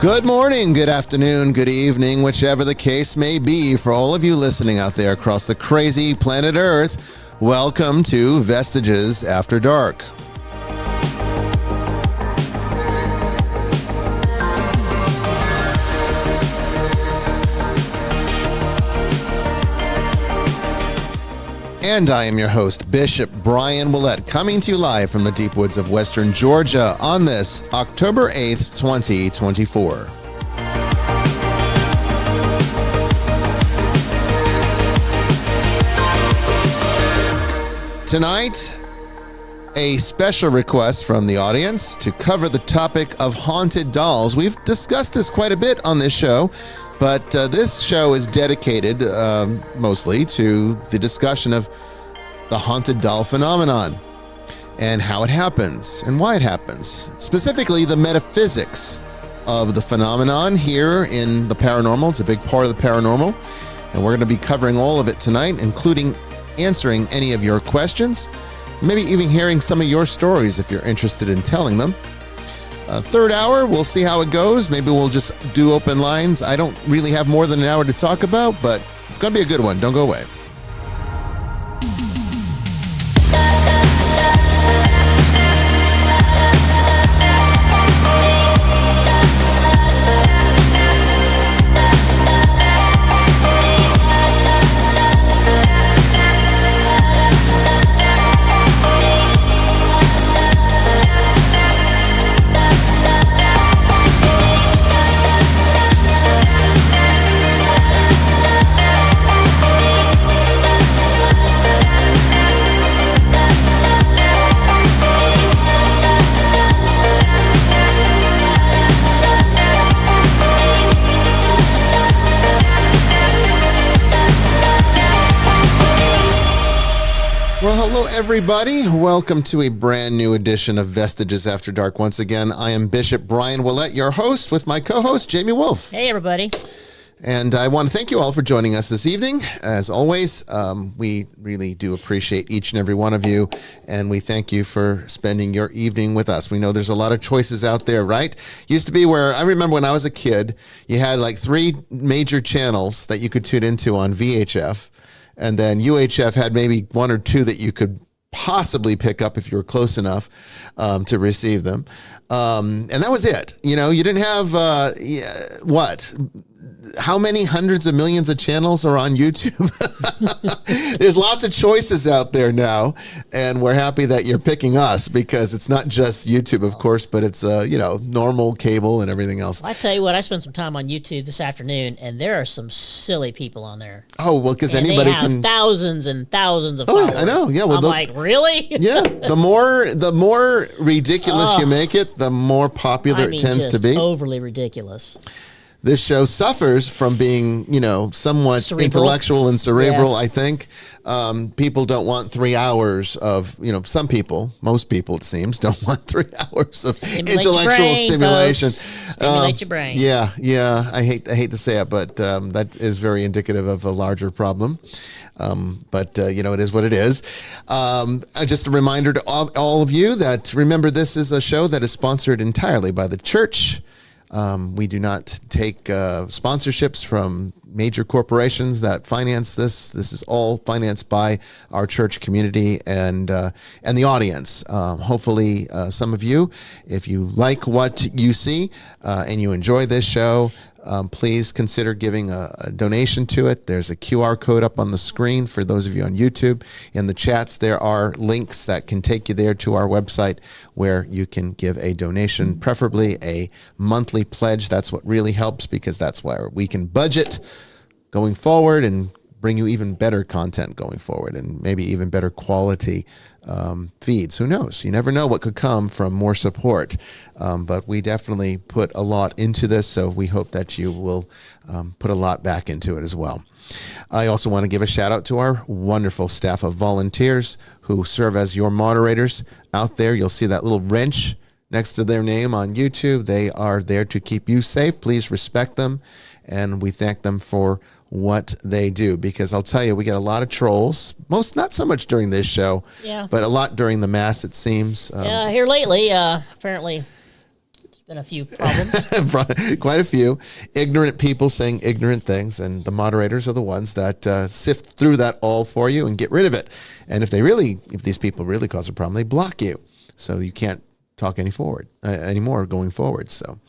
Good morning, good afternoon, good evening, whichever the case may be, for all of you listening out there across the crazy planet Earth. Welcome to Vestiges After Dark. And I am your host, Bishop Bryan Ouellette, coming to you live from the deep woods of western Georgia on this October 8th, 2024. Tonight, a special request from the audience to cover the topic of haunted dolls. We've discussed this quite a bit on this show, but this show is dedicated mostly to the discussion of the haunted doll phenomenon and how it happens and why it happens. Specifically, the metaphysics of the phenomenon here in the paranormal. It's a big part of the paranormal, and we're going to be covering all of it tonight, including answering any of your questions, maybe even hearing some of your stories if you're interested in telling them. Third hour, we'll see how it goes. Maybe we'll just do open lines. I don't really have more than an hour to talk about, but it's going to be a good one. Don't go away. Hello, everybody. Welcome to a brand new edition of Vestiges After Dark. Once again, I am Bishop Bryan Ouellette, your host, with my co-host, Jamie Wolf. Hey, everybody. And I want to thank you all for joining us this evening. As always, we really do appreciate each and every one of you, and we thank you for spending your evening with us. We know there's a lot of choices out there, right? Used to be where, I remember when I was a kid, you had like 3 major channels that you could tune into on VHF. And then UHF had maybe 1 or 2 that you could possibly pick up if you were close enough to receive them. And that was it. You know, you didn't have, how many hundreds of millions of channels are on YouTube? There's lots of choices out there now, and we're happy that you're picking us because it's not just YouTube, of course, but it's, normal cable and everything else. I tell you what, I spent some time on YouTube this afternoon, and there are some silly people on there. Oh, well, because anybody can... thousands and thousands of followers. I know, yeah. Well, I'm like, really? Yeah, the more ridiculous you make it, the more popular it tends to be. Overly ridiculous. This show suffers from being, somewhat cerebral. Intellectual and cerebral, yeah. I think. People don't want 3 hours of, some people, most people it seems, don't want 3 hours of intellectual stimulation. Stimulate your brain. Yeah. I hate to say it, but that is very indicative of a larger problem. But it is what it is. Just a reminder to all of you that, remember, this is a show that is sponsored entirely by the church. We do not take sponsorships from major corporations that finance this. This is all financed by our church community and the audience. Hopefully, some of you, if you like what you see and you enjoy this show, please consider giving a donation to it. There's a QR code up on the screen for those of you on YouTube. In the chats, there are links that can take you there to our website where you can give a donation, preferably a monthly pledge. That's what really helps because that's where we can budget going forward and bring you even better content going forward and maybe even better quality feeds. Who knows? You never know what could come from more support. But we definitely put a lot into this, so we hope that you will put a lot back into it as well. I also want to give a shout out to our wonderful staff of volunteers who serve as your moderators out there. You'll see that little wrench next to their name on YouTube. They are there to keep you safe. Please respect them, and we thank them for what they do, because I'll tell you, we get a lot of trolls, not so much during this show, but a lot during the mass, it seems. Here lately, apparently been a few problems. Quite a few ignorant people saying ignorant things, and the moderators are the ones that sift through that all for you and get rid of it. And if these people really cause a problem, they block you, so you can't talk anymore going forward. So,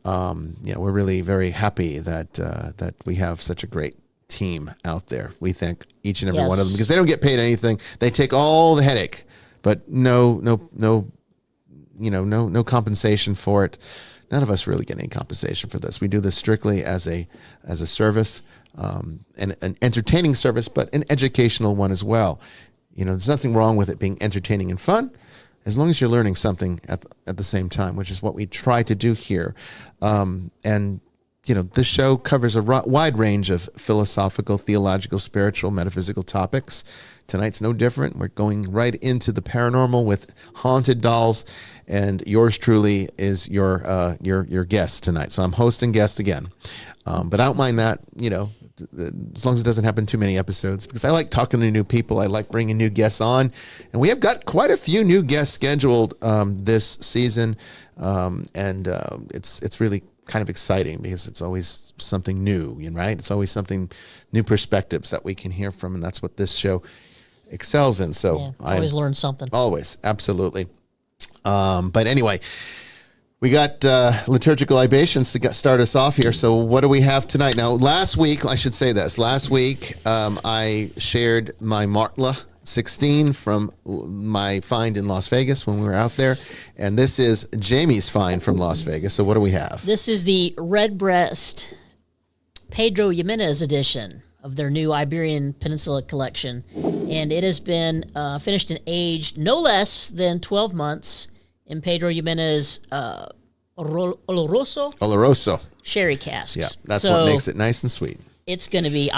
we're really very happy that we have such a great team out there. We thank each and every one of them because they don't get paid anything. They take all the headache, but no compensation for it. None of us really get any compensation for this. We do this strictly as a service, and an entertaining service, but an educational one as well. There's nothing wrong with it being entertaining and fun, as long as you're learning something at the same time, which is what we try to do here. This show covers a wide range of philosophical, theological, spiritual, metaphysical topics. Tonight's no different. We're going right into the paranormal with haunted dolls, and yours truly is your guest tonight. So I'm hosting guest again, but I don't mind that. As long as it doesn't happen too many episodes, because I like talking to new people. I like bringing new guests on, and we have got quite a few new guests scheduled this season, and it's really kind of exciting because it's always something new, right? It's always something new perspectives that we can hear from, and that's what this show excels in. So I always learn something. Always, absolutely. But anyway, we got liturgical libations to start us off here. So what do we have tonight? Now, last week, I should say this. Last week, I shared my Martla 16 from my find in Las Vegas when we were out there. And this is Jamie's find from Las Vegas. So what do we have? This is the Redbreast Pedro Jimenez edition of their new Iberian Peninsula collection. And it has been finished and aged no less than 12 months in Pedro Jimenez Oloroso sherry casks. Yeah, that's what makes it nice and sweet. It's going to be,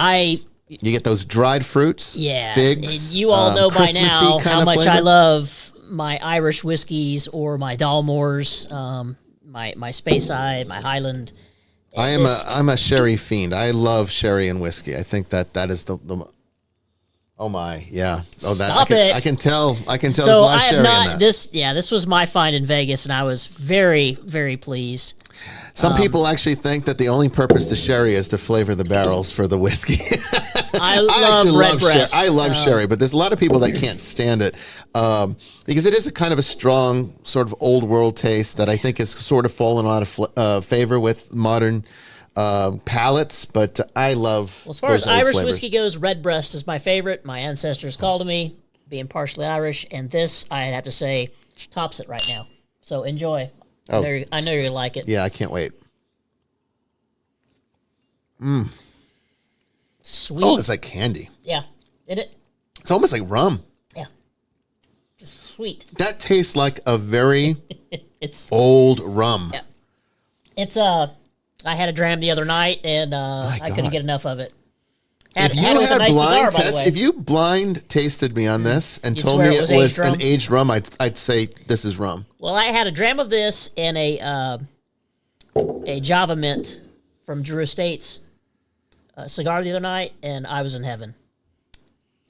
you get those dried fruits, figs. And you all know by now how much flavor. I love my Irish whiskeys or my Dalmores, my Speyside, my Highland. I'm a sherry fiend. I love sherry and whiskey. I think that is the oh my, yeah. Oh, Stop it. I can tell. So there's a lot of sherry in that. This was my find in Vegas, and I was very, very pleased. Some people actually think that the only purpose to sherry is to flavor the barrels for the whiskey. I love Redbreast. I love sherry, but there's a lot of people that can't stand it because it is a kind of a strong sort of old world taste that I think has sort of fallen out of favor with modern palates. But I love. Well, as far as Irish whiskey goes, Redbreast is my favorite. My ancestors called me, being partially Irish, and this, I'd have to say, tops it right now. So enjoy. I know you're going to like it. Yeah, I can't wait. Sweet. Oh, it's like candy. Yeah. It's almost like rum. Yeah. Just sweet. That tastes like a very it's old rum. Yeah. It's I had a dram the other night, and I couldn't get enough of it. If you blind tasted me on this and told me it was an aged rum, I'd say this is rum. Well, I had a dram of this and a Java Mint from Drew Estates cigar the other night, and I was in heaven.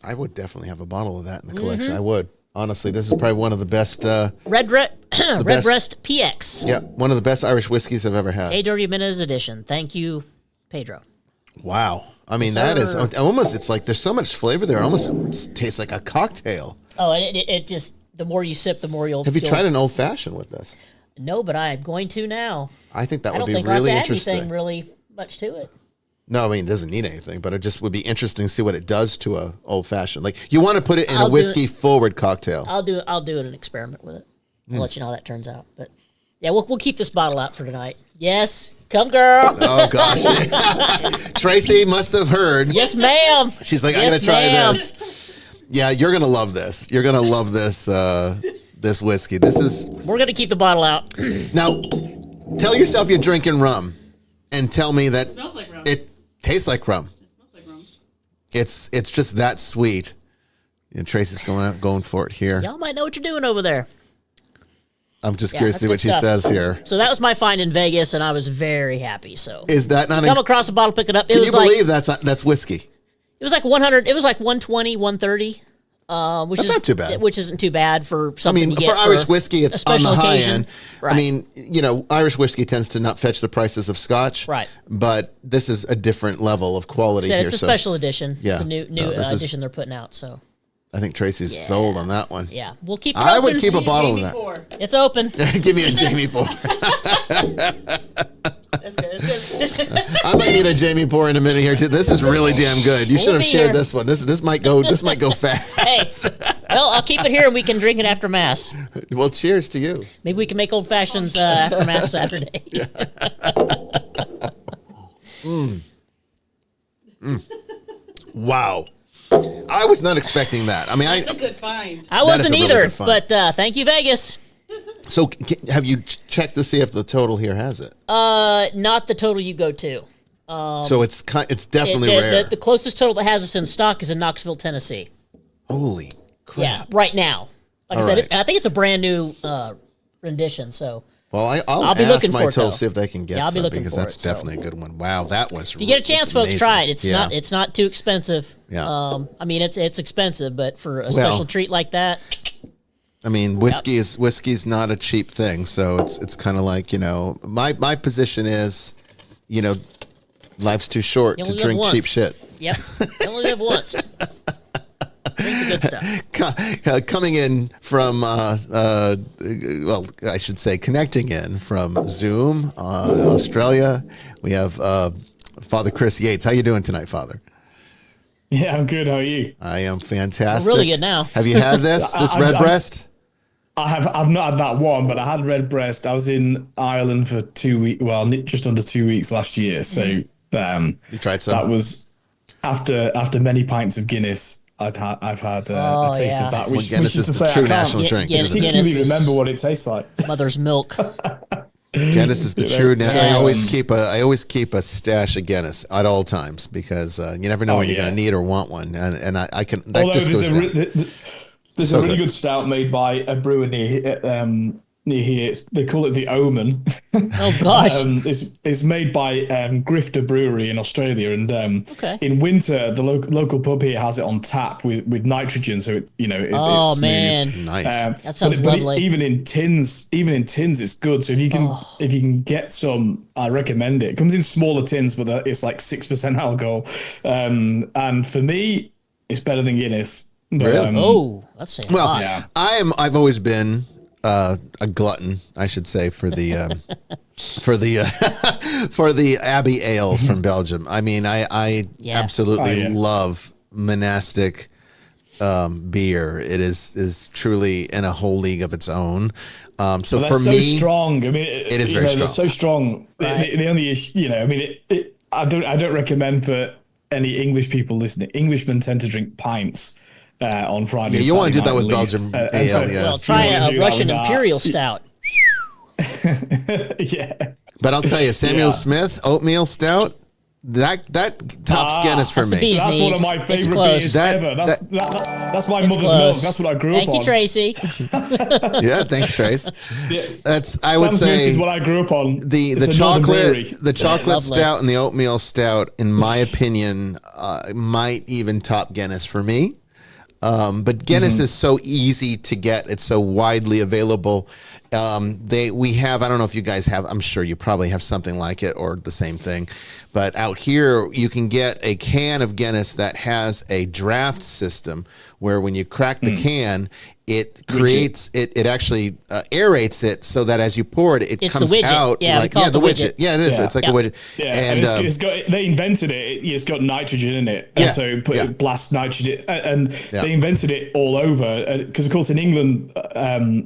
I would definitely have a bottle of that in the collection. I would. Honestly, this is probably one of the best... Redbreast PX. Yeah, one of the best Irish whiskeys I've ever had. Pedro Jimenez edition. Thank you, Pedro. Wow. I mean, that is almost, it's like there's so much flavor there. It almost tastes like a cocktail. Oh, it just, the more you sip, the more you'll... Have you tried an old fashioned with this? No, but I'm going to now. I think that would be really interesting. Anything really much to it. No, I mean, it doesn't need anything, but it just would be interesting to see what it does to a old fashioned. Like, you want to put it in a whiskey forward cocktail. I'll do an experiment with it. I'll let you know how that turns out. But yeah, we'll keep this bottle out for tonight. Yes, come girl. Oh gosh, Tracy must have heard. Yes, ma'am. She's like, I'm gonna try this. Yeah, you're gonna love this. You're gonna love this. This whiskey. We're gonna keep the bottle out. Now, tell yourself you're drinking rum, and tell me that it smells like rum. It tastes like rum. It smells like rum. It's just that sweet. And Tracy's going for it here. Y'all might know what you're doing over there. I'm just curious to see what she says here. So that was my find in Vegas, and I was very happy. So is that not come across a bottle, pick it up. Can you believe that's whiskey? It was like 100. It was like 120, 130. which That's is not too bad. Which isn't too bad for I something mean, you get for Irish whiskey, a it's on the special high occasion. end. Right. I mean, Irish whiskey tends to not fetch the prices of Scotch. Right. But this is a different level of quality here. It's a special edition. Yeah. It's a new No, this is- edition they're putting out. So I think Tracy's sold on that one. yeah, we'll keep it I open. would keep a bottle of that. It's open. Give me a Jamie pour. That's good. That's good. I might need a Jamie pour in a minute here too. This is really damn good. You should have be shared here. this one. This might go fast. Hey, well, I'll keep it here and we can drink it after Mass. Well, cheers to you. Maybe we can make old fashions after Mass Saturday. Wow. I was not expecting that. I mean, That's a good find. I wasn't really either, good fun. but thank you, Vegas. So have you checked to see if the total here has it? Not the total you go to. So it's definitely rare. The closest total that has us in stock is in Knoxville, Tennessee. Holy crap. Yeah, right now. Like All I said, right. I think it's a brand new rendition. So Well, I'll I'll be ask looking my for it, total, though. see if they can get Yeah, I'll be some, looking because for that's it, so. definitely a good one. Wow, that was. if you get a chance, folks, try it. Yeah. It's not too expensive. Yeah. I mean, it's expensive, but for a special treat like that, I mean, whiskey's not a cheap thing, so it's kind of like, my position is, life's too short You to only drink live cheap once. shit. yep, you only live once. Drink the good stuff. Coming in from, well, I should say connecting in from Zoom, Australia, we have Father Chris Yates. How you doing tonight, Father? Yeah, I'm good. How are you? I am fantastic. Really good now. Have you had this redbreast? I've not had that one, but I had redbreast. I was in Ireland for 2 weeks, well, just under 2 weeks last year. So You tried some? that was after many pints of Guinness. I've had a taste yeah. of that. Well, Which Guinness is is to the say, true I can't national drink. Guinness- isn't it? Guinness particularly is- remember what it tastes like. Mother's milk. Guinness is the You know, true. I yes. always keep a stash of Guinness at all times, because you never know when you're yeah. going to need or want one, and I can. That Although just goes there's So a really good. good stout made by a brewer near here. They call it the Omen. Oh gosh. It's made by Grifter Brewery in Australia, and Okay. in winter the local pub here has it on tap with nitrogen, so it's Oh, smooth. man. nice. That sounds lovely. Even in tins, it's good. So if you can get some, I recommend it. It comes in smaller tins, but it's like 6% alcohol, and for me, it's better than Guinness. But, Really? That's saying Well, a lot. yeah. I've always been a glutton, I should say, for the for the Abbey ales from Belgium. I mean, I Yeah. absolutely Oh, yeah. love monastic beer. It is truly in a whole league of its own. So But for that's so me, strong. I mean, it is very They're so strong. Right. The only issue, I mean, I don't recommend for any English people listening. Englishmen tend to drink pints on Friday. Yeah, you want to do that Saturday with night at least. Belgium And ale, so- yeah. Well, try You wanna a do that Russian with that. Imperial Stout. Yeah. but I'll tell you, Samuel Yeah. Smith oatmeal stout, that tops Guinness for that's the me. bee's That's one knees. of my It's favorite close. beers That- ever. That's my It's mother's close. milk. That's what I grew Thank up you, on. Tracy. Yeah, thanks, Trace. Yeah. I would Sam's Miss say is what I grew up on. the It's a Northern brewery. chocolate Lovely. stout and the oatmeal stout, in my opinion, might even top Guinness for me. But Guinness is so easy to get; it's so widely available. We have, I don't know if you guys have, I'm sure you probably have something like it or the same thing, but out here you can get a can of Guinness that has a draft system where when you crack the can, it creates it actually aerates it so that as you pour it, it It's comes the widget. out Yeah, we like call it the the widget. widget. Yeah, it is. Yeah. It's like Yeah. a widget. Yeah, And it's got. They invented it. It's got nitrogen in it, Yeah, and so it blasts nitrogen. And Yeah. they invented it all over because, of course, in England,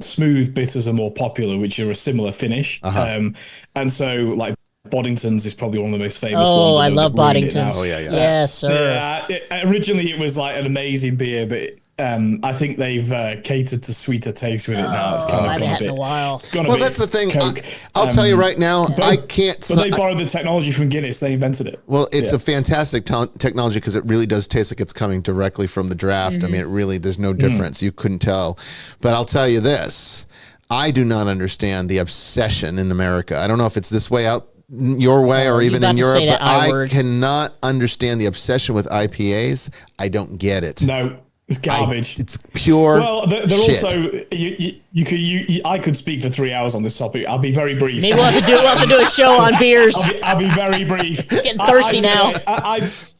smooth bitters are more popular, which are a similar finish. And so, like Boddington's is probably one of the most famous ones. Oh, I although love they've ruined it Boddington's. now. Oh, yeah. Yes, sir. Originally, it was like an amazing beer, but I think they've catered to sweeter taste with it now. It's kind I of haven't gone a had it bit. in a while. gone a well, bit that's the thing. Coke. I'll tell you right now, I can't. But they borrowed the technology from Guinness. They invented it. Well, it's Yeah. a fantastic technology because it really does taste like it's coming directly from the draft. Mm-hmm. I mean, it really, there's no difference. You couldn't tell. But I'll tell you this, I do not understand the obsession in America. I don't know if it's this way out your way or you even about in to Europe, say but that I I word. cannot understand the obsession with IPAs. I don't get it. No. It's garbage. It's pure. Well, they're shit. also I could speak for 3 hours on this topic. I'll be very brief. Maybe we'll have to do a show on beers. I'll be very brief. Getting thirsty now.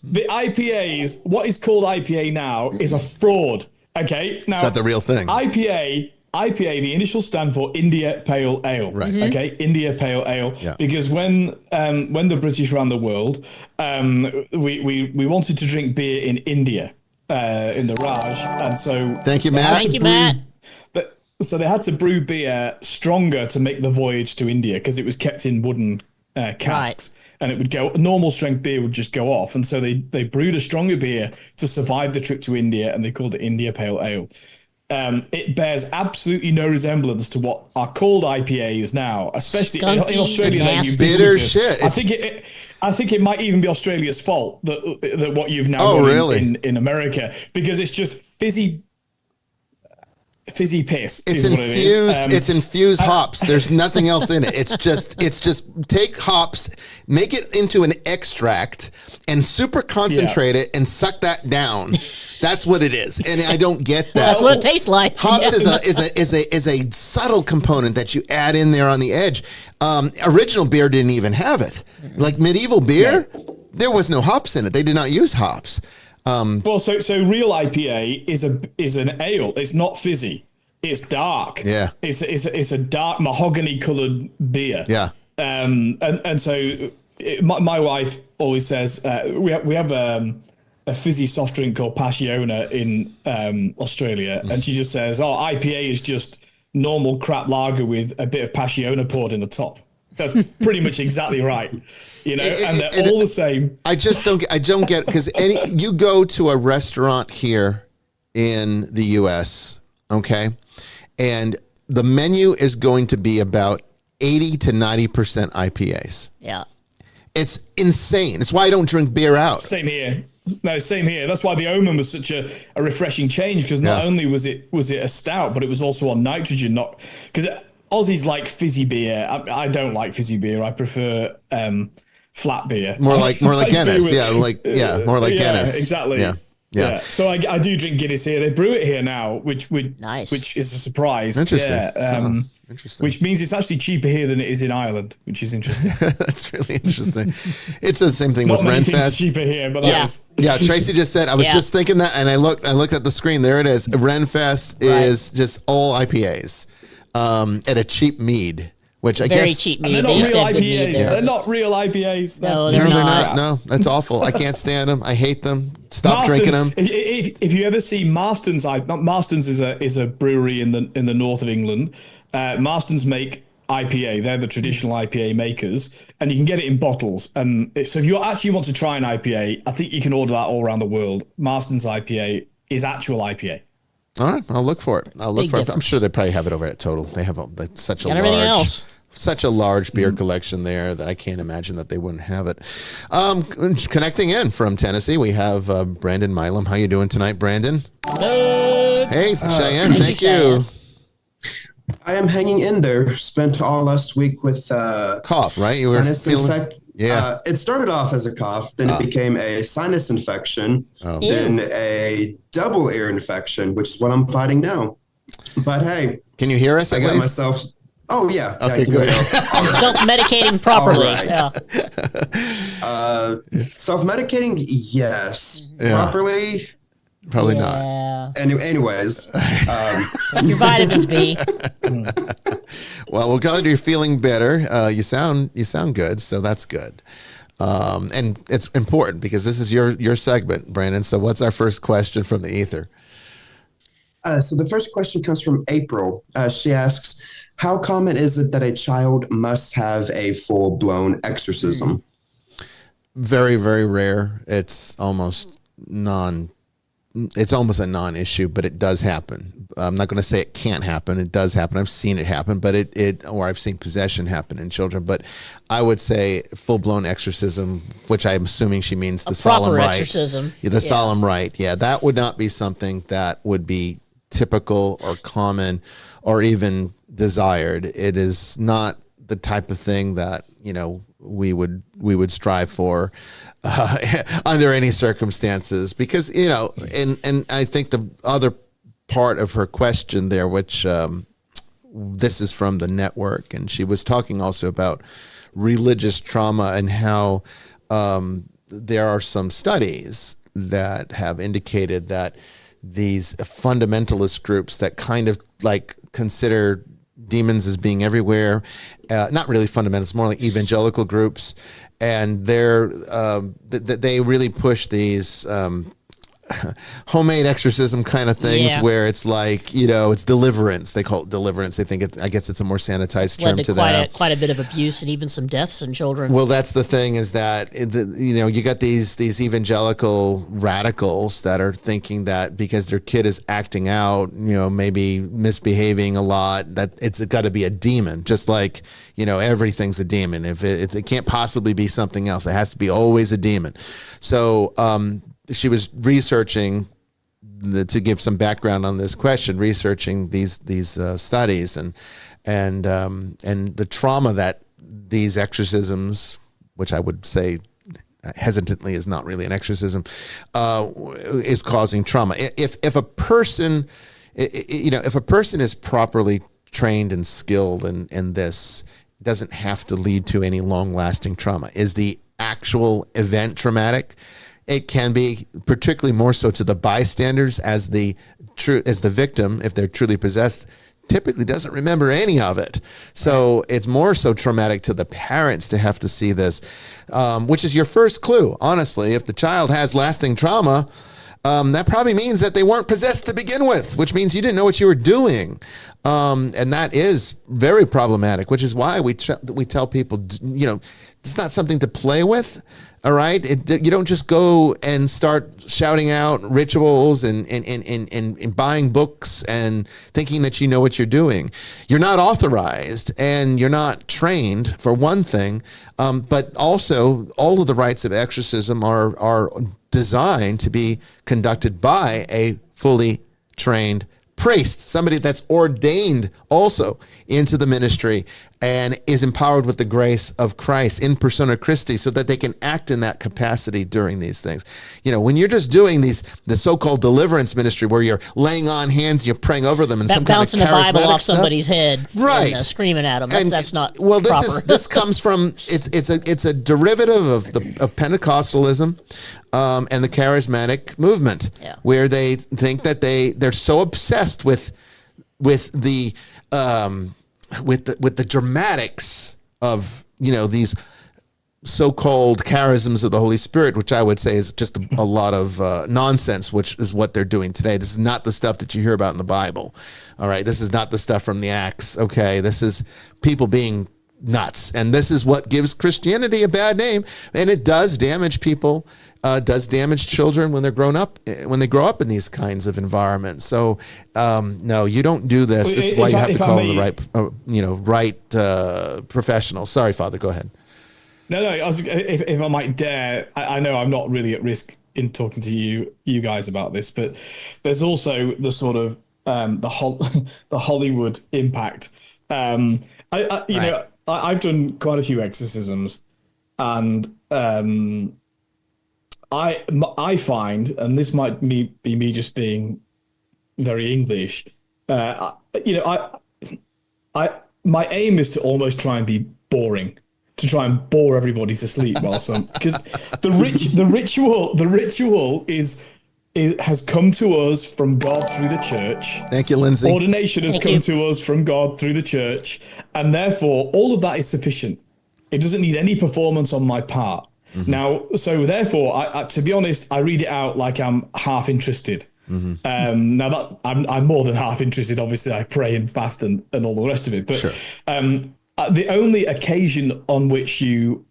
The IPAs, what is called IPA now, is a fraud. Okay, now It's not the real thing. IPA, the initial stand for India Pale Ale. Right. Okay, India Pale Ale. Yeah. Because when the British ran the world, we wanted to drink beer in India, in the Raj, and so Thank you, Matt. Thank you, Matt. So they had to brew beer stronger to make the voyage to India because it was kept in wooden casks. And it would go, normal strength beer would just go off. And so they brewed a stronger beer to survive the trip to India, and they called it India Pale Ale. It bears absolutely no resemblance to what are called IPAs now, especially in Australia. It's bitter shit. I think it might even be Australia's fault that what you've now got really? in America, because it's just fizzy piss. It's infused. It's infused hops. There's nothing else in it. It's just take hops, make it into an extract, and super concentrate it and suck that down. That's what it is, and I don't get that. That's what it tastes like. Hops is a subtle component that you add in there on the edge. Original beer didn't even have it. Like medieval beer, there was no hops in it. They did not use hops. Well, so real IPA is an ale. It's not fizzy. It's dark. Yeah. It's a dark mahogany colored beer. Yeah. And so my wife always says we have a fizzy soft drink called Passiona in Australia, and she just says, "Oh, IPA is just normal crap lager with a bit of Passiona poured in the top." That's pretty much exactly right. You know, and they're all the same. I don't get, because you go to a restaurant here in the US, okay, and the menu is going to be about 80 to 90% IPAs. Yeah. It's insane. It's why I don't drink beer out. Same here. No, same here. That's why the Omen was such a refreshing change, because not only was it a stout, but it was also on nitrogen. Not because Aussies like fizzy beer. I don't like fizzy beer. I prefer flat beer. More like Guinness. More like Guinness. Exactly. Yeah. So I do drink Guinness here. They brew it here now, which is a surprise. Interesting. Yeah. Interesting. Which means it's actually cheaper here than it is in Ireland, which is interesting. That's really interesting. It's the same thing Not with many things Renfest. cheaper here, but Yeah, Tracy just said, I was just thinking that, and I looked at the screen. There it is. Renfest is just all IPAs at a cheap mead. Which I Very guess cheap and mead. they're not They used to real have good mead IPAs. there. They're not real IPAs. No, they're they're not. not. No, that's awful. I can't stand them. I hate them. Stop drinking them. If you ever see Marston's, Marston's is a brewery in the north of England. Marston's make IPA. They're the traditional IPA makers, and you can get it in bottles. And so if you actually want to try an IPA, I think you can order that all around the world. Marston's IPA is actual IPA. All right, I'll look for it. I'm difference. sure they probably have it over at Total. They have such a large beer collection there that I can't imagine that they wouldn't have it. Connecting in from Tennessee, we have Brandon Milam. How you doing tonight, Brandon? Hello. Hey, Cheyenne. Thank you. I am hanging in there. Spent all last week with Cough, right? You were sinus feeling. infection. Yeah. It started off as a cough, then it became a sinus infection, then a double ear infection, which is what I'm fighting now. But hey, Can you hear us? I got myself. Oh yeah. Okay, good. Self-medicating properly. All right. Yeah. Self-medicating, yes. Yeah. Properly. Probably not. Yeah. Anyways, Take your vitamins, B. Well, we're glad you're feeling better. You sound good, so that's good. And it's important because this is your segment, Brandon. So what's our first question from the ether? so the first question comes from April. She asks, how common is it that a child must have a full-blown exorcism? Very, very rare. It's almost a non-issue, but it does happen. I'm not going to say it can't happen. It does happen. I've seen it happen, but or I've seen possession happen in children. But I would say full-blown exorcism, which I'm assuming she means the solemn rite. Exorcism. Yeah, the solemn rite. Yeah, that would not be something that would be typical or common or even desired. It is not the type of thing that, we would strive for under any circumstances, because and I think the other part of her question there, which this is from the network, and she was talking also about religious trauma and how there are some studies that have indicated that these fundamentalist groups that kind of like consider demons as being everywhere, not really fundamentalists, more like evangelical groups, and they really push these homemade exorcism kind of things, where it's like, it's deliverance. They call it deliverance. They think I guess it's a more sanitized term to that. Quite a bit of abuse and even some deaths in children. Well, that's the thing, is that you got these evangelical radicals that are thinking that because their kid is acting out, maybe misbehaving a lot, that it's got to be a demon. Just like everything's a demon. If it can't possibly be something else, it has to be always a demon. So she was researching, to give some background on this question, researching these studies and the trauma that these exorcisms, which I would say hesitantly is not really an exorcism, is causing trauma. If a person, if a person is properly trained and skilled in this, it doesn't have to lead to any long-lasting trauma. Is the actual event traumatic? It can be, particularly more so to the bystanders, as the victim, if they're truly possessed, typically doesn't remember any of it. So it's more so traumatic to the parents to have to see this, which is your first clue. Honestly, if the child has lasting trauma, that probably means that they weren't possessed to begin with, which means you didn't know what you were doing. And that is very problematic, which is why we tell people, it's not something to play with. All right. You don't just go and start shouting out rituals and buying books and thinking that you know what you're doing. You're not authorized and you're not trained, for one thing. But also, all of the rites of exorcism are designed to be conducted by a fully trained priest, somebody that's ordained also into the ministry and is empowered with the grace of Christ in persona Christi, so that they can act in that capacity during these things. When you're just doing the so-called deliverance ministry, where you're laying on hands, you're praying over them, and some kind of charismatic bouncing the Bible off stuff, somebody's head, right, and, screaming at them. That's not well. proper. This comes from it's a derivative of Pentecostalism. And the charismatic movement, where they think that they're so obsessed with the dramatics of these so-called charisms of the Holy Spirit, which I would say is just a lot of nonsense, which is what they're doing today. This is not the stuff that you hear about in the Bible. All right, this is not the stuff from the Acts. Okay, this is people being nuts, and this is what gives Christianity a bad name, and it does damage people. Does damage children when they grow up in these kinds of environments. So no, you don't do this. This is why you have to call them the right professional. Sorry, Father, go ahead. No. If I might dare, I know I'm not really at risk in talking to you guys about this, but there's also the sort of the Hollywood impact. I've done quite a few exorcisms, and I find, and this might be me just being very English, my aim is to almost try and be boring, to try and bore everybody to sleep because the ritual has come to us from God through the church. Thank you, Lindsay. Ordination has come to us from God through the church, and therefore all of that is sufficient. It doesn't need any performance on my part. Mm-hmm. Now, so therefore, I to be honest, I read it out like I'm half interested. Mm-hmm. Now that I'm more than half interested. Obviously, I pray and fast and all the rest of it. But sure. The only occasion on which you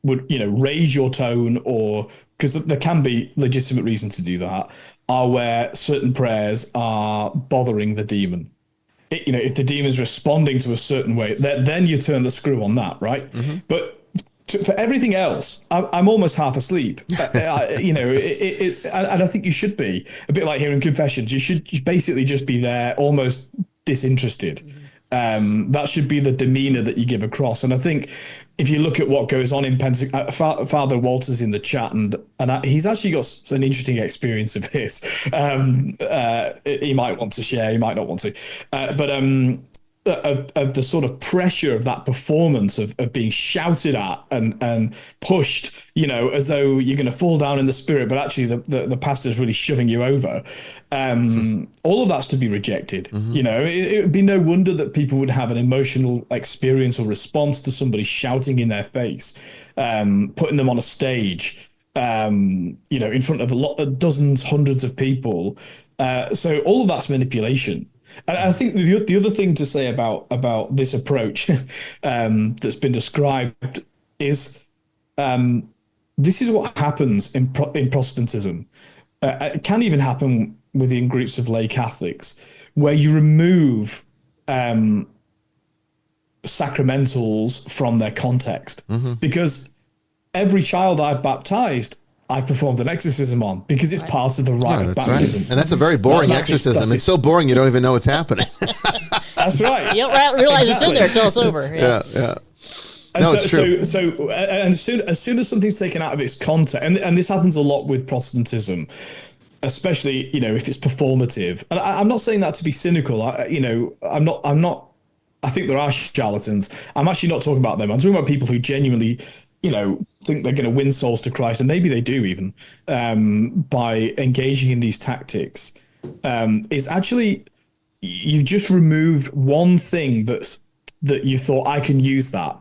would raise your tone, or because there can be legitimate reason to do that, are where certain prayers are bothering the demon. If the demon's responding to a certain way, then you turn the screw on that, right? Mm-hmm. But for everything else, I'm almost half asleep. And I think you should be a bit like hearing confessions. You should basically just be there, almost disinterested. That should be the demeanor that you give across. And I think if you look at what goes on in Father Walter's in the chat, and he's actually got an interesting experience of this. He might want to share, he might not want to, but of the sort of pressure of that performance of being shouted at and pushed, as though you're going to fall down in the spirit, but actually the pastor's really shoving you over. All of that's to be rejected. It would be no wonder that people would have an emotional experience or response to somebody shouting in their face, putting them on a stage, in front of dozens, hundreds of people. So all of that's manipulation. And I think the other thing to say about this approach that's been described is this is what happens in Protestantism. It can even happen within groups of lay Catholics, where you remove sacramentals from their context. Because every child I've baptized, I performed an exorcism on, because it's part of the rite of baptism. Right. And that's a very boring exorcism. It's so boring you don't even know what's happening. That's right. You don't realize it's in there until it's over. Yeah. And it's true. So as soon as something's taken out of its context, and this happens a lot with Protestantism, especially if it's performative. And I'm not saying that to be cynical. I'm not. I think there are charlatans. I'm actually not talking about them. I'm talking about people who genuinely, think they're going to win souls to Christ, and maybe they do even, by engaging in these tactics. Is actually you've just removed one thing that you thought, I can use that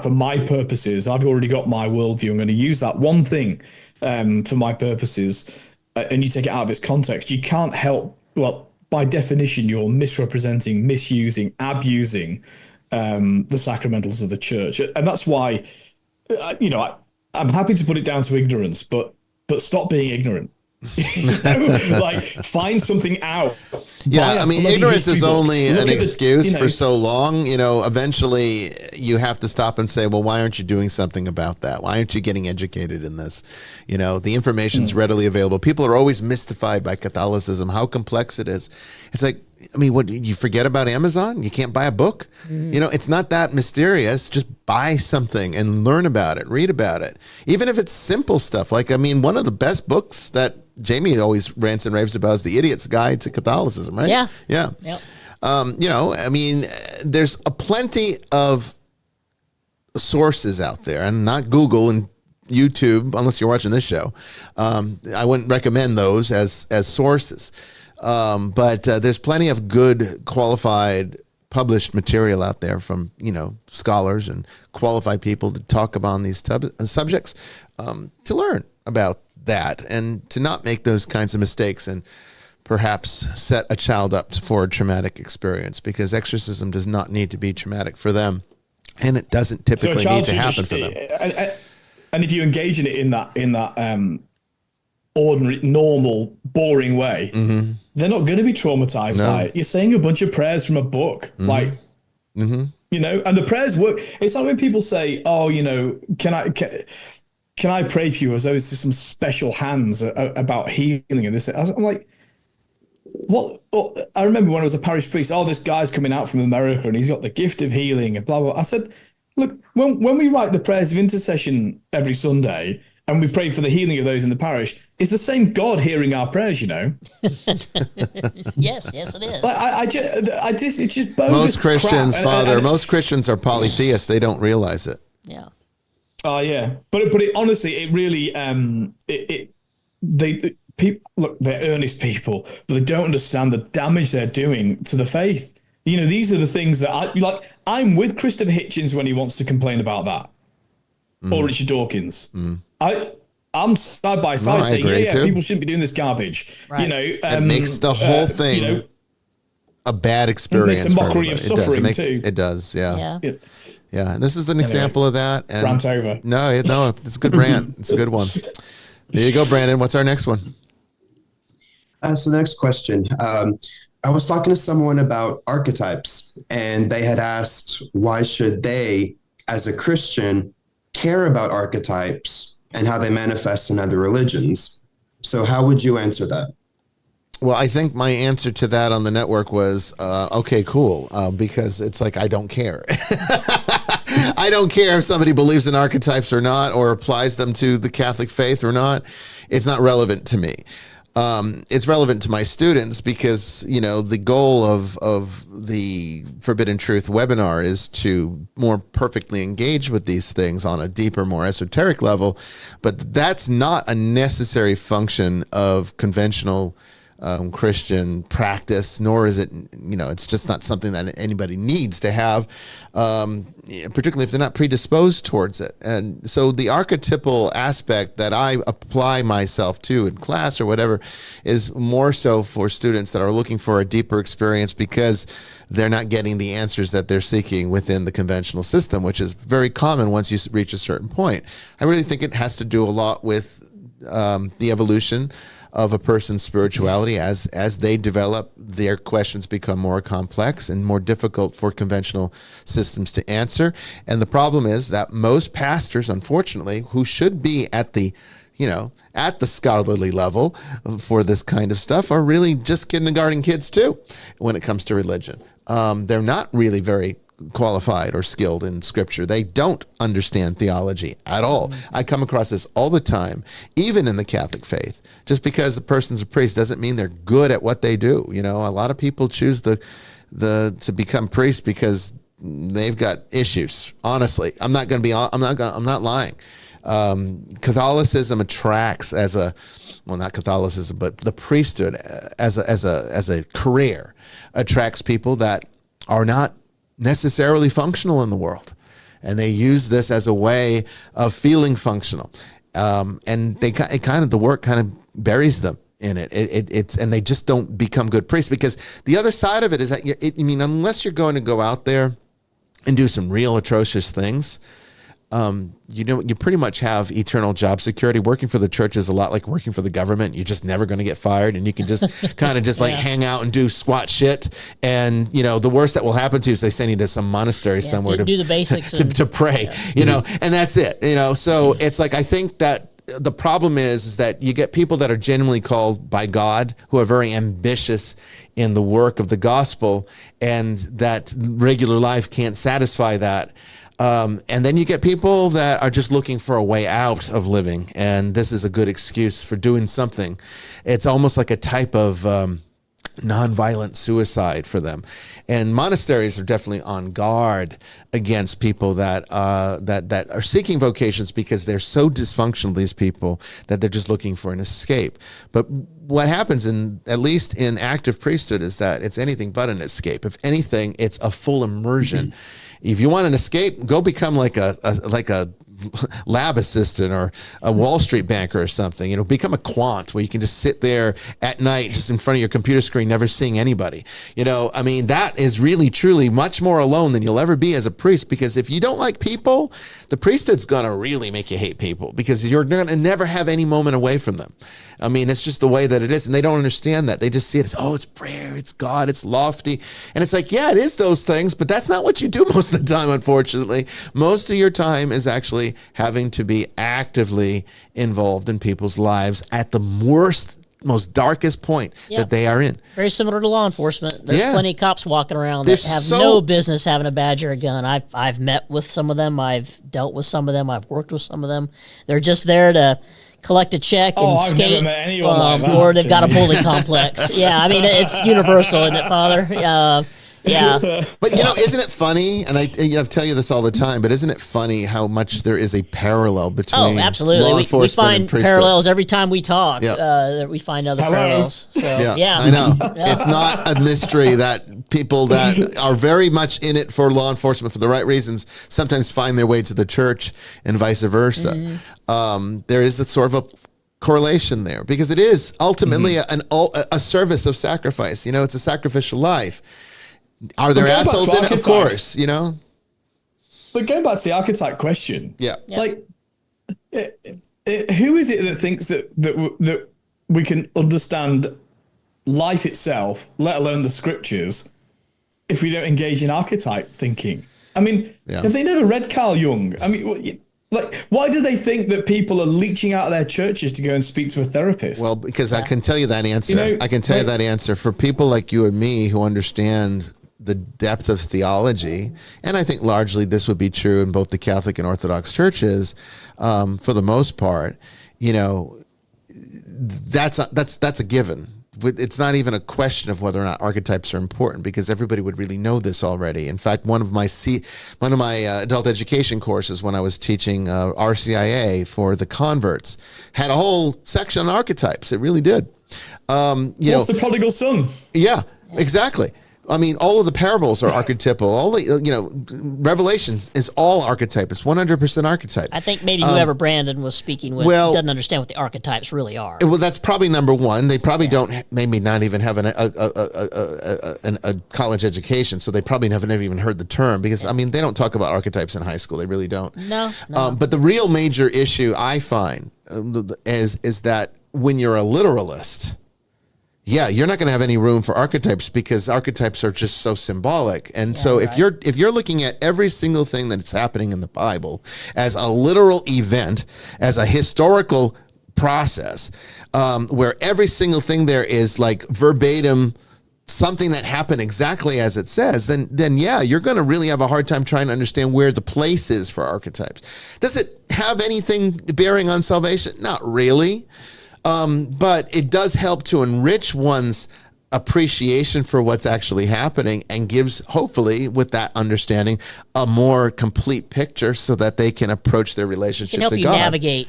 for my purposes. I've already got my worldview. I'm going to use that one thing for my purposes, and you take it out of its context. You can't help. Well, by definition, you're misrepresenting, misusing, abusing the sacramentals of the church, and that's why. I'm happy to put it down to ignorance, but stop being ignorant. Find something out. Yeah, I mean, ignorance is only an excuse for so long. Eventually you have to stop and say, well, why aren't you doing something about that? Why aren't you getting educated in this? The information's readily available. People are always mystified by Catholicism, how complex it is. It's like, what, you forget about Amazon? You can't buy a book? It's not that mysterious. Just buy something and learn about it, read about it. Even if it's simple stuff. One of the best books that Jamie always rants and raves about is The Idiot's Guide to Catholicism, right? Yeah. Yep. There's a plenty of sources out there, and not Google and YouTube, unless you're watching this show. I wouldn't recommend those as sources. But there's plenty of good, qualified, published material out there from, scholars and qualified people to talk about these subjects, to learn about that and to not make those kinds of mistakes and perhaps set a child up for a traumatic experience, because exorcism does not need to be traumatic for them, and it doesn't typically need to happen for them. And if you engage in it in that ordinary, normal, boring way, they're not going to be traumatized by it. You're saying a bunch of prayers from a book, and the prayers work. It's like when people say, "Oh, can I pray for you?" as though it's some special hands about healing and this. I'm like, what? Oh, I remember when I was a parish priest. Oh, this guy's coming out from America and he's got the gift of healing and blah blah. I said, look, when we write the prayers of intercession every Sunday, and we pray for the healing of those in the parish, it's the same God hearing our prayers, Yes, it is. It's just bogus most Christians, crap. Father, most Christians are polytheists. They don't realize it. Yeah. Oh yeah, but it honestly, it really, people look, they're earnest people, but they don't understand the damage they're doing to the faith. These are the things that I'm with Christopher Hitchens when he wants to complain about that, or Richard Dawkins. I'm side by side saying, people shouldn't be doing this garbage. Right. It makes the whole thing a bad experience. It makes a mockery of suffering too. It does, yeah. Yeah. And this is an example of that. And rant over. No, it's a good rant. It's a good one. There you go, Brandon. What's our next one? So the next question. I was talking to someone about archetypes, and they had asked, why should they, as a Christian, care about archetypes and how they manifest in other religions? So how would you answer that? Well, I think my answer to that on the network was, okay, cool, because it's like, I don't care. I don't care if somebody believes in archetypes or not, or applies them to the Catholic faith or not. It's not relevant to me. It's relevant to my students because, the goal of the Forbidden Truth webinar is to more perfectly engage with these things on a deeper, more esoteric level. But that's not a necessary function of conventional Christian practice, nor is it, it's just not something that anybody needs to have, particularly if they're not predisposed towards it. And so the archetypal aspect that I apply myself to in class or whatever is more so for students that are looking for a deeper experience because they're not getting the answers that they're seeking within the conventional system, which is very common once you reach a certain point. I really think it has to do a lot with the evolution of a person's spirituality. As they develop, their questions become more complex and more difficult for conventional systems to answer. And the problem is that most pastors, unfortunately, who should be at the scholarly level for this kind of stuff, are really just kindergarten kids too when it comes to religion. They're not really very qualified or skilled in scripture. They don't understand theology at all. I come across this all the time, even in the Catholic faith. Just because a person's a priest doesn't mean they're good at what they do. A lot of people choose to become priests because they've got issues. Honestly, I'm not lying. Catholicism attracts not Catholicism, but the priesthood as a career attracts people that are not necessarily functional in the world, and they use this as a way of feeling functional, and the work kind of buries them in it. And they just don't become good priests, because the other side of it is that unless you're going to go out there and do some real atrocious things, you pretty much have eternal job security. Working for the church is a lot like working for the government. You're just never going to get fired, and you can just kind of just like hang out and do squat shit. And the worst that will happen to you is they send you to some monastery somewhere to do the basics to pray. And that's it. So it's like, I think that the problem is that you get people that are genuinely called by God, who are very ambitious in the work of the gospel, and that regular life can't satisfy that. And then you get people that are just looking for a way out of living, and this is a good excuse for doing something. It's almost like a type of nonviolent suicide for them. And monasteries are definitely on guard against people that are seeking vocations, because they're so dysfunctional, these people, that they're just looking for an escape. But what happens at least in active priesthood is that it's anything but an escape. If anything, it's a full immersion. If you want an escape, go become like a lab assistant or a Wall Street banker or something. Become a quant, where you can just sit there at night just in front of your computer screen, never seeing anybody. That is really truly much more alone than you'll ever be as a priest, because if you don't like people, the priesthood's gonna really make you hate people, because you're gonna never have any moment away from them. It's just the way that it is, and they don't understand that. They just see it as, it's prayer, it's God, it's lofty. And it's like, yeah, it is those things, but that's not what you do most of the time, unfortunately. Most of your time is actually having to be actively involved in people's lives at the worst, most darkest point that they are in. Very similar to law enforcement. There's plenty of cops walking around that have no business having a badge or a gun. I've met with some of them. I've dealt with some of them. I've worked with some of them. They're just there to collect a check and I've skate, never met anyone like that, or they've got a bully complex. Yeah, it's universal, isn't it, Father? Yeah. But isn't it funny? And I tell you this all the time, but isn't it funny how much there is a parallel between absolutely. law We enforcement find and priesthood? parallels every time we talk. Yep. We find other parallels. So, I know. It's not a mystery that people that are very much in it for law enforcement for the right reasons sometimes find their way to the church, and vice versa. There is a sort of a correlation there, because it is ultimately a service of sacrifice. It's a sacrificial life. Are there assholes in it? Of course, But going back to the archetype question, like, who is it that thinks that we can understand life itself, let alone the scriptures, if we don't engage in archetype thinking? Have they never read Carl Jung? Like, why do they think that people are leeching out of their churches to go and speak to a therapist? Well, because I can tell you that answer. You know, I can tell you that answer for people like you and me who understand the depth of theology, and I think largely this would be true in both the Catholic and Orthodox churches, for the most part. You know, that's a given. It's not even a question of whether or not archetypes are important, because everybody would really know this already. In fact, one of my adult education courses when I was teaching RCIA for the converts had a whole section on archetypes. It really did. What's the prodigal son? Yeah, exactly. I mean, all of the parables are archetypal. All the, Revelation is all archetype. It's 100% archetype. I think maybe whoever Brandon was speaking with doesn't understand what the archetypes really are. Well, that's probably number one. They probably don't, maybe not even have a college education, so they probably haven't even heard the term, because, I mean, they don't talk about archetypes in high school. They really don't. No. But the real major issue I find is that when you're a literalist, you're not going to have any room for archetypes, because archetypes are just so symbolic. And so if you're looking at every single thing that's happening in the Bible as a literal event, as a historical process, where every single thing there is like verbatim something that happened exactly as it says, then you're going to really have a hard time trying to understand where the place is for archetypes. Does it have anything bearing on salvation? Not really. But it does help to enrich one's appreciation for what's actually happening, and gives, hopefully, with that understanding, a more complete picture so that they can approach their relationship to God. Can help you navigate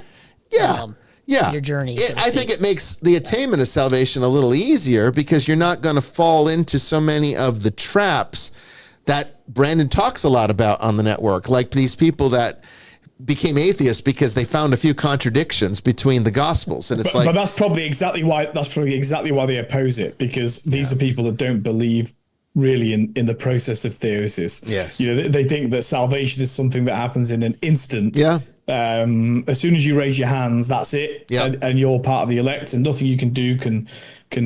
your journey. I think it makes the attainment of salvation a little easier, because you're not going to fall into so many of the traps that Brandon talks a lot about on the network, like these people that became atheists because they found a few contradictions between the gospels, and but that's probably exactly why they oppose it, because these are people that don't believe really in the process of theosis. Yes, they think that salvation is something that happens in an instant. As soon as you raise your hands, that's it. And you're part of the elect, and nothing you can do can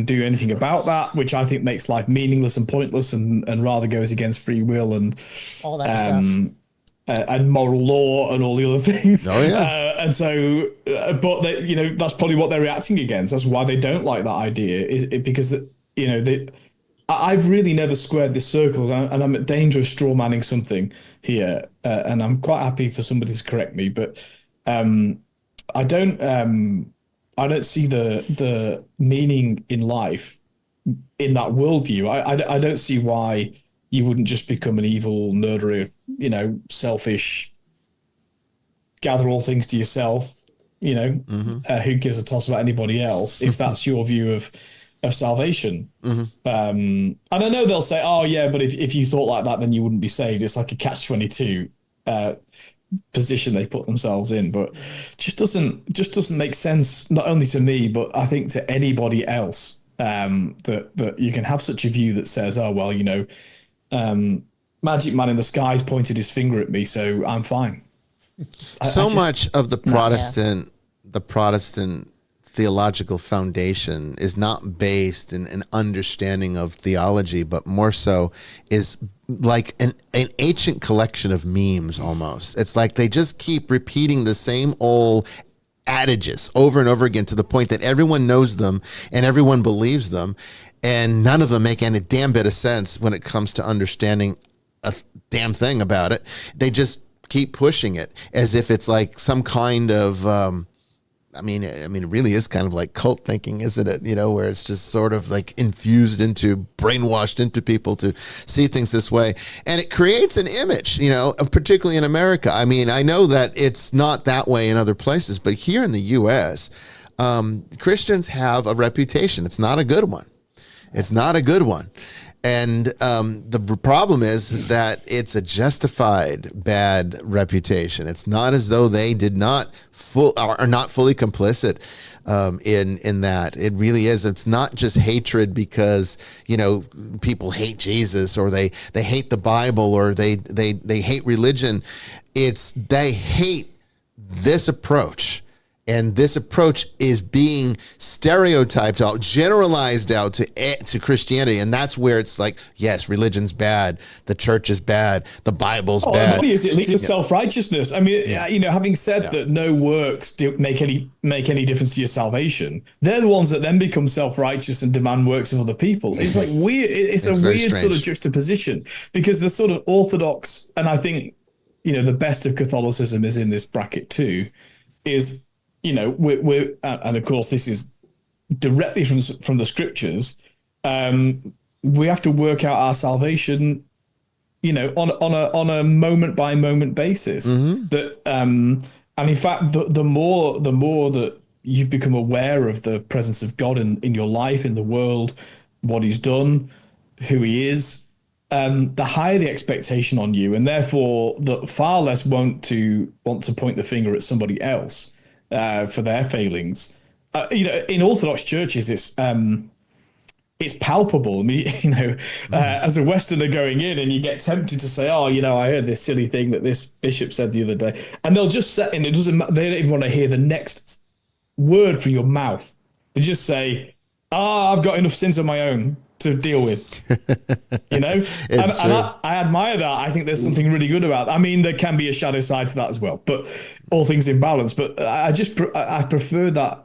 do anything about that, which I think makes life meaningless and pointless, and rather goes against free will and all that stuff. And moral law and all the other things. And so, but that's probably what they're reacting against. That's why they don't like that idea, because I've really never squared this circle, and I'm at danger of straw manning something here, and I'm quite happy for somebody to correct me. But I don't see the meaning in life in that worldview. I don't see why you wouldn't just become an evil murderer, selfish, gather all things to yourself, who gives a toss about anybody else, if that's your view of salvation. And I know they'll say, oh yeah, but if you thought like that, then you wouldn't be saved. It's like a catch-22 position they put themselves in, but just doesn't make sense, not only to me, but I think to anybody else, that you can have such a view that says, oh, well, Magic Man in the skies pointed his finger at me, so I'm fine. Much of the Protestant theological foundation is not based in an understanding of theology, but more so is like an ancient collection of memes almost. It's like they just keep repeating the same old adages over and over again, to the point that everyone knows them and everyone believes them, and none of them make any damn bit of sense when it comes to understanding a damn thing about it. They just keep pushing it as if it's like some kind of I mean, it really is kind of like cult thinking, isn't it? Where it's just sort of like infused into, brainwashed into people to see things this way. And it creates an image, particularly in America. I mean, I know that it's not that way in other places, but here in the U.S., Christians have a reputation. It's not a good one. It's not a good one. And the problem is that it's a justified bad reputation. It's not as though they are not fully complicit in that. It really is. It's not just hatred because people hate Jesus, or they hate the Bible, or they hate religion. It's they hate this approach. And this approach is being stereotyped out, generalized out to Christianity. And that's where it's like, yes, religion's bad. The church is bad. The Bible's bad. It leads to self-righteousness. I mean, having said that no works make any difference to your salvation, they're the ones that then become self-righteous and demand works of other people. It's like weird. It's a weird sort of juxtaposition, because the sort of orthodox, and I think, the best of Catholicism is in this bracket too, is, we're and of course this is directly from the scriptures. We have to work out our salvation, on a moment by moment basis. That and in fact, the more that you've become aware of the presence of God in your life, in the world, what He's done, who He is, the higher the expectation on you, and therefore the far less want to point the finger at somebody else for their failings. In Orthodox churches, it's palpable. I mean, as a Westerner going in, and you get tempted to say, "Oh, I heard this silly thing that this bishop said the other day," and they'll just say, and it doesn't. They don't even want to hear the next word from your mouth. They just say, I've got enough sins of my own to deal with." And I admire that. I think there's something really good about that. I mean, there can be a shadow side to that as well, but all things in balance. But I prefer that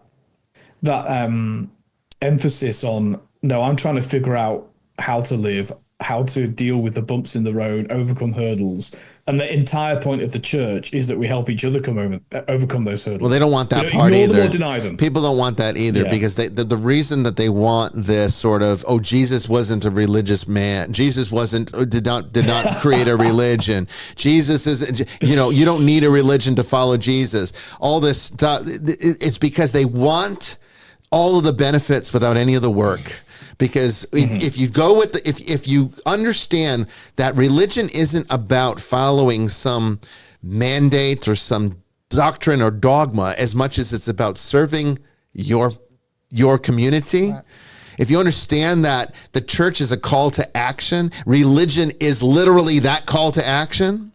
emphasis on, no, I'm trying to figure out how to live, how to deal with the bumps in the road, overcome hurdles. And the entire point of the church is that we help each other overcome those hurdles. Well, they don't want that part either. Or deny them. People don't want that either, because the reason that they want this sort of, Jesus wasn't a religious man. Jesus did not create a religion. Jesus is, you don't need a religion to follow Jesus. All this stuff, it's because they want all of the benefits without any of the work. Because if you go with if you understand that religion isn't about following some mandate or some doctrine or dogma as much as it's about serving your community. Right. If you understand that the church is a call to action, religion is literally that call to action,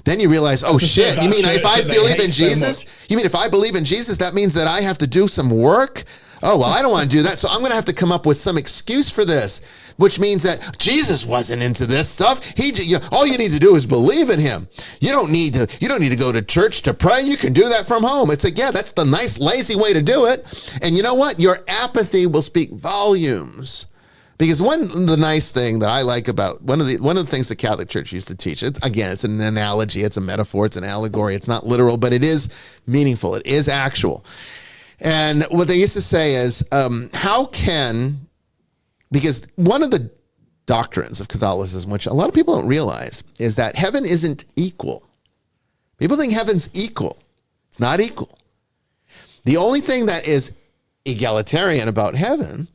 then you realize, you mean if I believe in Jesus? You mean if I believe in Jesus, that means that I have to do some work? Oh, well, I don't want to do that, so I'm going to have to come up with some excuse for this, which means that Jesus wasn't into this stuff. All you need to do is believe in Him. You don't need to go to church to pray. You can do that from home. It's like, that's the nice, lazy way to do it. And you know what? Your apathy will speak volumes. Because the nice thing that I like about one of the things the Catholic Church used to teach, it's an analogy, it's a metaphor, it's an allegory, it's not literal, but it is meaningful, it is actual. And what they used to say is, because one of the doctrines of Catholicism, which a lot of people don't realize, is that heaven isn't equal. People think heaven's equal. It's not equal. The only thing that is egalitarian about heaven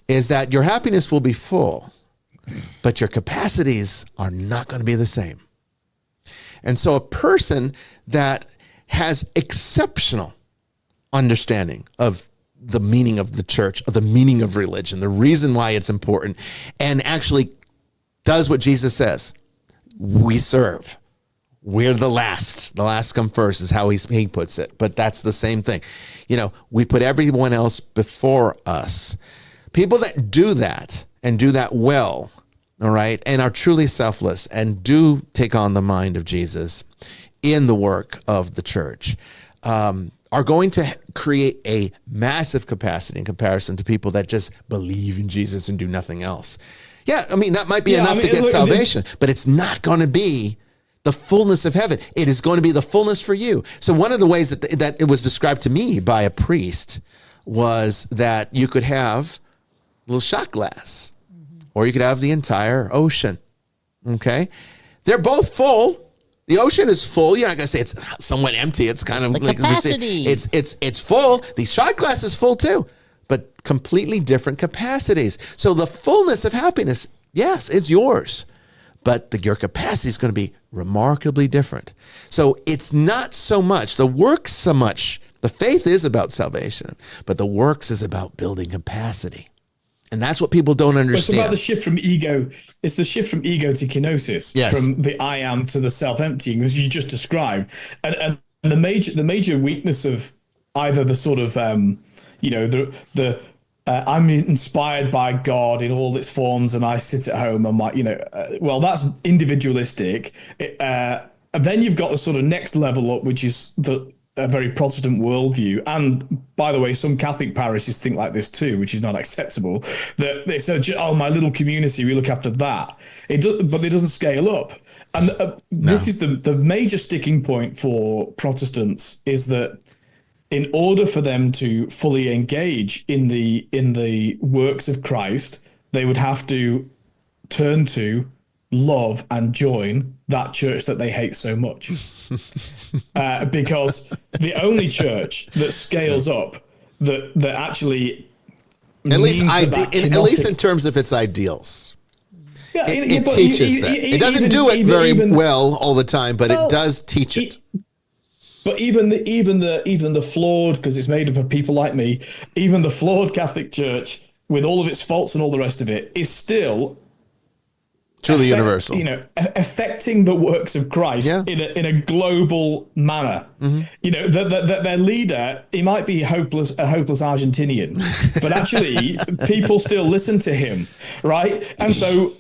is that your happiness will be full, but your capacities are not going to be the same. And so a person that has exceptional understanding of the meaning of the church, of the meaning of religion, the reason why it's important, and actually does what Jesus says. We serve. We're the last. The last come first is how he puts it. But that's the same thing. We put everyone else before us. People that do that and do that well, all right, and are truly selfless and do take on the mind of Jesus in the work of the church, are going to create a massive capacity in comparison to people that just believe in Jesus and do nothing else. Yeah, I mean, that might be enough to get salvation, but it's not going to be the fullness of heaven. It is going to be the fullness for you. So one of the ways that it was described to me by a priest was that you could have a little shot glass, or you could have the entire ocean, okay? They're both full. The ocean is full. You're not going to say it's somewhat empty. It's kind of the like capacity. It's full. The shot glass is full too, but completely different capacities. So the fullness of happiness, yes, it's yours, but your capacity is going to be remarkably different. So it's not so much the works so much. The faith is about salvation, but the works is about building capacity. And that's what people don't understand. It's about the shift from ego. It's the shift from ego to kenosis, yes. From the I am to the self-emptying, as you just described. And the major weakness of either the sort of the I'm inspired by God in all its forms, and I sit at home and well, that's individualistic. And then you've got the sort of next level up, which is a very Protestant worldview. And by the way, some Catholic parishes think like this too, which is not acceptable. That they say, "Oh, my little community, we look after that." But it doesn't scale up. And this is the major sticking point for Protestants, is that in order for them to fully engage in the works of Christ, they would have to turn to, love, and join that church that they hate so much. Because the only church that scales up, that actually, at least in terms of its ideals, it teaches that. It doesn't do it very well all the time, but it does teach it. But even the flawed, because it's made up of people like me, even the flawed Catholic Church, with all of its faults and all the rest of it, is still truly universal, affecting the works of Christ in a global manner. That their leader, he might be a hopeless Argentinian, but actually people still listen to him, right? And so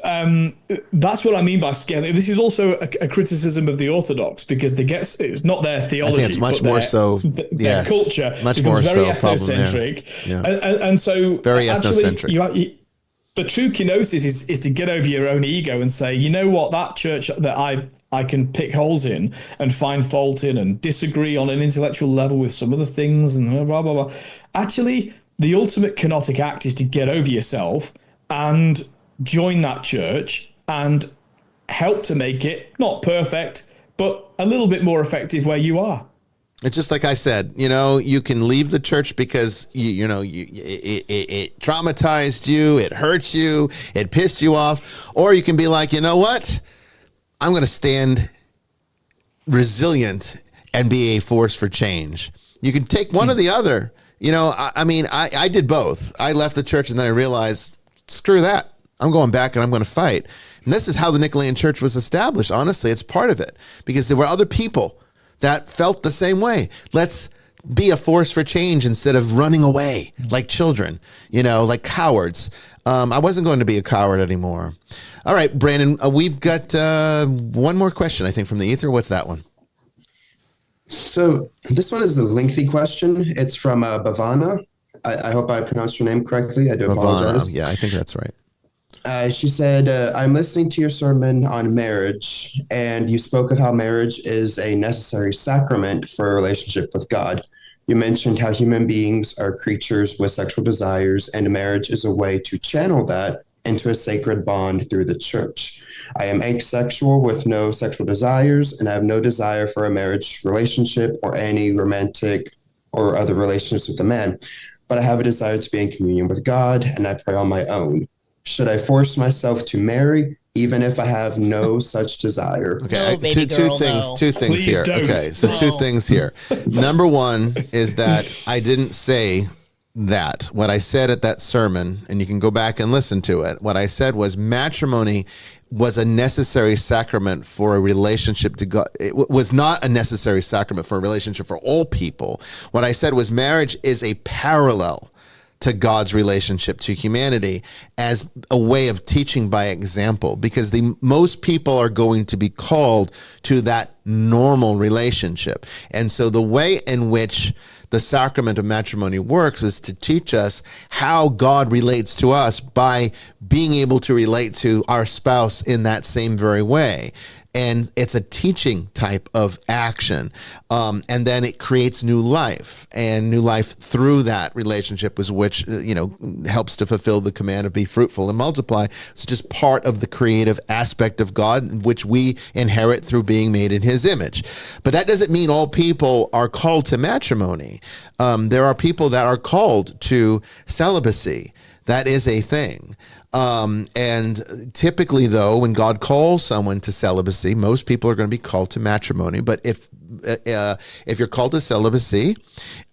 that's what I mean by scaling. This is also a criticism of the Orthodox, because it's not their theology, I think it's much more so their culture, much more very so ethnocentric, yeah. And so very actually, ethnocentric. The true kenosis is to get over your own ego and say, you know what, that church that I can pick holes in and find fault in and disagree on an intellectual level with some of the things and blah, blah, blah. Actually, the ultimate kenotic act is to get over yourself and join that church and help to make it not perfect, but a little bit more effective where you are. It's just like I said, you can leave the church because it traumatized you, it hurt you, it pissed you off, or you can be like, you know what? I'm going to stand resilient and be a force for change. You can take one or the other. I did both. I left the church and then I realized, screw that. I'm going back and I'm going to fight. And this is how the Nicolaitan Church was established. Honestly, it's part of it, because there were other people that felt the same way. Let's be a force for change instead of running away like children, like cowards. I wasn't going to be a coward anymore. All right, Brandon, we've got one more question, I think, from the ether. What's that one? So this one is a lengthy question. It's from Bhavana. I hope I pronounced your name correctly. I do apologize. Yeah, I think that's right. She said, I'm listening to your sermon on marriage, and you spoke of how marriage is a necessary sacrament for a relationship with God. You mentioned how human beings are creatures with sexual desires, and marriage is a way to channel that into a sacred bond through the church. I am asexual with no sexual desires, and I have no desire for a marriage relationship or any romantic or other relationships with a man, but I have a desire to be in communion with God, and I pray on my own. Should I force myself to marry, even if I have no such desire? Okay, no, baby two things Please here. Don't. Okay, so two things here. Number one is that I didn't say that. What I said at that sermon, and you can go back and listen to it, what I said was matrimony was a necessary sacrament for a relationship to God. It was not a necessary sacrament for a relationship for all people. What I said was marriage is a parallel to God's relationship to humanity as a way of teaching by example, because most people are going to be called to that normal relationship. And so the way in which the sacrament of matrimony works is to teach us how God relates to us by being able to relate to our spouse in that same very way. And it's a teaching type of action. And then it creates new life, and new life through that relationship is which, helps to fulfill the command of be fruitful and multiply. It's just part of the creative aspect of God, which we inherit through being made in his image. But that doesn't mean all people are called to matrimony. There are people that are called to celibacy. That is a thing. And typically, though, when God calls someone to celibacy, most people are going to be called to matrimony. But if you're called to celibacy,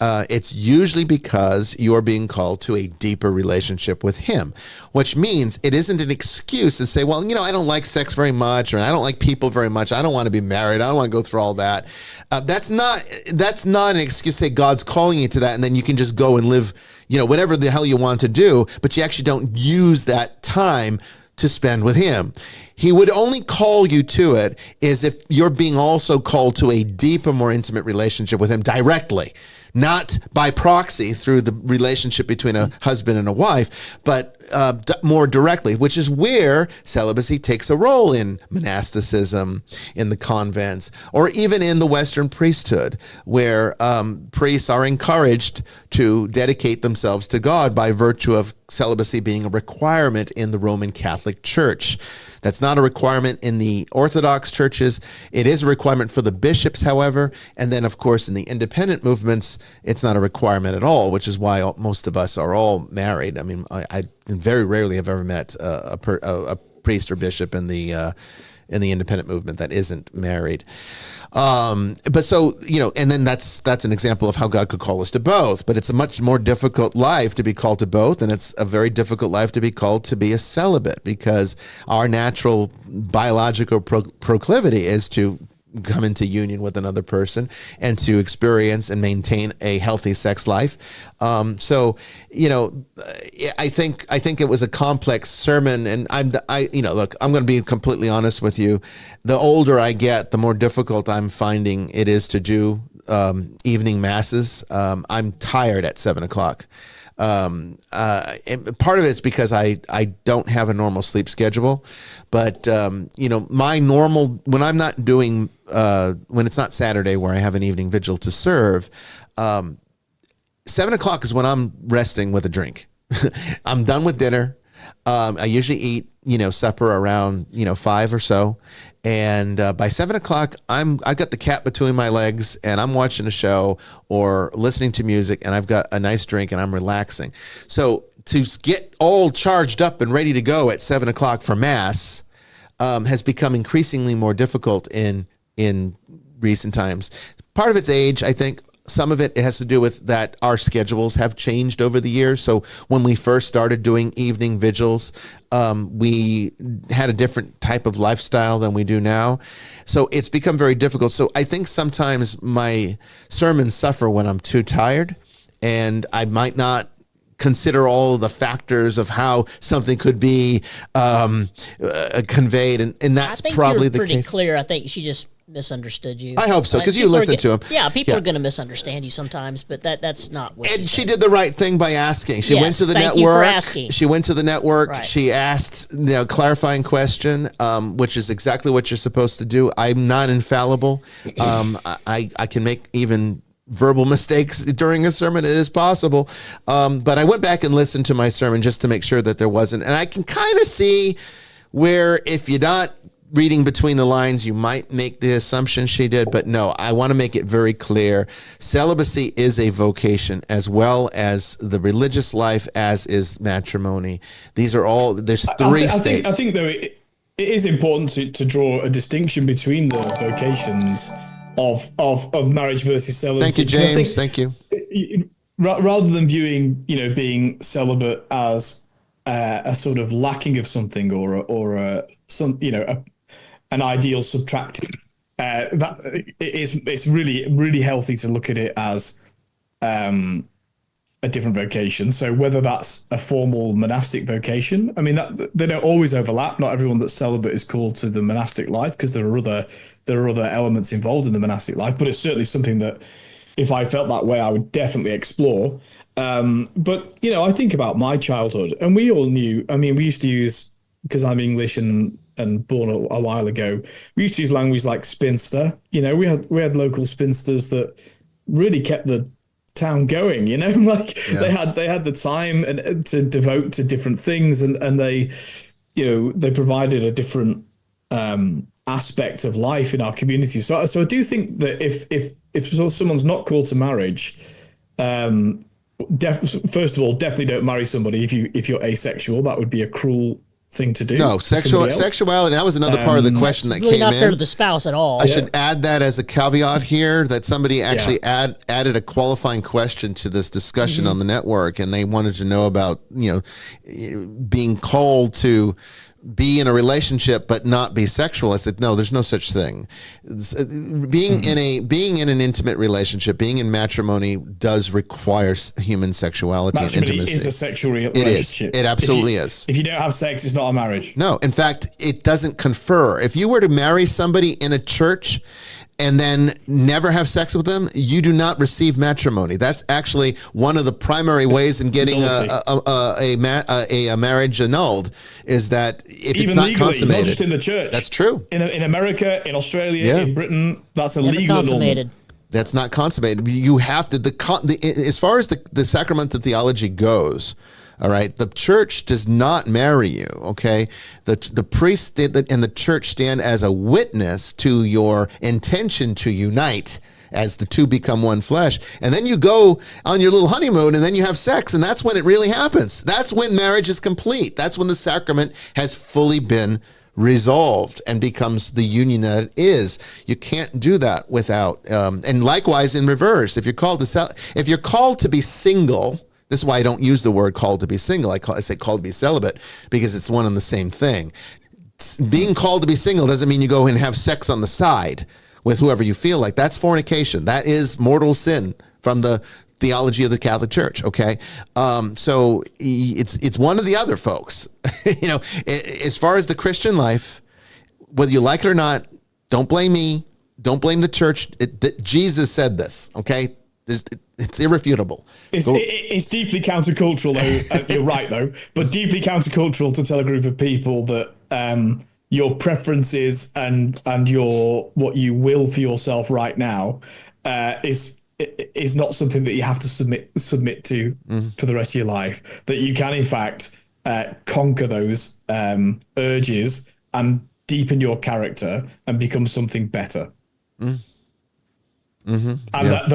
it's usually because you are being called to a deeper relationship with Him, which means it isn't an excuse to say, well, I don't like sex very much, or I don't like people very much. I don't want to be married. I don't want to go through all that. That's not an excuse to say God's calling you to that, and then you can just go and live, whatever the hell you want to do, but you actually don't use that time to spend with Him. He would only call you to it is if you're being also called to a deeper, more intimate relationship with Him directly, not by proxy through the relationship between a husband and a wife, but more directly, which is where celibacy takes a role in monasticism, in the convents, or even in the Western priesthood, where priests are encouraged to dedicate themselves to God by virtue of celibacy being a requirement in the Roman Catholic Church. That's not a requirement in the Orthodox churches. It is a requirement for the bishops, however. And then, of course, in the independent movements, it's not a requirement at all, which is why most of us are all married. I mean, I very rarely have ever met a priest or bishop in the independent movement that isn't married. But so, and then that's an example of how God could call us to both, but it's a much more difficult life to be called to both. And it's a very difficult life to be called to be a celibate, because our natural biological proclivity is to come into union with another person and to experience and maintain a healthy sex life. So, I think it was a complex sermon, and look, I'm going to be completely honest with you. The older I get, the more difficult I'm finding it is to do evening masses. I'm tired at 7:00. And part of it's because I don't have a normal sleep schedule, but my normal, when I'm not doing, when it's not Saturday where I have an evening vigil to serve, 7:00 is when I'm resting with a drink. I'm done with dinner. I usually eat, supper around, 5 or so. And by 7:00, I got the cat between my legs, and I'm watching a show or listening to music, and I've got a nice drink, and I'm relaxing. So to get all charged up and ready to go at 7:00 for mass has become increasingly more difficult in recent times. Part of it's age, I think. Some of it has to do with that our schedules have changed over the years. So when we first started doing evening vigils, we had a different type of lifestyle than we do now. So it's become very difficult. So I think sometimes my sermons suffer when I'm too tired, and I might not consider all of the factors of how something could be conveyed. And that's probably the case. Pretty clear. I think she just misunderstood you. I hope so, because you listen to him. Yeah, people are going to misunderstand you sometimes, but that's not what she did the right thing by asking. She went to the network. You for asking. She went to the network. Right. She asked clarifying question, which is exactly what you're supposed to do. I'm not infallible. I can make even verbal mistakes during a sermon. It is possible. But I went back and listened to my sermon just to make sure that there wasn't. And I can kind of see where if you're not reading between the lines, you might make the assumption she did, but no, I want to make it very clear. Celibacy is a vocation as well as the religious life, as is matrimony. These are all, there's three states. I think though, it is important to draw a distinction between the vocations of marriage versus celibacy. Thank you, James. Thank you. Rather than viewing, being celibate as a sort of lacking of something or an ideal subtracting. It's really healthy to look at it as a different vocation. So whether that's a formal monastic vocation, I mean, that they don't always overlap. Not everyone that's celibate is called to the monastic life, because there are other elements involved in the monastic life. But it's certainly something that, if I felt that way, I would definitely explore. But I think about my childhood, and we all knew. I mean, we used to use, because I'm English and born a while ago, we used to use language like spinster. We had local spinsters that really kept the town going. They had the time and to devote to different things, and they provided a different aspect of life in our community. So I do think that if someone's not called to marriage, First of all, definitely don't marry somebody if you're asexual. That would be a cruel thing to do. No, sexuality. That was another part of the question that really came not in. fair to the spouse at all. I should add that as a caveat here, that somebody actually added a qualifying question to this discussion on the network, and they wanted to know about, being called to be in a relationship but not be sexual. I said, no, there's no such thing. Being in an intimate relationship, being in matrimony, does require human sexuality and intimacy. Is a sexual relationship. It is. It absolutely is. If you don't have sex, it's not a marriage. No, in fact, it doesn't confer. If you were to marry somebody in a church and then never have sex with them, you do not receive matrimony. That's actually one of the primary ways in getting a marriage annulled, is that if even it's not legally, consummated. not just in the church. That's true. In America, in Australia, in Britain, that's a legal consummated. That's not consummated. You have to, as far as the sacramental theology goes, all right, the church does not marry you, okay? The priest and the church stand as a witness to your intention to unite as the two become one flesh. And then you go on your little honeymoon and then you have sex, and that's when it really happens. That's when marriage is complete. That's when the sacrament has fully been resolved and becomes the union that it is. You can't do that without, and likewise in reverse. If you're called to be single, this is why I don't use the word called to be single. I say called to be celibate, because it's one and the same thing. Being called to be single doesn't mean you go and have sex on the side with whoever you feel like. That's fornication. That is mortal sin from the theology of the Catholic Church. Okay. So it's one or the other, folks. As far as the Christian life, whether you like it or not, don't blame me. Don't blame the church. Jesus said this. Okay. It's irrefutable. It's deeply countercultural, though. You're right, though, but deeply countercultural to tell a group of people that your preferences and your what you will for yourself right now is not something that you have to submit to for the rest of your life. That you can, in fact, conquer those urges and deepen your character and become something better. And that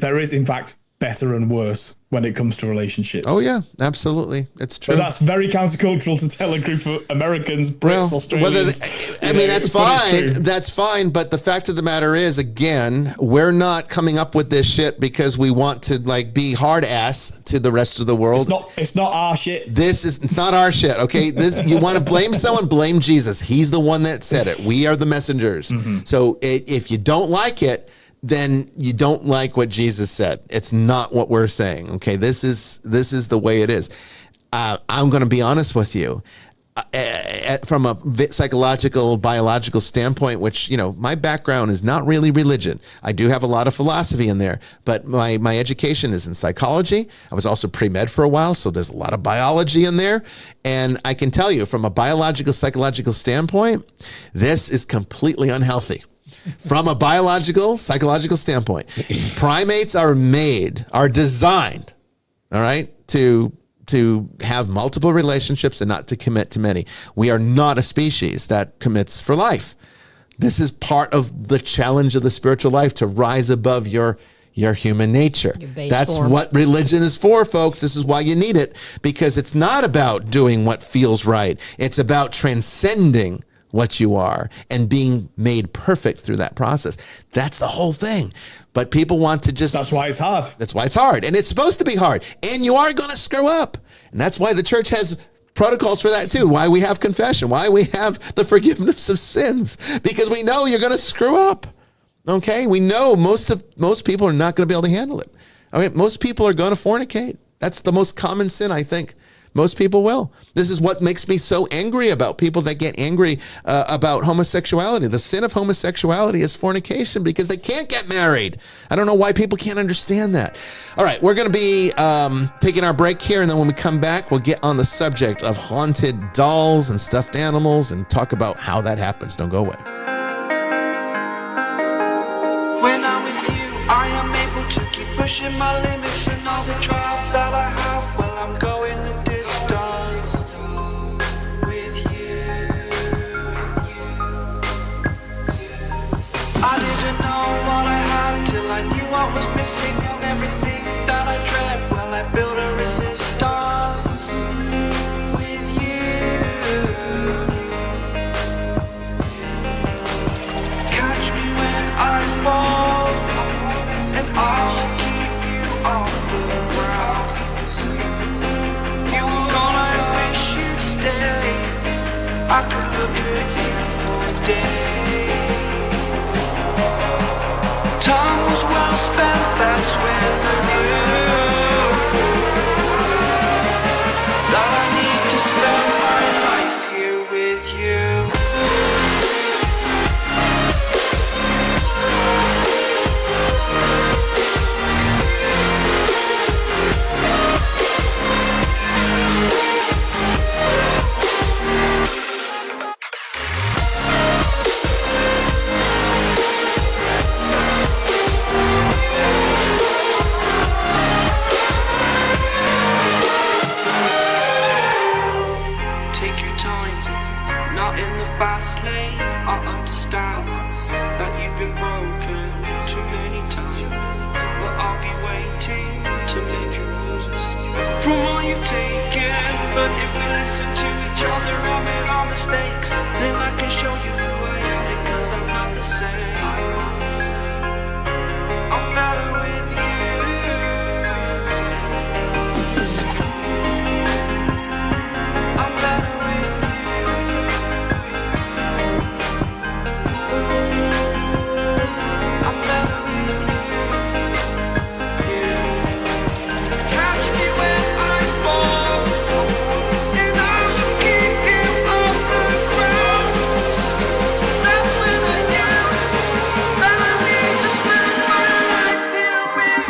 there is, in fact, better and worse when it comes to relationships. Oh yeah, absolutely, it's true. But that's very countercultural to tell a group of Americans, Brits, Australians. That's fine. That's fine. But the fact of the matter is, again, we're not coming up with this shit because we want to be hard ass to the rest of the world. It's not our shit. It's not our shit. Okay, you want to blame someone? Blame Jesus. He's the one that said it. We are the messengers. So if you don't like it, then you don't like what Jesus said. It's not what we're saying. Okay, this is the way it is. I'm going to be honest with you. From a psychological, biological standpoint, which, my background is not really religion. I do have a lot of philosophy in there, but my education is in psychology. I was also pre-med for a while, so there's a lot of biology in there. And I can tell you from a biological, psychological standpoint, this is completely unhealthy. From a biological, psychological standpoint, primates are designed, all right, to have multiple relationships and not to commit to many. We are not a species that commits for life. This is part of the challenge of the spiritual life, to rise above your human nature. That's what religion is for, folks. This is why you need it, because it's not about doing what feels right. It's about transcending what you are and being made perfect through that process. That's the whole thing. But people want to just... That's why it's hard. That's why it's hard. And it's supposed to be hard. And you are going to screw up. And that's why the church has protocols for that too. Why we have confession. Why we have the forgiveness of sins. Because we know you're going to screw up. Okay? We know most people are not going to be able to handle it. Okay? Most people are going to fornicate. That's the most common sin, I think. Most people will. This is what makes me so angry about people that get angry about homosexuality. The sin of homosexuality is fornication, because they can't get married. I don't know why people can't understand that. All right, we're going to be taking our break here, and then when we come back, we'll get on the subject of haunted dolls and stuffed animals and talk about how that happens. Don't go away. When I'm with you, I am able to keep pushing my limits, and all the drive that I have, well, I'm going the distance with you. I didn't know what I had till I knew what was missing, and everything that I dread, well, I name, I understand that you've been broken too many times. But I'll be waiting to mend your wounds from all you've taken. But if we listen to each other and make our mistakes, then I can show you who I am, because I'm not the same. I'm better with you. I'm better with you. I'm better with you. Catch me when I fall, and I'll keep you off the ground. That's when I knew that I need to spend my life here with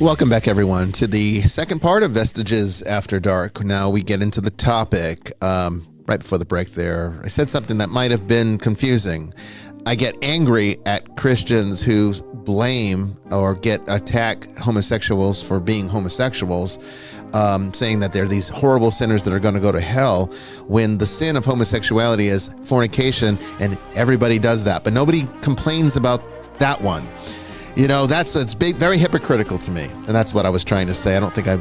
Welcome back, everyone, to the second part of Vestiges After Dark. Now we get into the topic. Right before the break there, I said something that might have been confusing. I get angry at Christians who blame or attack homosexuals for being homosexuals, saying that they're these horrible sinners that are going to go to hell, when the sin of homosexuality is fornication, and everybody does that. But nobody complains about that one. You know, it's very hypocritical to me. And that's what I was trying to say. I don't think I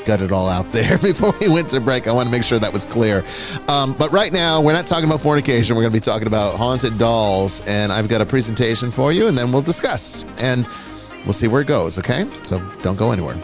got it all out there before we went to break. I want to make sure that was clear. But right now, we're not talking about fornication. We're going to be talking about haunted dolls. And I've got a presentation for you, and then we'll discuss. And we'll see where it goes, okay? So don't go anywhere.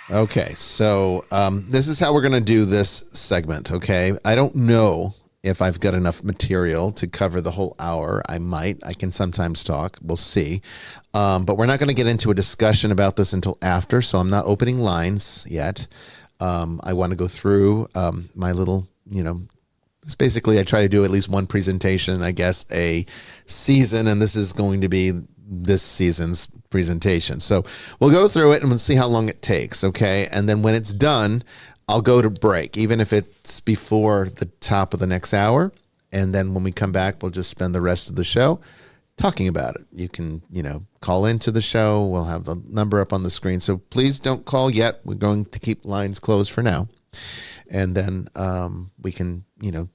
Okay, so this is how we're going to do this segment, okay? I don't know if I've got enough material to cover the whole hour. I can sometimes talk. We'll see. But we're not going to get into a discussion about this until after, so I'm not opening lines yet. I want to go through my little, it's basically I try to do at least one presentation, I guess, a season, and this is going to be this season's presentation. So we'll go through it and we'll see how long it takes, okay? And then when it's done, I'll go to break, even if it's before the top of the next hour. And then when we come back, we'll just spend the rest of the show talking about it. You can, call into the show. We'll have the number up on the screen. So please don't call yet. We're going to keep lines closed for now. And then we can,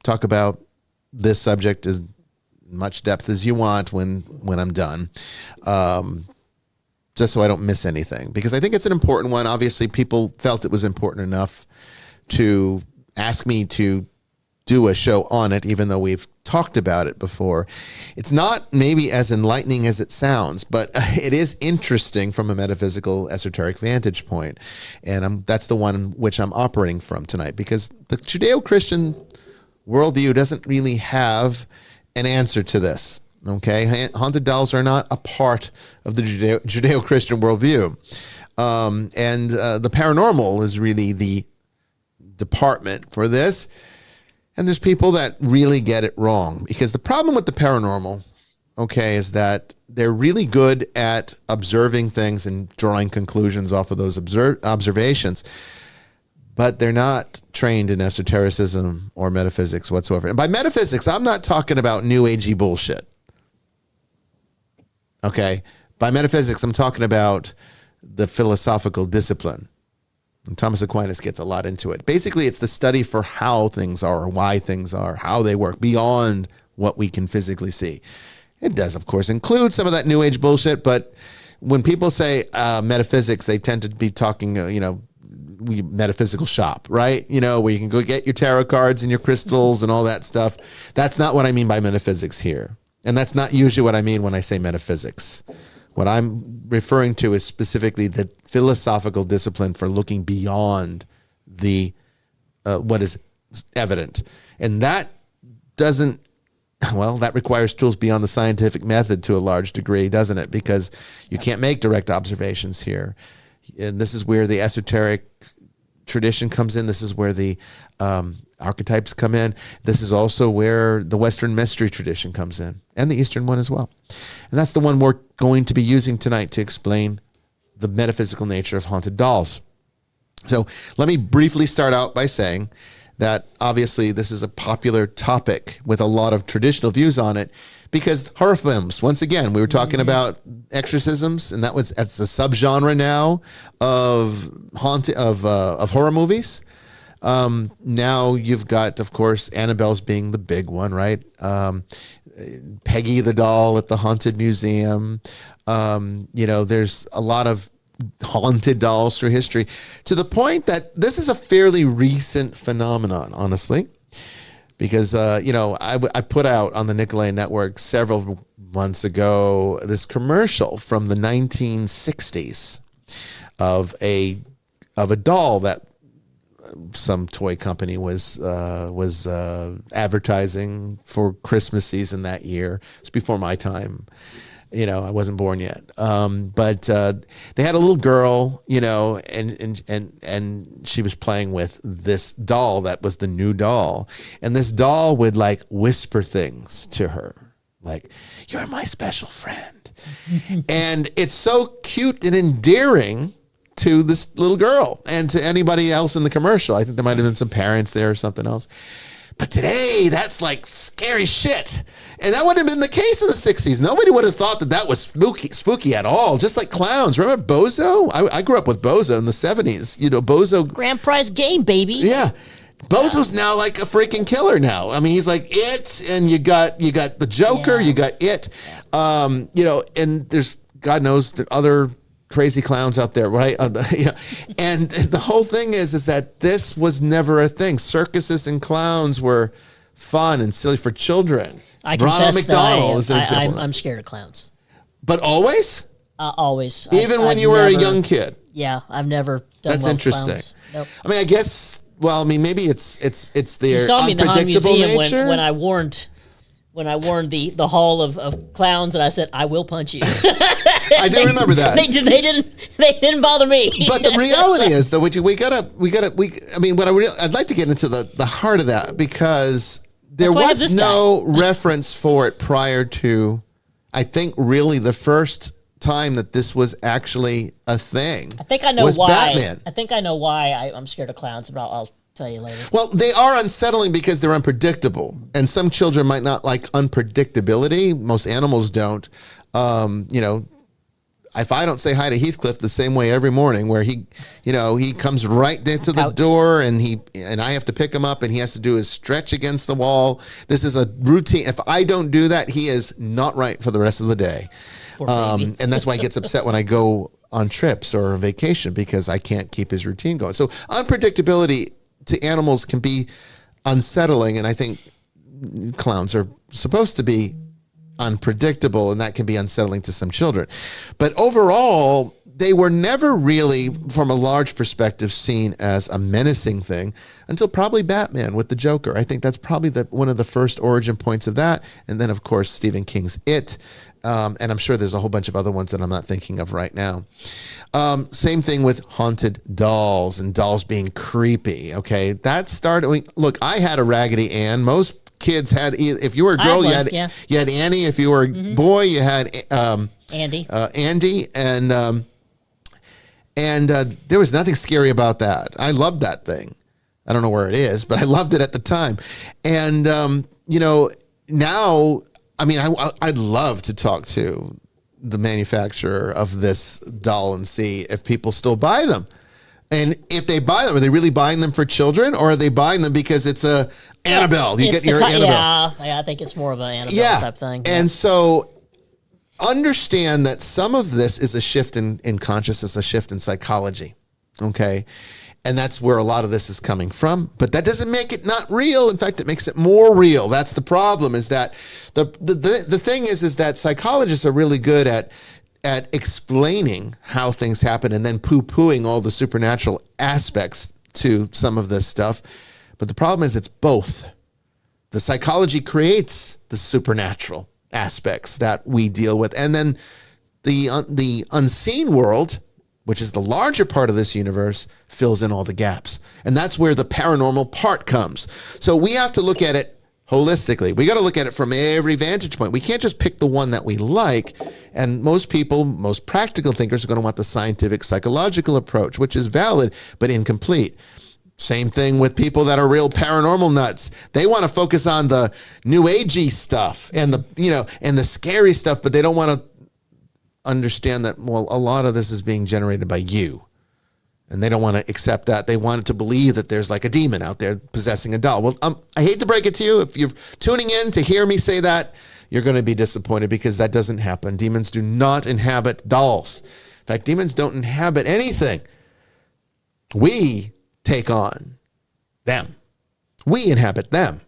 talk about this subject as much depth as you want when I'm done. Just so I don't miss anything, because I think it's an important one. Obviously, people felt it was important enough to ask me to do a show on it, even though we've talked about it before. It's not maybe as enlightening as it sounds, but it is interesting from a metaphysical, esoteric vantage point. And that's the one which I'm operating from tonight, because the Judeo-Christian worldview doesn't really have an answer to this. Okay, haunted dolls are not a part of the Judeo-Christian worldview. And the paranormal is really the department for this. And there's people that really get it wrong, because the problem with the paranormal, okay, is that they're really good at observing things and drawing conclusions off of those observations, but they're not trained in esotericism or metaphysics whatsoever. And by metaphysics, I'm not talking about new agey bullshit. Okay, by metaphysics, I'm talking about the philosophical discipline. And Thomas Aquinas gets a lot into it. Basically, it's the study for how things are, or why things are, how they work beyond what we can physically see. It does, of course, include some of that new age bullshit, but when people say metaphysics, they tend to be talking, metaphysical shop, right? Where you can go get your tarot cards and your crystals and all that stuff. That's not what I mean by metaphysics here. And that's not usually what I mean when I say metaphysics. What I'm referring to is specifically the philosophical discipline for looking beyond the what is evident. And that that requires tools beyond the scientific method to a large degree, doesn't it? Because you can't make direct observations here. And this is where the esoteric tradition comes in. This is where the archetypes come in. This is also where the Western mystery tradition comes in, and the Eastern one as well. And that's the one we're going to be using tonight to explain the metaphysical nature of haunted dolls. So let me briefly start out by saying that obviously this is a popular topic with a lot of traditional views on it, because horror films, once again, we were talking about exorcisms, and that's a subgenre now of horror movies. Now you've got, of course, Annabelle's being the big one, right? Peggy the doll at the Haunted Museum. There's a lot of haunted dolls through history, to the point that this is a fairly recent phenomenon, honestly, because I put out on the Nickelodeon Network several months ago this commercial from the 1960s of a doll that some toy company was advertising for Christmas season that year. It's before my time. I wasn't born yet. But they had a little girl, and she was playing with this doll that was the new doll. And this doll would like whisper things to her, like, "You're my special friend." And it's so cute and endearing to this little girl and to anybody else in the commercial. I think there might have been some parents there or something else. But today, that's like scary shit. And that wouldn't have been the case in the 60s. Nobody would have thought that was spooky at all. Just like clowns. Remember Bozo? I grew up with Bozo in the 70s. Bozo. Grand prize game, baby. Yeah. Bozo's now like a freaking killer now. I mean, he's like It, and you got the Joker, you got It. And there's, God knows, the other crazy clowns out there, right? And the whole thing is that this was never a thing. Circuses and clowns were fun and silly for children. I Ronald confess McDonald is an that example. I'm scared of clowns. But always? Always. Even when you were a young kid? Yeah, I've never done That's well with interesting. clowns. Nope. I mean, I guess, maybe it's their You saw me in the Haunted unpredictable Museum nature. when I warned the hall of clowns, and I said, "I will punch you." I do remember that. They didn't bother me. But the reality is, though, I'd like to get into the heart of that, because there why I have was this no reference for it prior to, I think, really the first time that this was actually a thing. I think I know was why. Batman. I think I know why I'm scared of clowns, but I'll tell you later. Well, they are unsettling because they're unpredictable, and some children might not like unpredictability. Most animals don't. If I don't say hi to Heathcliff the same way every morning, where he comes right into the door and I have to pick him up and he has to do his stretch against the wall. This is a routine. If I don't do that, he is not right for the rest of the day. And that's why he gets upset when I go on trips or vacation, because I can't keep his routine going. So unpredictability to animals can be unsettling, and I think clowns are supposed to be unpredictable, and that can be unsettling to some children. But overall, they were never really, from a large perspective, seen as a menacing thing until probably Batman with the Joker. I think that's probably one of the first origin points of that. And then, of course, Stephen King's It. And I'm sure there's a whole bunch of other ones that I'm not thinking of right now. Same thing with haunted dolls and dolls being creepy. Okay, that started. Look, I had a Raggedy Ann. Most kids had. If you were a girl, you had Annie. If you were a boy, you had Andy. Andy, and there was nothing scary about that. I loved that thing. I don't know where it is, but I loved it at the time. And now. I mean, I'd love to talk to the manufacturer of this doll and see if people still buy them. And if they buy them, are they really buying them for children, or are they buying them because it's a Annabelle? You get your Annabelle. Yeah, I think it's more of an Annabelle type thing. And so understand that some of this is a shift in consciousness, a shift in psychology. Okay. And that's where a lot of this is coming from. But that doesn't make it not real. In fact, it makes it more real. That's the problem, is that the thing is that psychologists are really good at explaining how things happen and then poo-pooing all the supernatural aspects to some of this stuff. But the problem is it's both. The psychology creates the supernatural aspects that we deal with. And then the unseen world which is the larger part of this universe, fills in all the gaps. And that's where the paranormal part comes. So we have to look at it holistically. We got to look at it from every vantage point. We can't just pick the one that we like. And most people, most practical thinkers, are going to want the scientific, psychological approach, which is valid, but incomplete. Same thing with people that are real paranormal nuts. They want to focus on the new agey stuff and the scary stuff, but they don't want to understand that, well, a lot of this is being generated by you. And they don't want to accept that. They want to believe that there's like a demon out there possessing a doll. Well, I hate to break it to you. If you're tuning in to hear me say that, you're going to be disappointed, because that doesn't happen. Demons do not inhabit dolls. In fact, demons don't inhabit anything. We take on them. We inhabit them.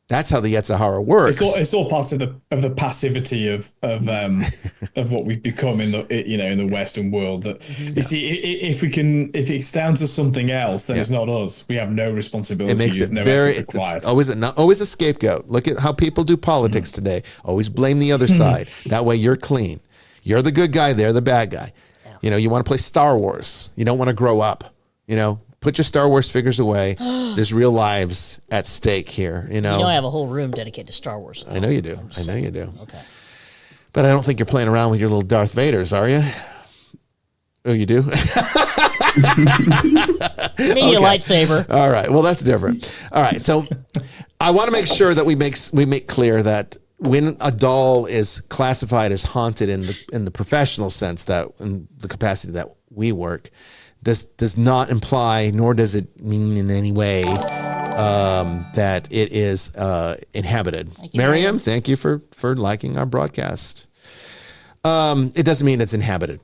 That's how the Yetzirah works. It's all part of the passivity of what we've become in the Western world. That you see, if it's down to something else, then it's not us. We have no responsibility. It makes it no very. effort required. It's not always a scapegoat. Look at how people do politics today. Always blame the other side. That way you're clean. You're the good guy. They're the bad guy. Yeah. You want to play Star Wars. You don't want to grow up. Put your Star Wars figures away. There's real lives at stake here. I have a whole room dedicated to Star Wars. I know you do. I know you do. Okay. But I don't think you're playing around with your little Darth Vaders, are you? Oh, you do? Maybe a lightsaber. All right. Well, that's different. All right. So I want to make sure that we make clear that when a doll is classified as haunted in the professional sense, that in the capacity that we work, this does not imply, nor does it mean in any way that it is inhabited. Miriam, thank you for liking our broadcast. It doesn't mean it's inhabited.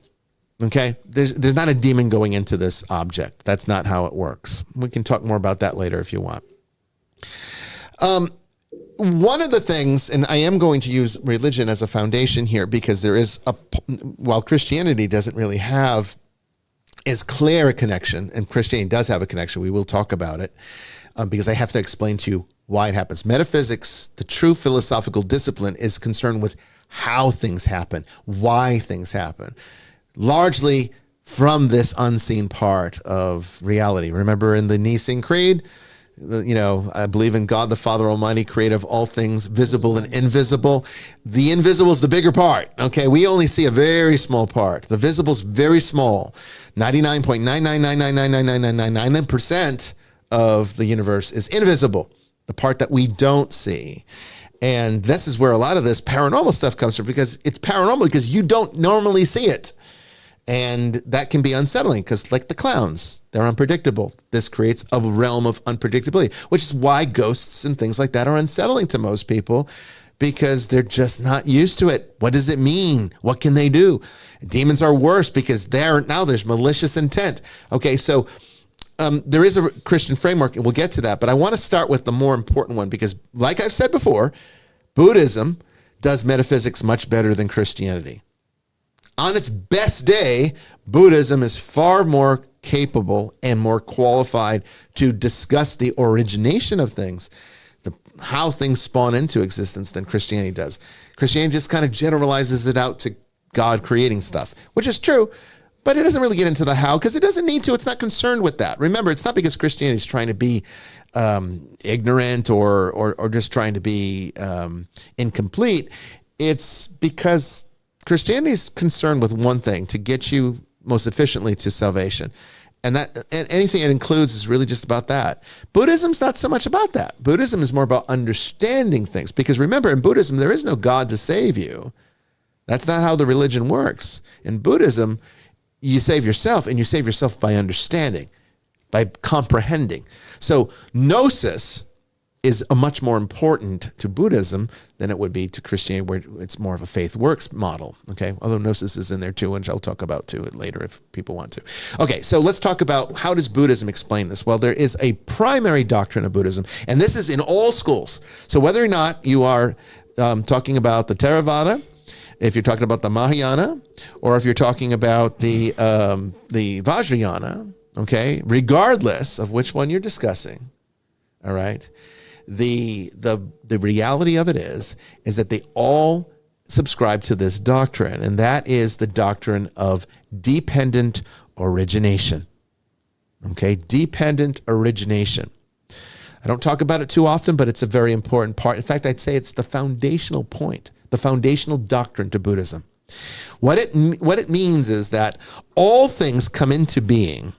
Okay? There's not a demon going into this object. That's not how it works. We can talk more about that later if you want. One of the things, and I am going to use religion as a foundation here, because there is while Christianity doesn't really have as clear a connection, and Christianity does have a connection. We will talk about it because I have to explain to you why it happens. Metaphysics, the true philosophical discipline, is concerned with how things happen, why things happen, largely from this unseen part of reality. Remember in the Nicene Creed, I believe in God the Father Almighty, creator of all things, visible and invisible. The invisible is the bigger part. Okay, we only see a very small part. The visible is very small. 99.999999999% of the universe is invisible, the part that we don't see. And this is where a lot of this paranormal stuff comes from, because it's paranormal because you don't normally see it. And that can be unsettling because, like the clowns, they're unpredictable. This creates a realm of unpredictability, which is why ghosts and things like that are unsettling to most people, because they're just not used to it. What does it mean? What can they do? Demons are worse because there's malicious intent. Okay, so there is a Christian framework, and we'll get to that. But I want to start with the more important one because, like I've said before, Buddhism does metaphysics much better than Christianity. On its best day, Buddhism is far more capable and more qualified to discuss the origination of things, how things spawn into existence, than Christianity does. Christianity just kind of generalizes it out to God creating stuff, which is true, but it doesn't really get into the how because it doesn't need to. It's not concerned with that. Remember, it's not because Christianity is trying to be ignorant or just trying to be incomplete. It's because Christianity is concerned with one thing: to get you most efficiently to salvation. And anything it includes is really just about that. Buddhism's not so much about that. Buddhism is more about understanding things. Because remember, in Buddhism, there is no God to save you. That's not how the religion works. In Buddhism, you save yourself, and you save yourself by understanding, by comprehending. So gnosis is a much more important to Buddhism than it would be to Christianity, where it's more of a faith works model. Okay, although gnosis is in there too, which I'll talk about too later if people want to. Okay, so let's talk about how does Buddhism explain this? Well, there is a primary doctrine of Buddhism, and this is in all schools. So whether or not you are talking about the Theravada, if you're talking about the Mahayana, or if you're talking about the Vajrayana, okay, regardless of which one you're discussing, all right, the reality of it is that they all subscribe to this doctrine, and that is the doctrine of dependent origination. Okay, dependent origination. I don't talk about it too often, but it's a very important part. In fact, I'd say it's the foundational point, the foundational doctrine to Buddhism. What it means is that all things come into being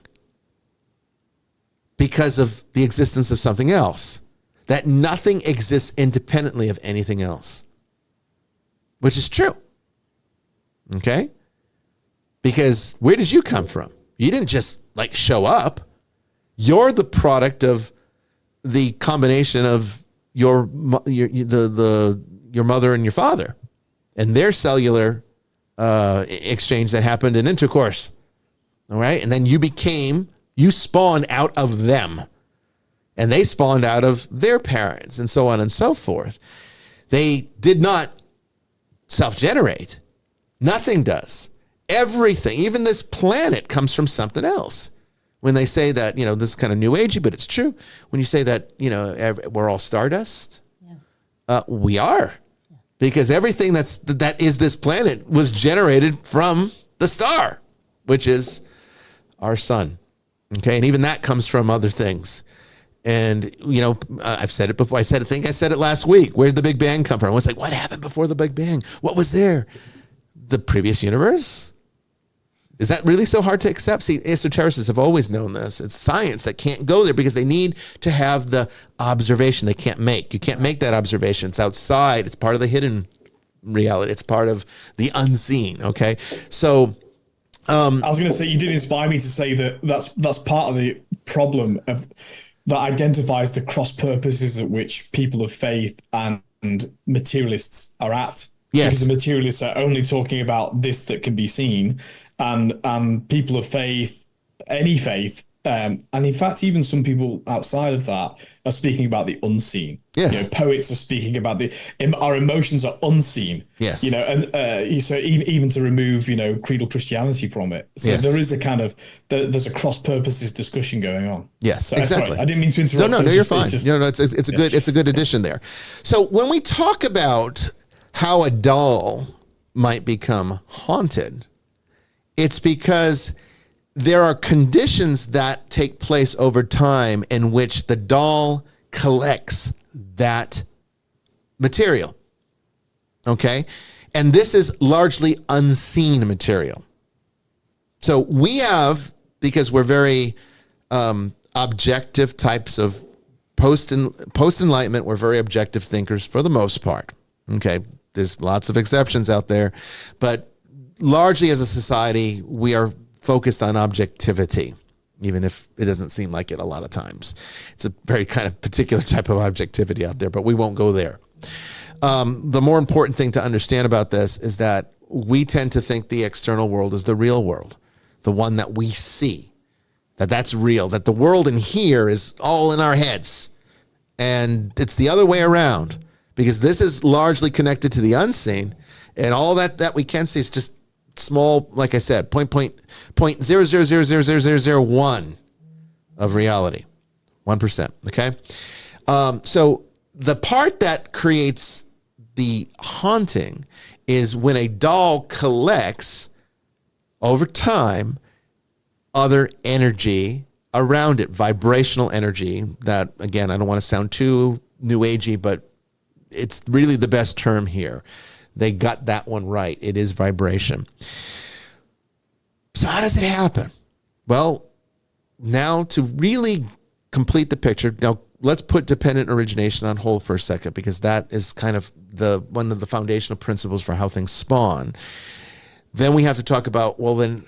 because of the existence of something else, that nothing exists independently of anything else, which is true. Okay? Because where did you come from? You didn't just like show up. You're the product of the combination of your mother and your father and their cellular exchange that happened in intercourse. All right? And then you spawned out of them, and they spawned out of their parents, and so on and so forth. They did not self-generate. Nothing does. Everything, even this planet, comes from something else. When they say that, this is kind of new agey, but it's true. When you say that, we're all stardust, we are. Yeah. Because everything that is this planet was generated from the star, which is our sun. Okay, and even that comes from other things. And, I've said it before. I think I said it last week. Where'd the Big Bang come from? It's like, what happened before the Big Bang? What was there? The previous universe? Is that really so hard to accept? See, esotericists have always known this. It's science that can't go there because they need to have the observation they can't make. You can't make that observation. It's outside. It's part of the hidden reality. It's part of the unseen, okay? So... I was going to say, you did inspire me to say that's part of the problem that identifies the cross purposes at which people of faith and materialists are at. Yes. Because the materialists are only talking about this that can be seen, and people of faith, any faith, and in fact, even some people outside of that are speaking about the unseen. Yes. Poets are speaking about our emotions are unseen. Yes. And so even to remove, creedal Christianity from it. So yes. there is there's a cross purposes discussion going on. Yes, so, exactly. Sorry, I didn't mean to interrupt. No, you're fine. It's a good addition there. So when we talk about how a doll might become haunted, it's because there are conditions that take place over time in which the doll collects that material. Okay? And this is largely unseen material. So we have, because we're very objective types of post-enlightenment, we're very objective thinkers for the most part. Okay? There's lots of exceptions out there. But largely as a society, we are focused on objectivity, even if it doesn't seem like it a lot of times. It's a very kind of particular type of objectivity out there, but we won't go there. The more important thing to understand about this is that we tend to think the external world is the real world, the one that we see, that's real, that the world in here is all in our heads. And it's the other way around, because this is largely connected to the unseen, and all that we can see is just small, like I said, 0.0000001 of reality, 1%. Okay, so the part that creates the haunting is when a doll collects over time other energy around it, vibrational energy. That, again, I don't want to sound too new agey, but it's really the best term here. They got that one right. It is vibration. So how does it happen? Well, now to really complete the picture, now let's put dependent origination on hold for a second, because that is kind of one of the foundational principles for how things spawn. Then we have to talk about, well, then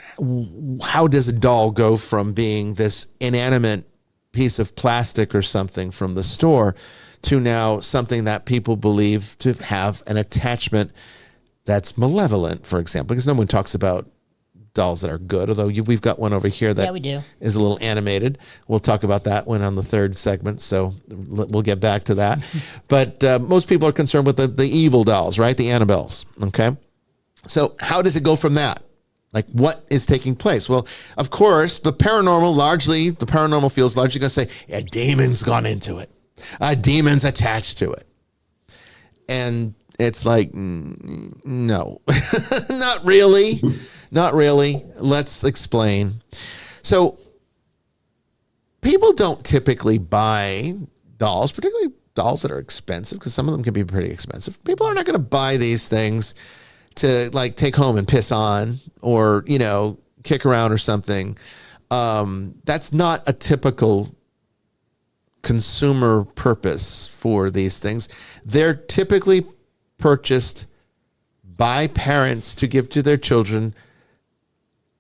how does a doll go from being this inanimate piece of plastic or something from the store to now something that people believe to have an attachment that's malevolent, for example, because no one talks about dolls that are good, although we've got one over here that we do. Is a little animated. We'll talk about that one on the third segment, so we'll get back to that. But most people are concerned with the evil dolls, right? The Annabelles, okay? So how does it go from that? Like, what is taking place? Well, of course, the paranormal field's largely going to say, a demon's gone into it. A demon's attached to it. And It's like, no, not really. Not really. Let's explain. So people don't typically buy dolls, particularly dolls that are expensive, because some of them can be pretty expensive. People are not going to buy these things to like take home and piss on or, you know, kick around or something. That's not a typical consumer purpose for these things. They're typically purchased by parents to give to their children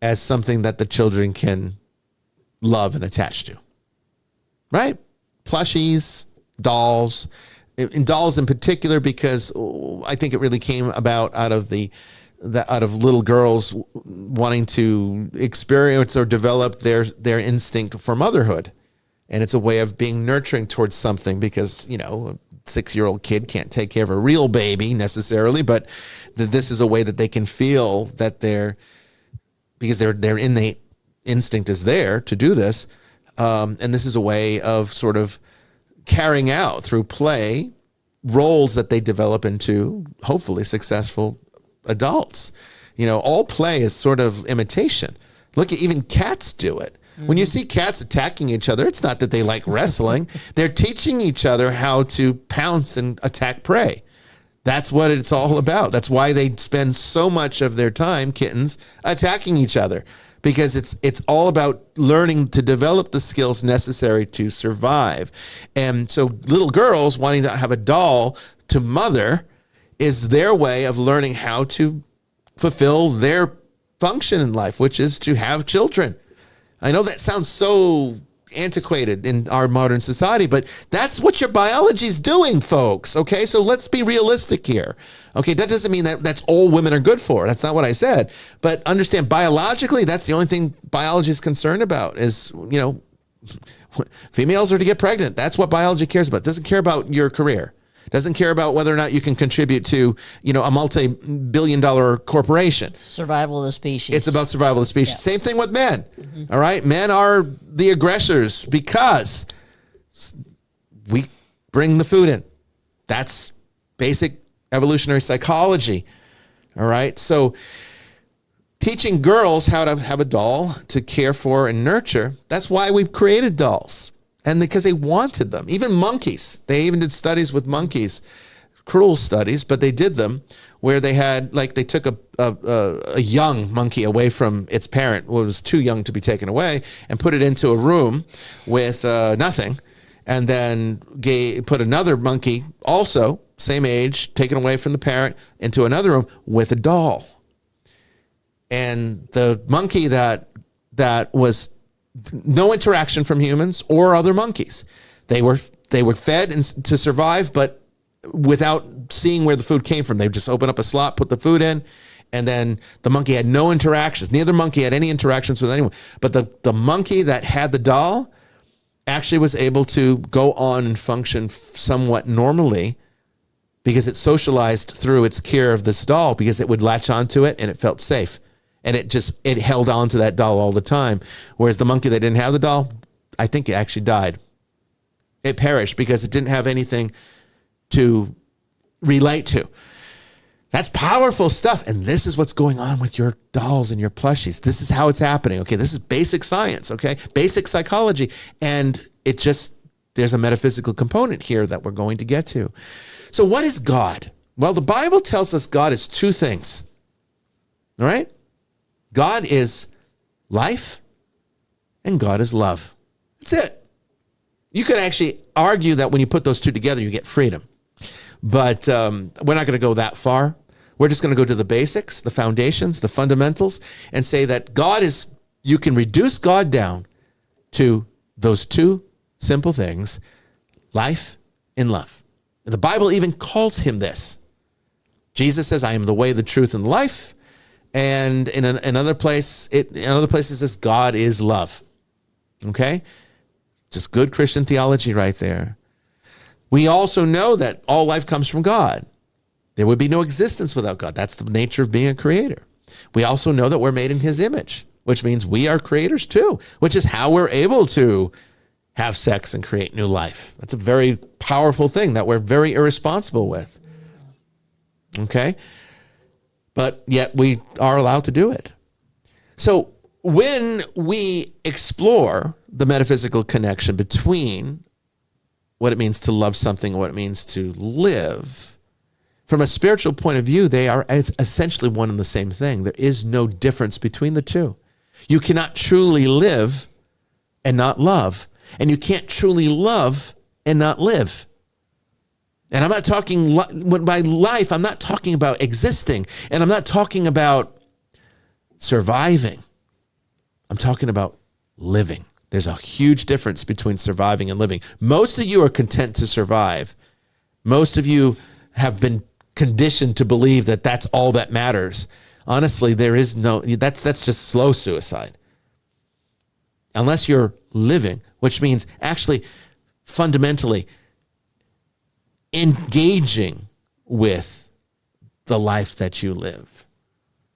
as something that the children can love and attach to. Right? Plushies, dolls, and dolls in particular, because I think it really came about out of out of little girls wanting to experience or develop their instinct for motherhood. And it's a way of being nurturing towards something, because, you know, a 6-year-old kid can't take care of a real baby necessarily, but this is a way that they can feel that because their innate instinct is there to do this. And this is a way of sort of carrying out through play roles that they develop into hopefully successful adults. You know, all play is sort of imitation. Look at even cats do it. When you see cats attacking each other, it's not that they like wrestling. They're teaching each other how to pounce and attack prey. That's what it's all about. That's why they spend so much of their time, kittens, attacking each other, because it's all about learning to develop the skills necessary to survive. And so little girls wanting to have a doll to mother is their way of learning how to fulfill their function in life, which is to have children. I know that sounds so antiquated in our modern society, but that's what your biology's doing, folks. Okay, so let's be realistic here. Okay, that doesn't mean that that's all women are good for. That's not what I said. But understand, biologically, that's the only thing biology is concerned about is, you know, females are to get pregnant. That's what biology cares about. It doesn't care about your career. Doesn't care about whether or not you can contribute to, you know, a multi-billion-dollar corporation. Survival of the species. It's about survival of the species. Yeah. Same thing with men. All right. Men are the aggressors because we bring the food in. That's basic evolutionary psychology. All right. So teaching girls how to have a doll to care for and nurture, that's why we've created dolls. And because they wanted them. Even monkeys. They even did studies with monkeys. Cruel studies, but they did them where they had, like, they took a young monkey away from its parent, who was too young to be taken away, and put it into a room with nothing. And then put another monkey, also same age, taken away from the parent, into another room with a doll. And the monkey that was no interaction from humans or other monkeys. They were fed to survive, but without seeing where the food came from. They would just open up a slot, put the food in, and then the monkey had no interactions. Neither monkey had any interactions with anyone. But the monkey that had the doll actually was able to go on and function somewhat normally because it socialized through its care of this doll, because it would latch onto it and it felt safe. And it held on to that doll all the time. Whereas the monkey that didn't have the doll, I think it actually died. It perished because it didn't have anything to relate to. That's powerful stuff. And this is what's going on with your dolls and your plushies. This is how it's happening. Okay. This is basic science. Okay. Basic psychology. And there's a metaphysical component here that we're going to get to. So what is God? Well, the Bible tells us God is two things. All right. God is life and God is love. That's it. You could actually argue that when you put those two together, you get freedom. But we're not going to go that far. We're just going to go to the basics, the foundations, the fundamentals, and say that you can reduce God down to those two simple things, life and love. The Bible even calls him this. Jesus says, I am the way, the truth, and life. And in another place, it says God is love. Okay? Just good Christian theology right there. We also know that all life comes from God. There would be no existence without God. That's the nature of being a creator. We also know that we're made in his image, which means we are creators too, which is how we're able to have sex and create new life. That's a very powerful thing that we're very irresponsible with. Okay? But yet we are allowed to do it. So when we explore the metaphysical connection between what it means to love something and what it means to live, from a spiritual point of view, they are essentially one and the same thing. There is no difference between the two. You cannot truly live and not love. And you can't truly love and not live. And I'm not talking, by life, I'm not talking about existing. And I'm not talking about surviving. I'm talking about living. There's a huge difference between surviving and living. Most of you are content to survive. Most of you have been conditioned to believe that that's all that matters. Honestly, there is no, that's just slow suicide. Unless you're living, which means actually fundamentally engaging with the life that you live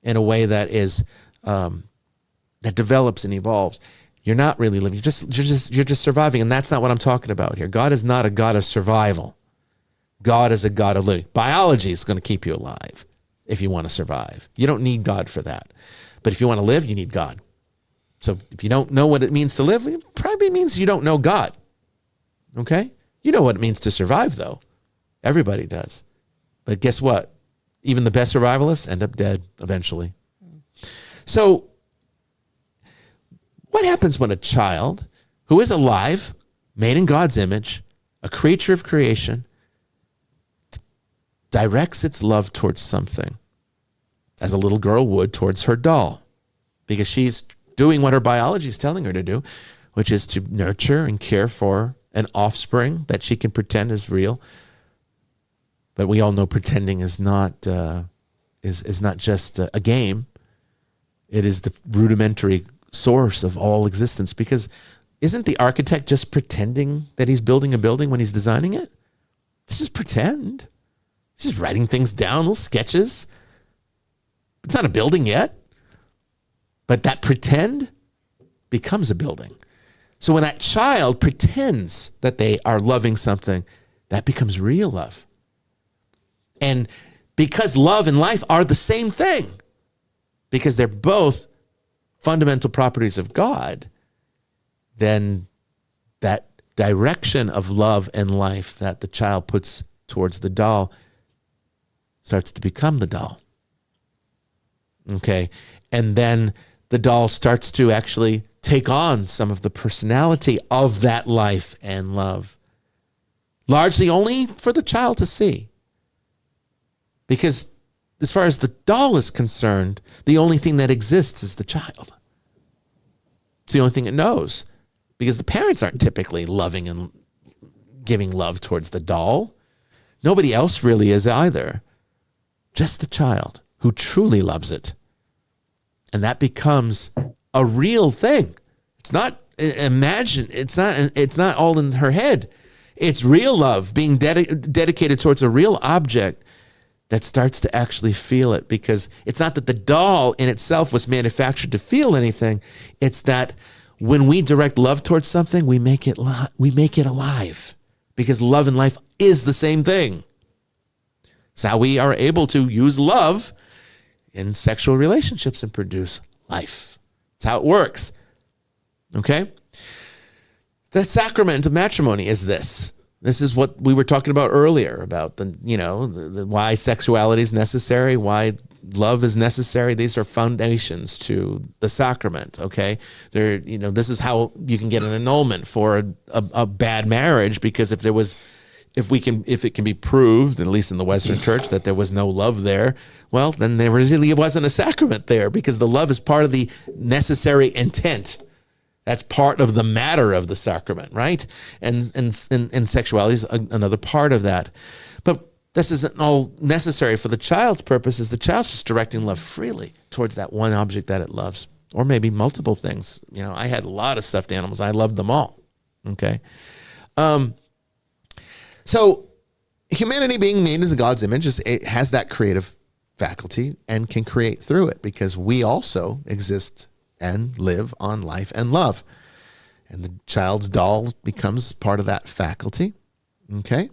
in a way that is that develops and evolves. You're not really living. You're just surviving, and that's not what I'm talking about here. God is not a God of survival. God is a God of living. Biology is going to keep you alive if you want to survive. You don't need God for that. But if you want to live, you need God. So if you don't know what it means to live, it probably means you don't know God. Okay? You know what it means to survive, though. Everybody does. But guess what? Even the best survivalists end up dead eventually. So what happens when a child who is alive, made in God's image, a creature of creation, directs its love towards something, as a little girl would towards her doll, because she's doing what her biology is telling her to do, which is to nurture and care for an offspring that she can pretend is real. But we all know pretending is not is not just a game. It is the rudimentary source of all existence, because isn't the architect just pretending that he's building a building when he's designing it? This is pretend. He's just writing things down, little sketches. It's not a building yet. But that pretend becomes a building. So when that child pretends that they are loving something, that becomes real love. And because love and life are the same thing, because they're both fundamental properties of God, then that direction of love and life that the child puts towards the doll starts to become the doll. Okay? And then the doll starts to actually take on some of the personality of that life and love, largely only for the child to see. Because as far as the doll is concerned, the only thing that exists is the child. It's the only thing it knows, because the parents aren't typically loving and giving love towards the doll. Nobody else really is either. Just the child who truly loves it. And that becomes a real thing. It's not it's not all in her head. It's real love being dedicated towards a real object that starts to actually feel it, because it's not that the doll in itself was manufactured to feel anything. It's that when we direct love towards something, we make it alive, because love and life is the same thing. It's how we are able to use love in sexual relationships and produce life. That's how it works. Okay? The sacrament of matrimony is this. This is what we were talking about earlier, about why sexuality is necessary, why love is necessary. These are foundations to the sacrament. Okay, this is how you can get an annulment for a bad marriage, because if it can be proved, at least in the Western Church, that there was no love there, well, then there really wasn't a sacrament there, because the love is part of the necessary intent. That's part of the matter of the sacrament, right? And sexuality is another part of that. But this isn't all necessary for the child's purposes. The child's just directing love freely towards that one object that it loves, or maybe multiple things. I had a lot of stuffed animals. I loved them all. Okay. So humanity, being made in God's image, it has that creative faculty and can create through it, because we also exist and live on life and love. And the child's doll becomes part of that faculty, okay,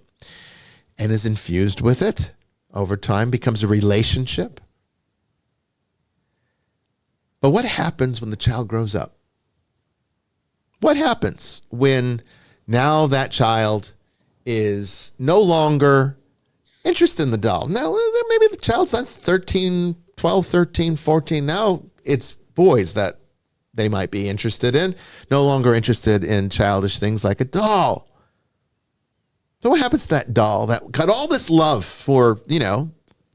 and is infused with it. over time, becomes a relationship. But what happens when the child grows up? What happens when now that child is no longer interested in the doll? Now, maybe the child's like 13, 12, 13, 14. Now it's boys that they might be interested in, no longer interested in childish things like a doll. So what happens to that doll that got all this love for,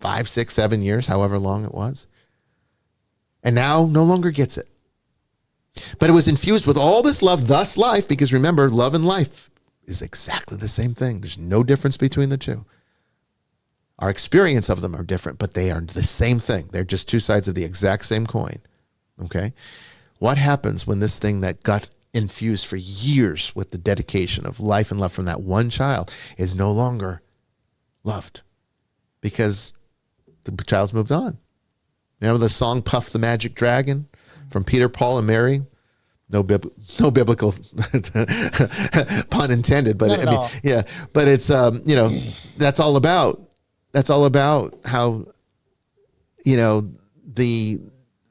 5, 6, 7 years, however long it was, and now no longer gets it? But it was infused with all this love, thus life, because remember, love and life is exactly the same thing. There's no difference between the two. Our experience of them are different, but they are the same thing. They're just two sides of the exact same coin. Okay? What happens when this thing that got infused for years with the dedication of life and love from that one child is no longer loved? Because the child's moved on. Remember the song Puff the Magic Dragon from Peter, Paul, and Mary? No biblical pun intended, but yeah, but it's that's all about how the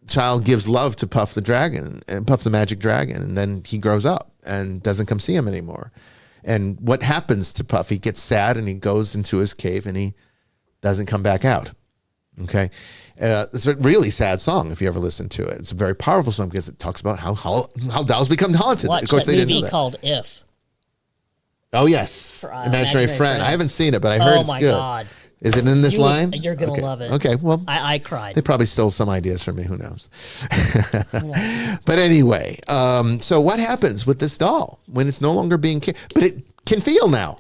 child gives love to Puff the dragon and Puff the Magic Dragon, and then he grows up and doesn't come see him anymore. And what happens to Puff? He gets sad and he goes into his cave and he doesn't come back out. Okay. It's a really sad song if you ever listen to it. It's a very powerful song because it talks about how dolls become haunted. Watch of course, that they movie didn't know that. Called If. Oh yes, Imaginary Friend. I haven't seen it, but I heard it's good. Oh my God. Is it in this line? You're going to love it. Okay, well. I cried. They probably stole some ideas from me. Who knows? But anyway, so what happens with this doll when it's no longer being cared? But it can feel now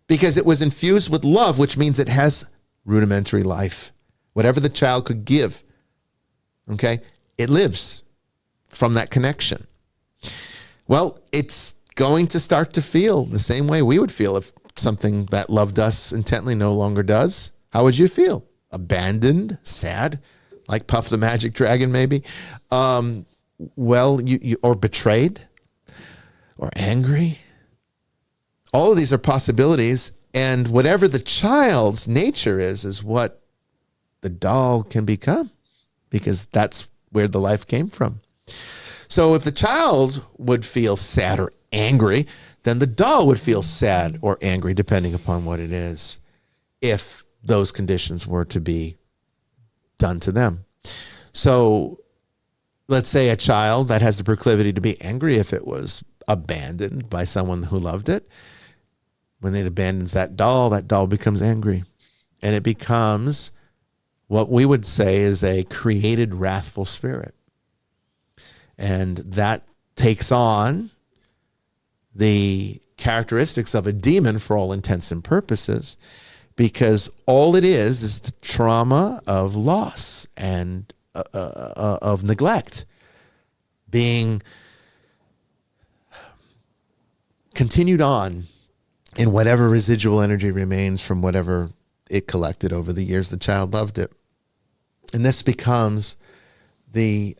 because it was infused with love, which means it has rudimentary life. Whatever the child could give, okay, it lives from that connection. Well, it's going to start to feel the same way we would feel if something that loved us intently no longer does. How would you feel? Abandoned, sad, like Puff the Magic Dragon maybe? Well, you or betrayed or angry. All of these are possibilities, and whatever the child's nature is what the doll can become, because that's where the life came from. So if the child would feel sad or angry, then the doll would feel sad or angry, depending upon what it is, if those conditions were to be done to them. So let's say a child that has the proclivity to be angry if it was abandoned by someone who loved it. When it abandons that doll becomes angry. And it becomes what we would say is a created wrathful spirit. And that takes on the characteristics of a demon for all intents and purposes, because all it is the trauma of loss and of neglect being continued on in whatever residual energy remains from whatever it collected over the years the child loved it. And this becomes the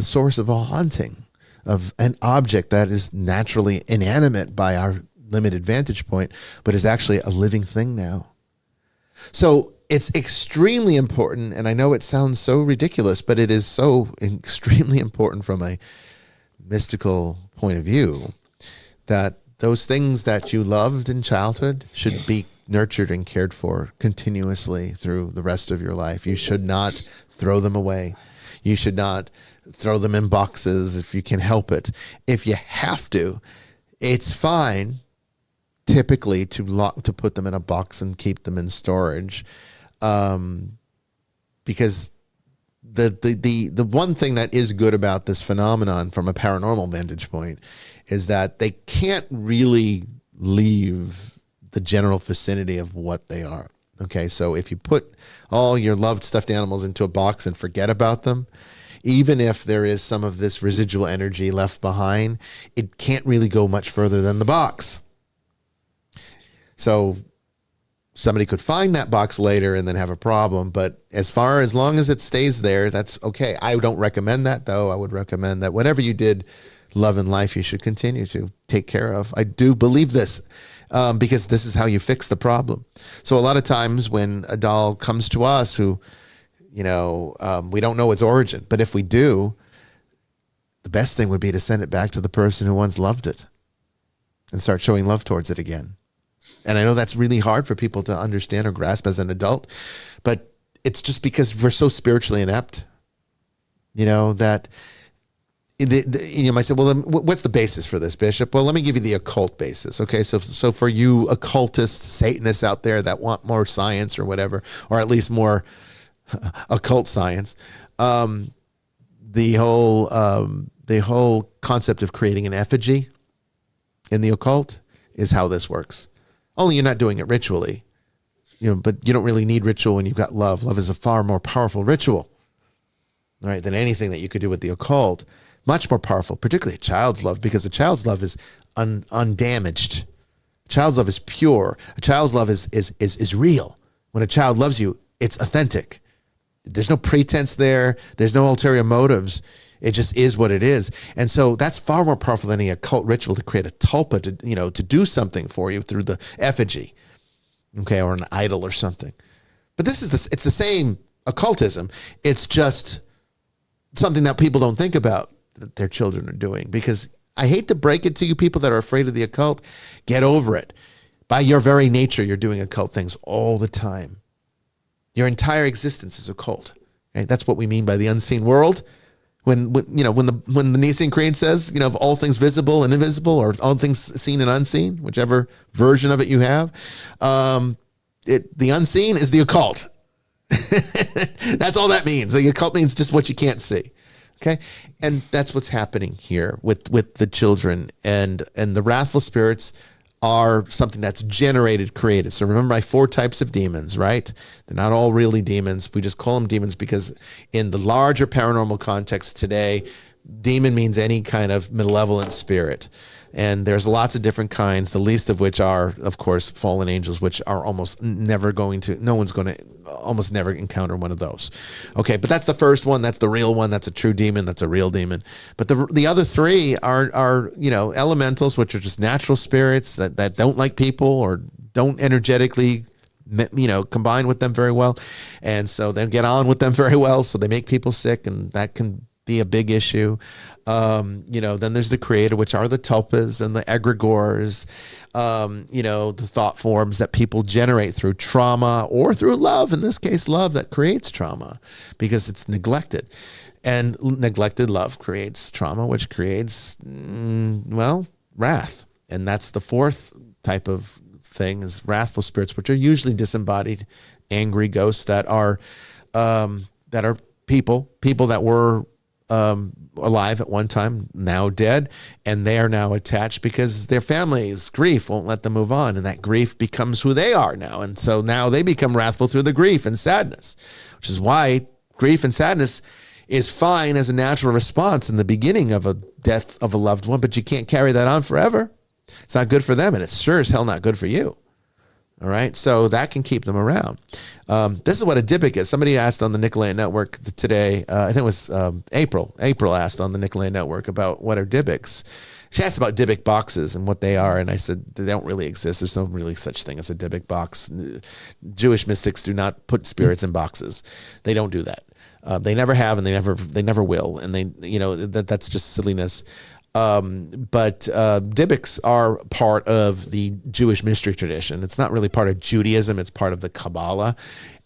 source of a haunting of an object that is naturally inanimate by our limited vantage point, but is actually a living thing now. So it's extremely important, and I know it sounds so ridiculous, but it is so extremely important from a mystical point of view, that those things that you loved in childhood should be nurtured and cared for continuously through the rest of your life. You should not throw them away. You should not throw them in boxes if you can help it. If you have to, it's fine typically to put them in a box and keep them in storage, because the one thing that is good about this phenomenon from a paranormal vantage point is that they can't really leave the general vicinity of what they are. Okay, so if you put all your loved stuffed animals into a box and forget about them, even if there is some of this residual energy left behind, it can't really go much further than the box. So somebody could find that box later and then have a problem, but as long as it stays there, that's okay. I don't recommend that, though. I would recommend that whatever you did, love and life, you should continue to take care of. I do believe this. because this is how you fix the problem. So a lot of times when a doll comes to us who, we don't know its origin, but if we do, the best thing would be to send it back to the person who once loved it and start showing love towards it again. And I know that's really hard for people to understand or grasp as an adult, but it's just because we're so spiritually inept, that you might say, well, then what's the basis for this, Bishop? Well, let me give you the occult basis. Okay. So for you occultists, Satanists out there that want more science or whatever, or at least more occult science, the whole concept of creating an effigy in the occult is how this works. Only you're not doing it ritually, but you don't really need ritual when you've got love. Love is a far more powerful ritual, right, than anything that you could do with the occult. Much more powerful, particularly a child's love, because a child's love is undamaged. A child's love is pure. A child's love is real. When a child loves you, it's authentic. There's no pretense there. There's no ulterior motives. It just is what it is. And so that's far more powerful than any occult ritual to create a tulpa to do something for you through the effigy, okay, or an idol or something. But it's the same occultism. It's just something that people don't think about that their children are doing. Because I hate to break it to you people that are afraid of the occult, get over it. By your very nature, you're doing occult things all the time. Your entire existence is occult. Right? That's what we mean by the unseen world. When the Nicene Creed says, of all things visible and invisible, or all things seen and unseen, whichever version of it you have, the unseen is the occult. That's all that means. The occult means just what you can't see. Okay, and that's what's happening here with the children, and the wrathful spirits are something that's created. So remember my 4 types of demons, right? They're not all really demons. We just call them demons because in the larger paranormal context today, demon means any kind of malevolent spirit. And there's lots of different kinds, the least of which are, of course, fallen angels, which are almost never almost never encounter one of those. Okay, but that's the first one. That's the real one. That's a true demon. That's a real demon. But the other 3 are elementals, which are just natural spirits that don't like people or don't energetically combine with them very well. And so they get on with them very well. So they make people sick, and that can be a big issue. Then there's the creator, which are the tulpas and the egregores, the thought forms that people generate through trauma or through love. In this case, love that creates trauma because it's neglected. And neglected love creates trauma, which creates, wrath. And that's the 4th type of thing, is wrathful spirits, which are usually disembodied, angry ghosts that are people that were alive at one time, now dead, and they are now attached because their family's grief won't let them move on, and that grief becomes who they are now. And so now they become wrathful through the grief and sadness, which is why grief and sadness is fine as a natural response in the beginning of a death of a loved one, but you can't carry that on forever. It's not good for them, and it's sure as hell not good for you. All right, so that can keep them around. This is what a Dybbuk is. Somebody asked on the Nicolay Network today, I think it was April. April asked on the Nicolay Network about what are Dybbuks. She asked about Dybbuk boxes and what they are, and I said they don't really exist. There's no really such thing as a Dybbuk box. Jewish mystics do not put spirits in boxes. They don't do that. They never have, and they never will. And that's just silliness. But Dybbuks are part of the Jewish mystery tradition. It's not really part of Judaism. It's part of the Kabbalah.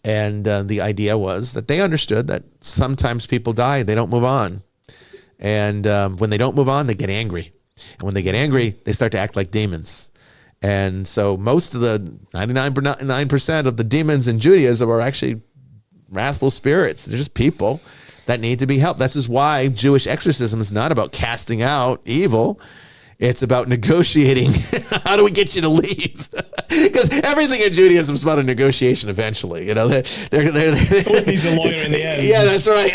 And the idea was that they understood that sometimes people die, they don't move on. And when they don't move on, they get angry. And when they get angry, they start to act like demons. And so most of the 99% of the demons in Judaism are actually wrathful spirits. They're just people that need to be helped. This is why Jewish exorcism is not about casting out evil. It's about negotiating. How do we get you to leave? Because everything in Judaism is about a negotiation eventually. They're always needs a lawyer in the end. Yeah, that's right.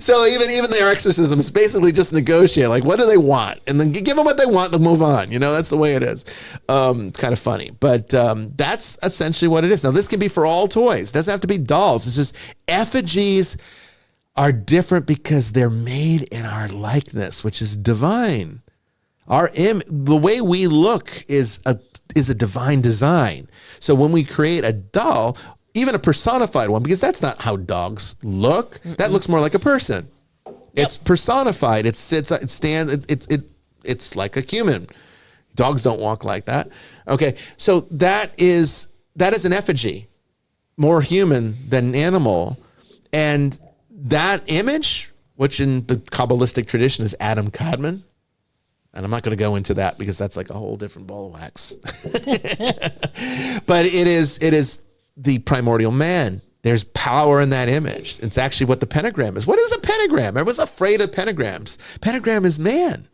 So even their exorcism is basically just negotiate. Like, what do they want? And then give them what they want, they'll move on. That's the way it is. Kind of funny. But that's essentially what it is. Now, this can be for all toys. It doesn't have to be dolls. It's just effigies are different because they're made in our likeness, which is divine. The way we look is a divine design. So when we create a doll, even a personified one, because that's not how dogs look. That looks more like a person. It's personified. It's like a human. Dogs don't walk like that. Okay, so that is an effigy, more human than animal, and that image, which in the Kabbalistic tradition is Adam Kadmon, and I'm not going to go into that because that's like a whole different ball of wax. But it is the primordial man. There's power in that image. It's actually what the pentagram is. What is a pentagram? Everyone's afraid of pentagrams. Pentagram is man.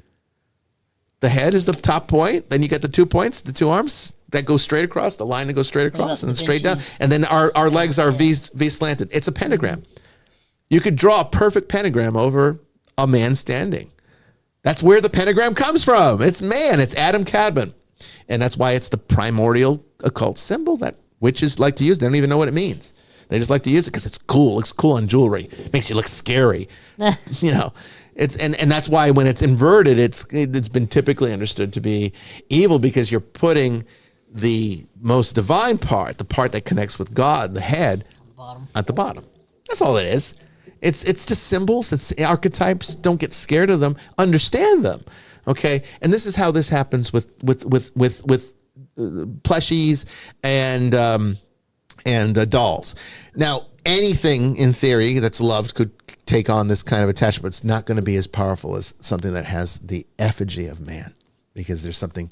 The head is the top point. Then you get the 2 points, the 2 arms that go straight across, the line that goes straight across and then straight down. And then our legs are V slanted. It's a pentagram. You could draw a perfect pentagram over a man standing. That's where the pentagram comes from. It's man. It's Adam Kadmon. And that's why it's the primordial occult symbol that witches like to use. They don't even know what it means. They just like to use it because it's cool. It looks cool on jewelry. It makes you look scary. You know, it's and that's why when it's inverted, it's been typically understood to be evil, because you're putting the most divine part, the part that connects with God, the head, at the bottom. That's all it is. It's just symbols. It's archetypes. Don't get scared of them. Understand them. Okay, and this is how this happens with plushies and dolls. Now, anything in theory that's loved could take on this kind of attachment, but it's not going to be as powerful as something that has the effigy of man, because there's something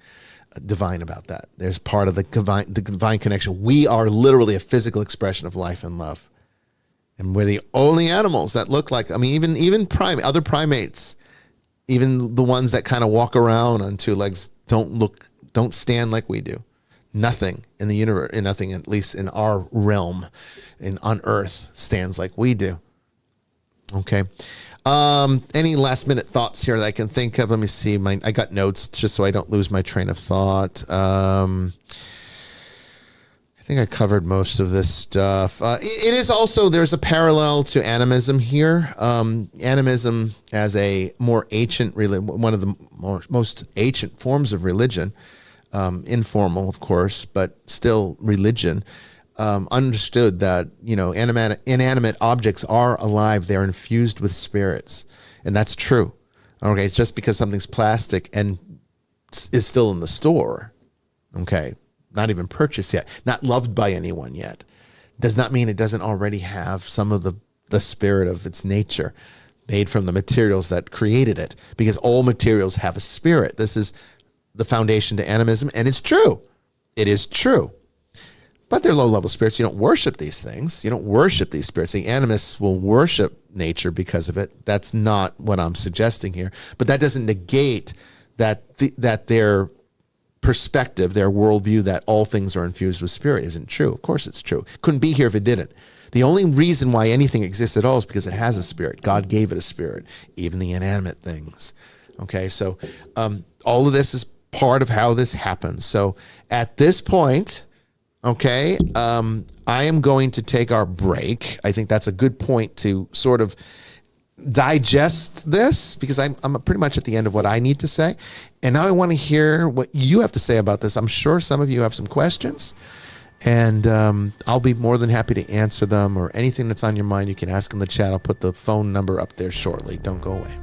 divine about that. There's part of the divine connection. We are literally a physical expression of life and love. And we're the only animals that look like, I mean, even other primates, even the ones that kind of walk around on 2 legs, don't stand like we do. Nothing in the universe, and nothing, at least in our realm, on Earth, stands like we do. Okay. Any last minute thoughts here that I can think of? Let me see. I got notes just so I don't lose my train of thought. I think I covered most of this stuff. It is also, there's a parallel to animism here. Animism as a more ancient, one of the most ancient forms of religion, informal, of course, but still religion, understood that, inanimate objects are alive. They're infused with spirits. And that's true. Okay. It's just because something's plastic and is still in the store. Okay. Not even purchased yet, not loved by anyone yet, does not mean it doesn't already have some of the spirit of its nature made from the materials that created it, because all materials have a spirit. This is the foundation to animism, and it's true. It is true. But they're low-level spirits. You don't worship these things. You don't worship these spirits. The animists will worship nature because of it. That's not what I'm suggesting here. But that doesn't negate that their perspective, their worldview, that all things are infused with spirit isn't true. Of course it's true. Couldn't be here if it didn't. The only reason why anything exists at all is because it has a spirit. God gave it a spirit, even the inanimate things. Okay, so all of this is part of how this happens. So at this point, okay, I am going to take our break. I think that's a good point to sort of digest this, because I'm pretty much at the end of what I need to say. And now I want to hear what you have to say about this. I'm sure some of you have some questions, and I'll be more than happy to answer them, or anything that's on your mind you can ask in the chat. I'll put the phone number up there shortly. Don't go away.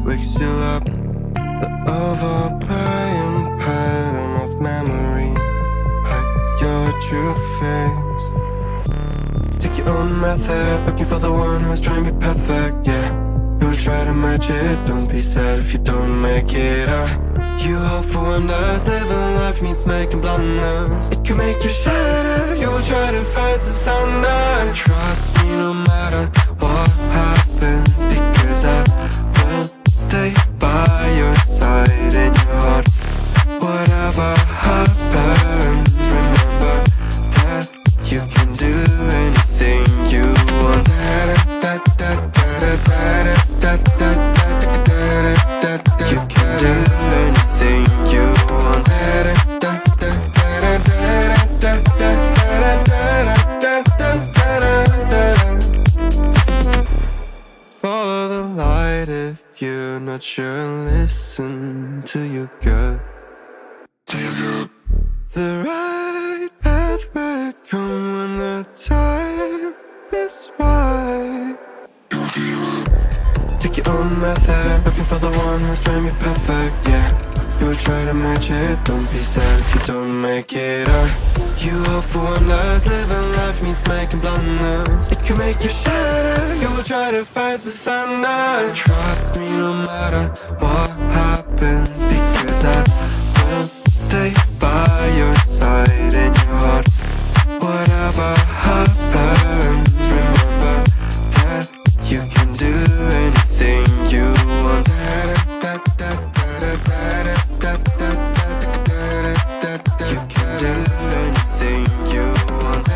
Wakes you up, the overplaying pattern of memory hides your true face. Take your own method, looking for the one who's trying to be perfect, yeah. You'll try to match it, don't be sad if you don't make it. You hope for wonders, living life means making blunders. It can make you shatter, you will try to fight the thunder. Trust me no matter what happens, because I will stay by your side in your heart. Whatever happens, remember that you can do anything you want. much and listen to your gut. The right path might come when the time is right. Take your own method, looking for the one who's trying to be perfect, yeah. You'll try to match it, don't be sad if you don't make it. You hope for wonders, living life means making blunders. It can make you shatter, you will try to fight the thunder. Trust me no matter what happens, because I will stay by your side in your heart. Whatever happens, remember that you can do anything you want. You can do anything you want.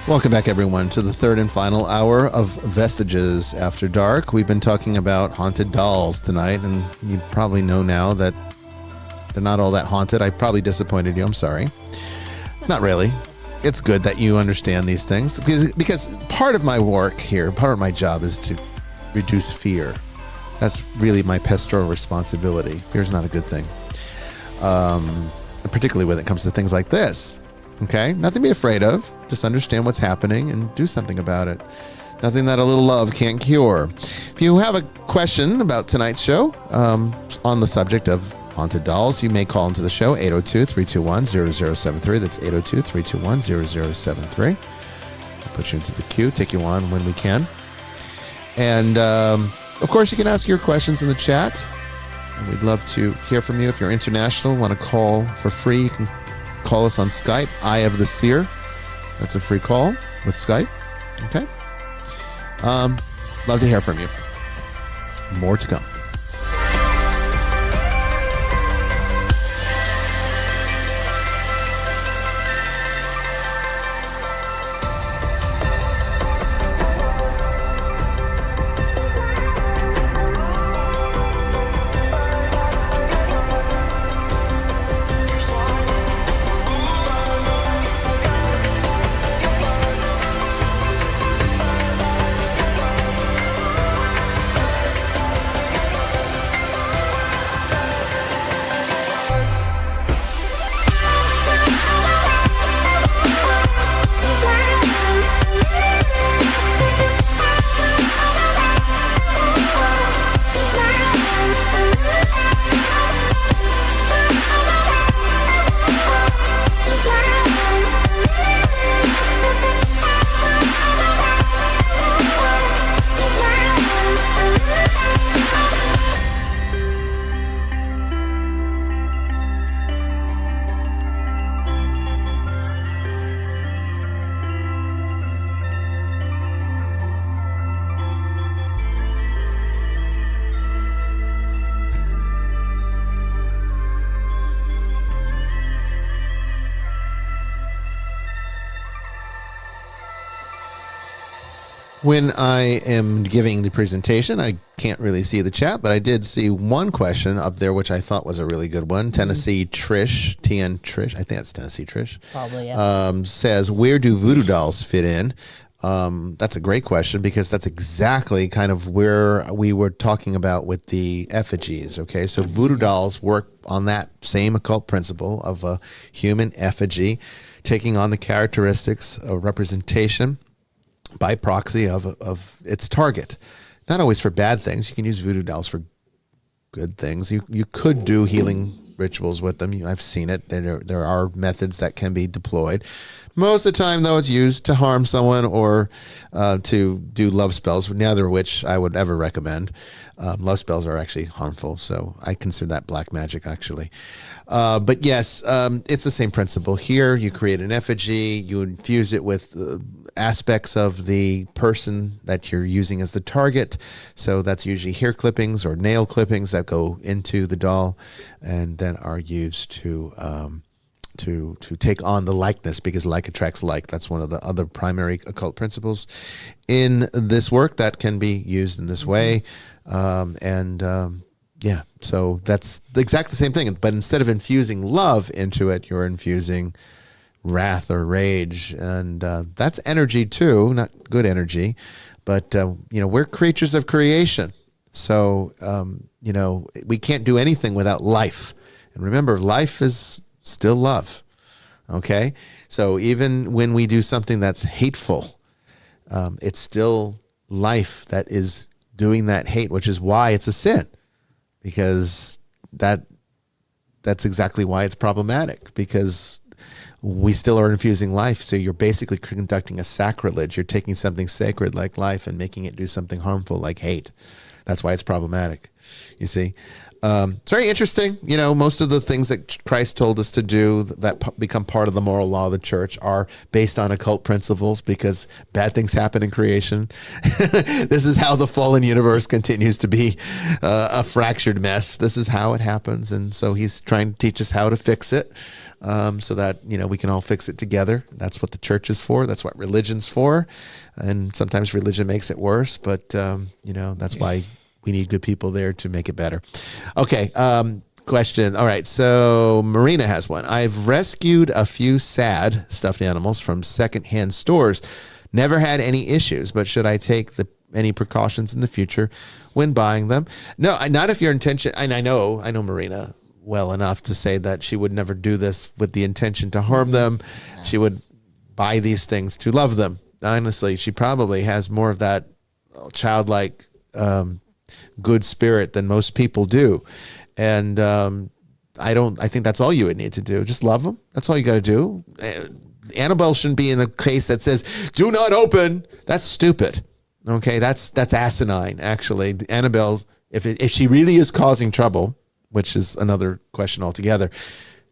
Welcome back, everyone, to the third and final hour of Vestiges After Dark. We've been talking about haunted dolls tonight, and you probably know now that they're not all that haunted. I probably disappointed you. I'm sorry. Not really. It's good that you understand these things because part of my work here, part of my job is to reduce fear. That's really my pastoral responsibility. Fear is not a good thing, particularly when it comes to things like this. Okay, nothing to be afraid of. Just understand what's happening and do something about it. Nothing that a little love can't cure. If you have a question about tonight's show on the subject of haunted dolls, you may call into the show 802-321-0073. That's 802-321-0073. I'll put you into the queue, take you on when we can. And of course, you can ask your questions in the chat. And we'd love to hear from you. If you're international, want to call for free, you can call us on Skype, Eye of the Seer. That's a free call with Skype. Okay. Love to hear from you. More to come. When I am giving the presentation, I can't really see the chat, but I did see one question up there, which I thought was a really good one. Tennessee Trish, TN Trish, I think that's Tennessee Trish. Probably, yeah. Says, where do voodoo dolls fit in? That's a great question because that's exactly kind of where we were talking about with the effigies. Okay, so voodoo dolls work on that same occult principle of a human effigy taking on the characteristics of representation by proxy of its target. Not always for bad things. You can use voodoo dolls for good things. You could do healing rituals with them. I've seen it. There are methods that can be deployed. Most of the time, though, it's used to harm someone or to do love spells, neither of which I would ever recommend. Love spells are actually harmful, so I consider that black magic, actually. But yes, it's the same principle. Here, you create an effigy, you infuse it with aspects of the person that you're using as the target. So that's usually hair clippings or nail clippings that go into the doll and then are used to take on the likeness, because like attracts like. That's one of the other primary occult principles in this work that can be used in this way. Yeah, so that's exactly the same thing. But instead of infusing love into it, you're infusing wrath or rage. And that's energy too, not good energy. But, we're creatures of creation. So, we can't do anything without life. And remember, life is still love. Okay? So even when we do something that's hateful, it's still life that is doing that hate, which is why it's a sin. Because that's exactly why it's problematic, because we still are infusing life. So you're basically conducting a sacrilege. You're taking something sacred like life and making it do something harmful like hate. That's why it's problematic. You see? It's very interesting. Most of the things that Christ told us to do that become part of the moral law of the church are based on occult principles, because bad things happen in creation. This is how the fallen universe continues to be a fractured mess. This is how it happens. And so he's trying to teach us how to fix it. so that, we can all fix it together. That's what the church is for. That's what religion's for. And sometimes religion makes it worse, but, that's why we need good people there to make it better. Okay. Question. All right. So Marina has one. I've rescued a few sad stuffed animals from secondhand stores. Never had any issues, but should I take any precautions in the future when buying them? No, not if your intention. And I know Marina well enough to say that she would never do this with the intention to harm them. She would buy these things to love them. Honestly, she probably has more of that childlike good spirit than most people do. And I think that's all you would need to do. Just love them. That's all you got to do. Annabelle shouldn't be in the case that says, do not open. That's stupid. Okay, that's asinine, actually. Annabelle, if she really is causing trouble, which is another question altogether,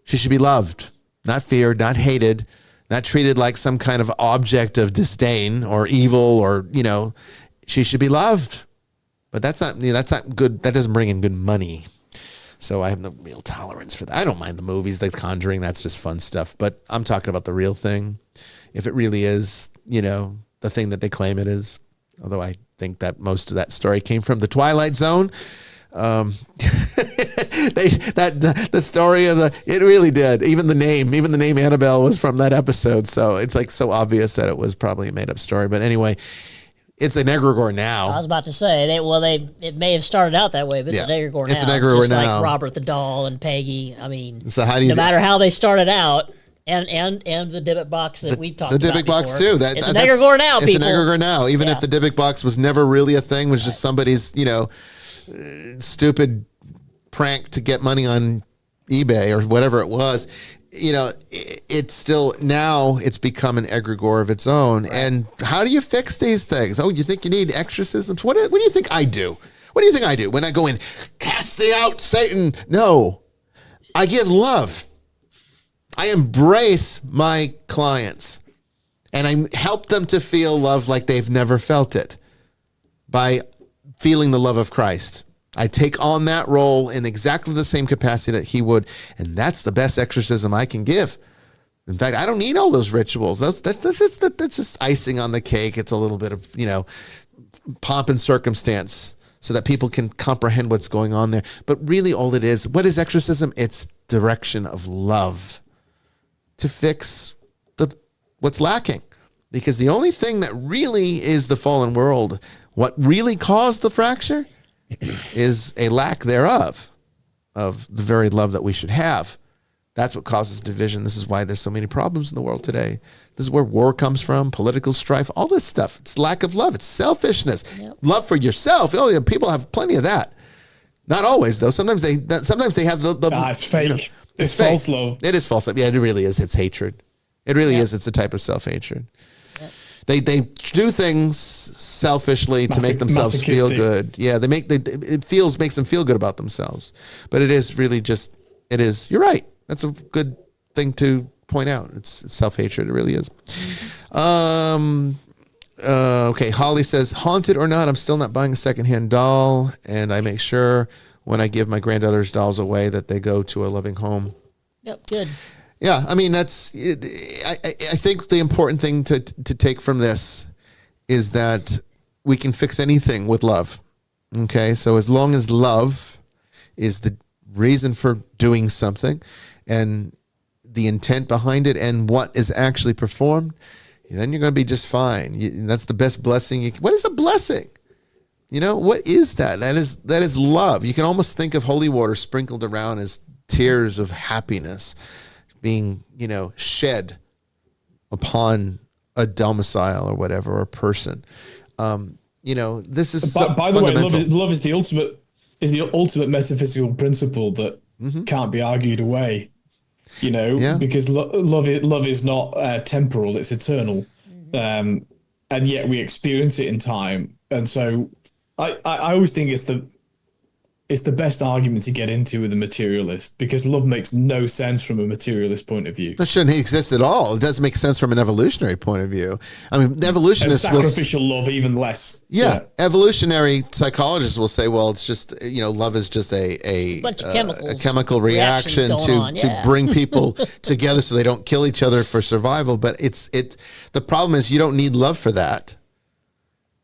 she should be loved, not feared, not hated, not treated like some kind of object of disdain or evil, or, she should be loved. But that's not good. That doesn't bring in good money. So I have no real tolerance for that. I don't mind the movies, like Conjuring. That's just fun stuff. But I'm talking about the real thing. If it really is, the thing that they claim it is. Although I think that most of that story came from the Twilight Zone. The story of it really did. Even the name Annabelle was from that episode. So it's like so obvious that it was probably a made up story. But anyway, it's an egregore now. I was about to say it may have started out that way, but it's an egregore now. It's an egregore just now. Like Robert the Doll and Peggy. I mean, so how do you no matter how they started out, and the Dybbuk box that we've talked about the Dybbuk box too. It's an egregore now, people. It's an egregore now. Even if the Dybbuk box was never really a thing, was just somebody's stupid prank to get money on eBay or whatever it was. It's still, now it's become an egregore of its own. Right. And how do you fix these things? Oh, you think you need exorcisms? What do you think I do? What do you think I do when I go in, cast thee out, Satan? No, I give love. I embrace my clients, and I help them to feel love like they've never felt it by feeling the love of Christ. I take on that role in exactly the same capacity that he would, and that's the best exorcism I can give. In fact, I don't need all those rituals. That's just icing on the cake. It's a little bit of, pomp and circumstance so that people can comprehend what's going on there. But really all it is, what is exorcism? It's direction of love to fix what's lacking. Because the only thing that really is the fallen world, what really caused the fracture, is a lack thereof of the very love that we should have. That's what causes division. This is why there's so many problems in the world today. This is where war comes from, political strife, all this stuff. It's lack of love. It's selfishness. Yep. Love for yourself. Oh, yeah, people have plenty of that. Not always, though. Sometimes they have the it's fake. It's fake. False love. It is false love. Yeah, it really is. It's hatred. It really is. It's a type of self-hatred. Yep. They do things selfishly to make themselves feel good. Yeah, makes them feel good about themselves. But it is really just, you're right. That's a good thing to point out. It's self-hatred. It really is. Okay, Holly says, haunted or not, I'm still not buying a secondhand doll, and I make sure when I give my granddaughter's dolls away that they go to a loving home. Yep, good. Yeah, I mean, that's it. I think the important thing to take from this is that we can fix anything with love. Okay, so as long as love is the reason for doing something and the intent behind it and what is actually performed, then you're going to be just fine. That's the best blessing. What is a blessing? What is that? That is love. You can almost think of holy water sprinkled around as tears of happiness being, shed upon a domicile or whatever, or a person. This is by the way, love is the ultimate metaphysical principle that can't be argued away. Because love is not temporal; it's eternal, and yet we experience it in time. And so, I always think it's it's the best argument to get into with a materialist, because love makes no sense from a materialist point of view. That shouldn't exist at all. It doesn't make sense from an evolutionary point of view. I mean, And evolutionists will sacrificial love even less. Yeah, evolutionary psychologists will say, well, it's just, love is just a Bunch of chemicals, a chemical reaction reactions to going on, yeah. bring people together so they don't kill each other for survival. But the problem is you don't need love for that.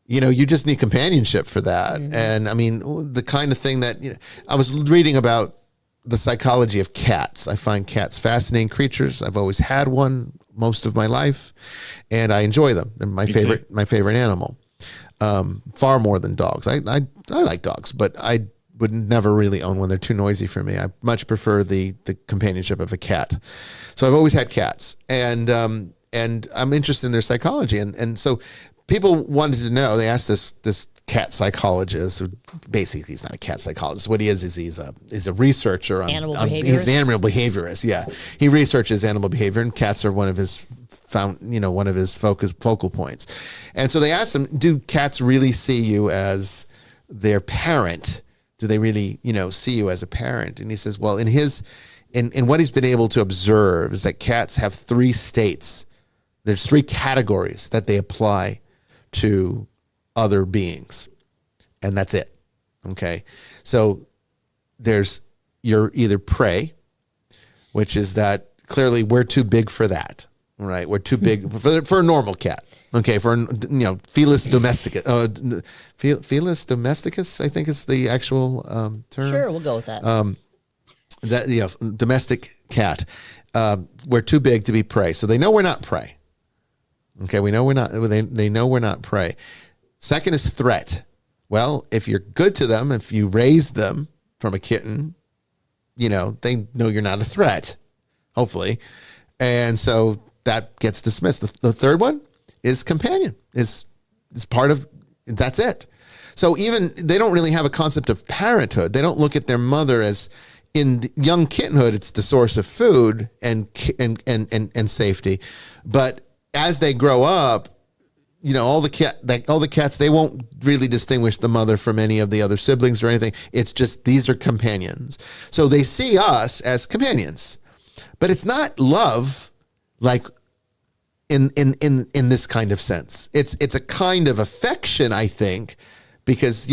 You just need companionship for that. Mm-hmm. And I mean, the kind of thing that I was reading about the psychology of cats. I find cats fascinating creatures. I've always had one most of my life, and I enjoy them. They're my favorite animal. Far more than dogs. I like dogs, but I would never really own one. They're too noisy for me. I much prefer the companionship of a cat. So I've always had cats, and I'm interested in their psychology. And so people wanted to know, they asked this cat psychologist, who basically he's not a cat psychologist. What he is he's a researcher on he's an animal behaviorist. Yeah. He researches animal behavior, and cats are one of his focal points. And so they asked him, do cats really see you as their parent? Do they really, see you as a parent? And he says, well, in what he's been able to observe is that cats have 3 states. There's 3 categories that they apply to other beings, and that's it. Okay. So you're either prey, which is that clearly we're too big for that. Right, we're too big for a normal cat. Okay, for Felis domesticus. Felis domesticus, I think is the actual term. Sure, we'll go with that. Domestic cat. We're too big to be prey, so they know we're not prey. Okay, we know we're not. They know we're not prey. Second is threat. Well, if you're good to them, if you raise them from a kitten, they know you're not a threat. Hopefully, and so that gets dismissed. The third one is companion. Is part of, that's it. So even they don't really have a concept of parenthood. They don't look at their mother as, in young kittenhood, it's the source of food and safety. But as they grow up, all the cats, they won't really distinguish the mother from any of the other siblings or anything. It's just, these are companions. So they see us as companions, but it's not love. Like in this kind of sense, it's a kind of affection, I think, because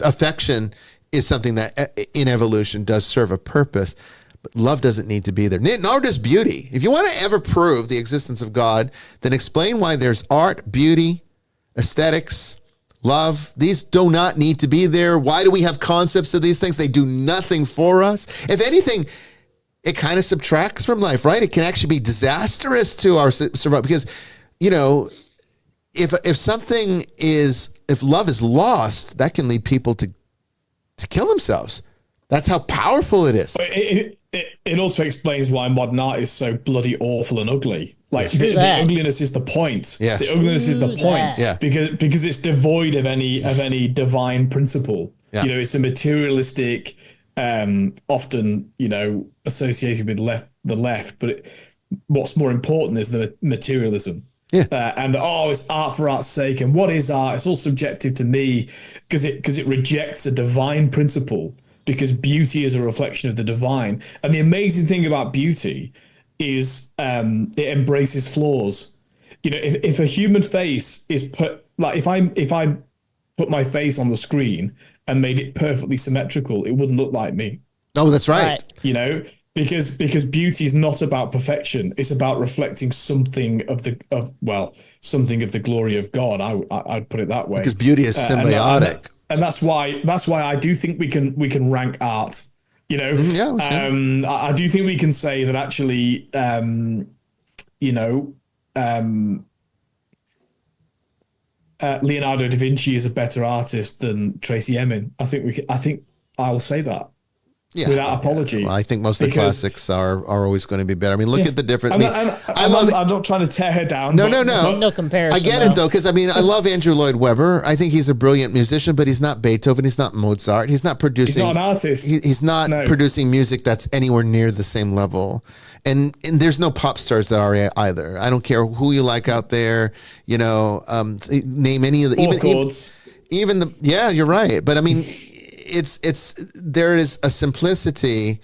affection is something that in evolution does serve a purpose, but love doesn't need to be there. Nor does beauty. If you want to ever prove the existence of God, then explain why there's art, beauty, aesthetics, love. These do not need to be there. Why do we have concepts of these things? They do nothing for us. If anything, it kind of subtracts from life, right? It can actually be disastrous to our survival because, if love is lost, that can lead people to kill themselves. That's how powerful it is. It also explains why modern art is so bloody awful and ugly. Like the ugliness is the point. Yeah. The ugliness is the point. Yeah. Because it's devoid of any divine principle. Yeah. It's a materialistic, often associated with the left, but what's more important is the materialism. Yeah. And it's art for art's sake, and what is art? It's all subjective to me because it rejects a divine principle, because beauty is a reflection of the divine. And the amazing thing about beauty is it embraces flaws. If a human face is put, like if I put my face on the screen and made it perfectly symmetrical, it wouldn't look like me. Oh, that's right. Because beauty is not about perfection. It's about reflecting something of the glory of God. I'd put it that way. Because beauty is symbiotic. And that's why I do think we can rank art. I do think we can say that actually, Leonardo da Vinci is a better artist than Tracy Emin. I think I'll say that. Yeah, without apology. Yeah. Well, I think most of the classics are always going to be better. I mean, look at the different. I'm not trying to tear her down. No comparison. I get it though, because I love Andrew Lloyd Webber. I think he's a brilliant musician, but he's not Beethoven. He's not Mozart. He's not producing. He's not an artist. He's not producing music that's anywhere near the same level. And there's no pop stars that are either. I don't care who you like out there. Name any of the chords. Even the you're right. But I mean, there is a simplicity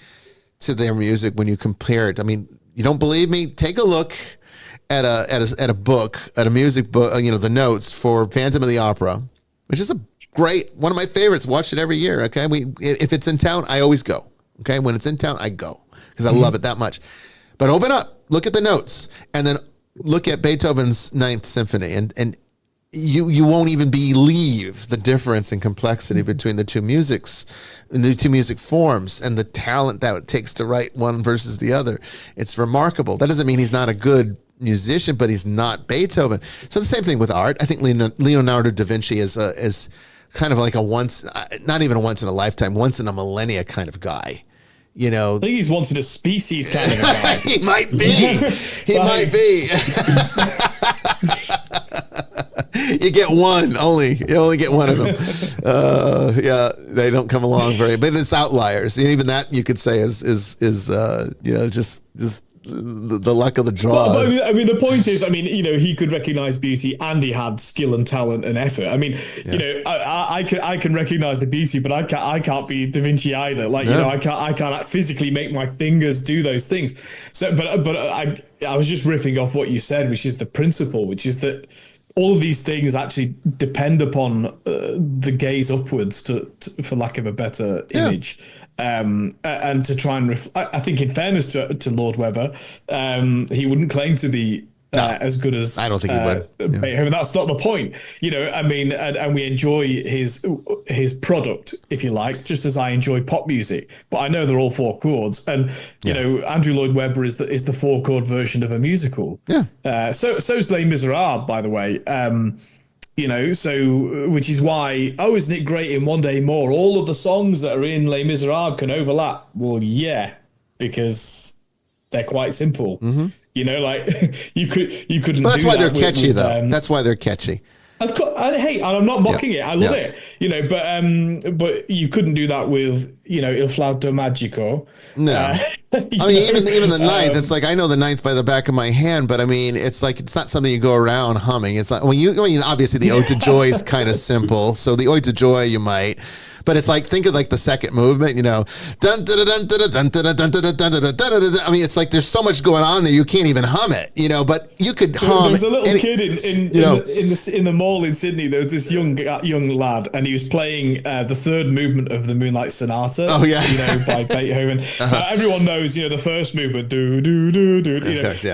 to their music when you compare it. I mean, you don't believe me? Take a look at a music book, the notes for Phantom of the Opera, which is one of my favorites. Watch it every year. Okay. If it's in town, I always go. Okay. When it's in town, I go because I love it that much. But open up, look at the notes, and then look at Beethoven's Ninth Symphony, and you won't even believe the difference in complexity between the two music forms and the talent that it takes to write one versus the other. It's remarkable. That doesn't mean he's not a good musician, but he's not Beethoven. So the same thing with art. I think Leonardo da Vinci is kind of like not even a once in a lifetime, once in a millennia kind of guy. I think he's once in a species kind of a guy. He might be. He might be. You get one only. You only get one of them. They don't come along but it's outliers. Even that you could say is just the luck of the draw. But the point is, he could recognize beauty, and he had skill and talent and effort. I can recognize the beauty, but I can't be Da Vinci either. I can't physically make my fingers do those things. So, but I was just riffing off what you said, which is the principle, which is that all of these things actually depend upon the gaze upwards, for lack of a better image. And to try and I think, in fairness to Lord Webber, he wouldn't claim to be as good as I don't think he would. Beethoven. That's not the point, and we enjoy his product, if you like, just as I enjoy pop music. But I know they're all four chords, and Andrew Lloyd Webber is the 4-chord version of a musical. So's Les Miserables, by the way. Which is why, isn't it great in One Day More? All of the songs that are in Les Miserables can overlap. Well, yeah, because they're quite simple. Mm-hmm. You couldn't. But that's why they're catchy, though. That's why they're catchy. Of course, and I'm not mocking it. I love it. But you couldn't do that with Il Flauto Magico. No, even the ninth. It's like I know the ninth by the back of my hand, but it's like it's not something you go around humming. It's like obviously the Ode to Joy is kind of simple. So the Ode to Joy you might. But it's like, think of like the second movement, dun, dun, dun, dun, dun, dun, dun, dun, dun, dun, dun, dun, dun. It's like there's so much going on there you can't even hum it, but you could hum. There was a little kid in the mall in Sydney. There was this young lad, and he was playing the third movement of the Moonlight Sonata. Oh yeah, by Beethoven. Everyone knows, the first movement, do do do do.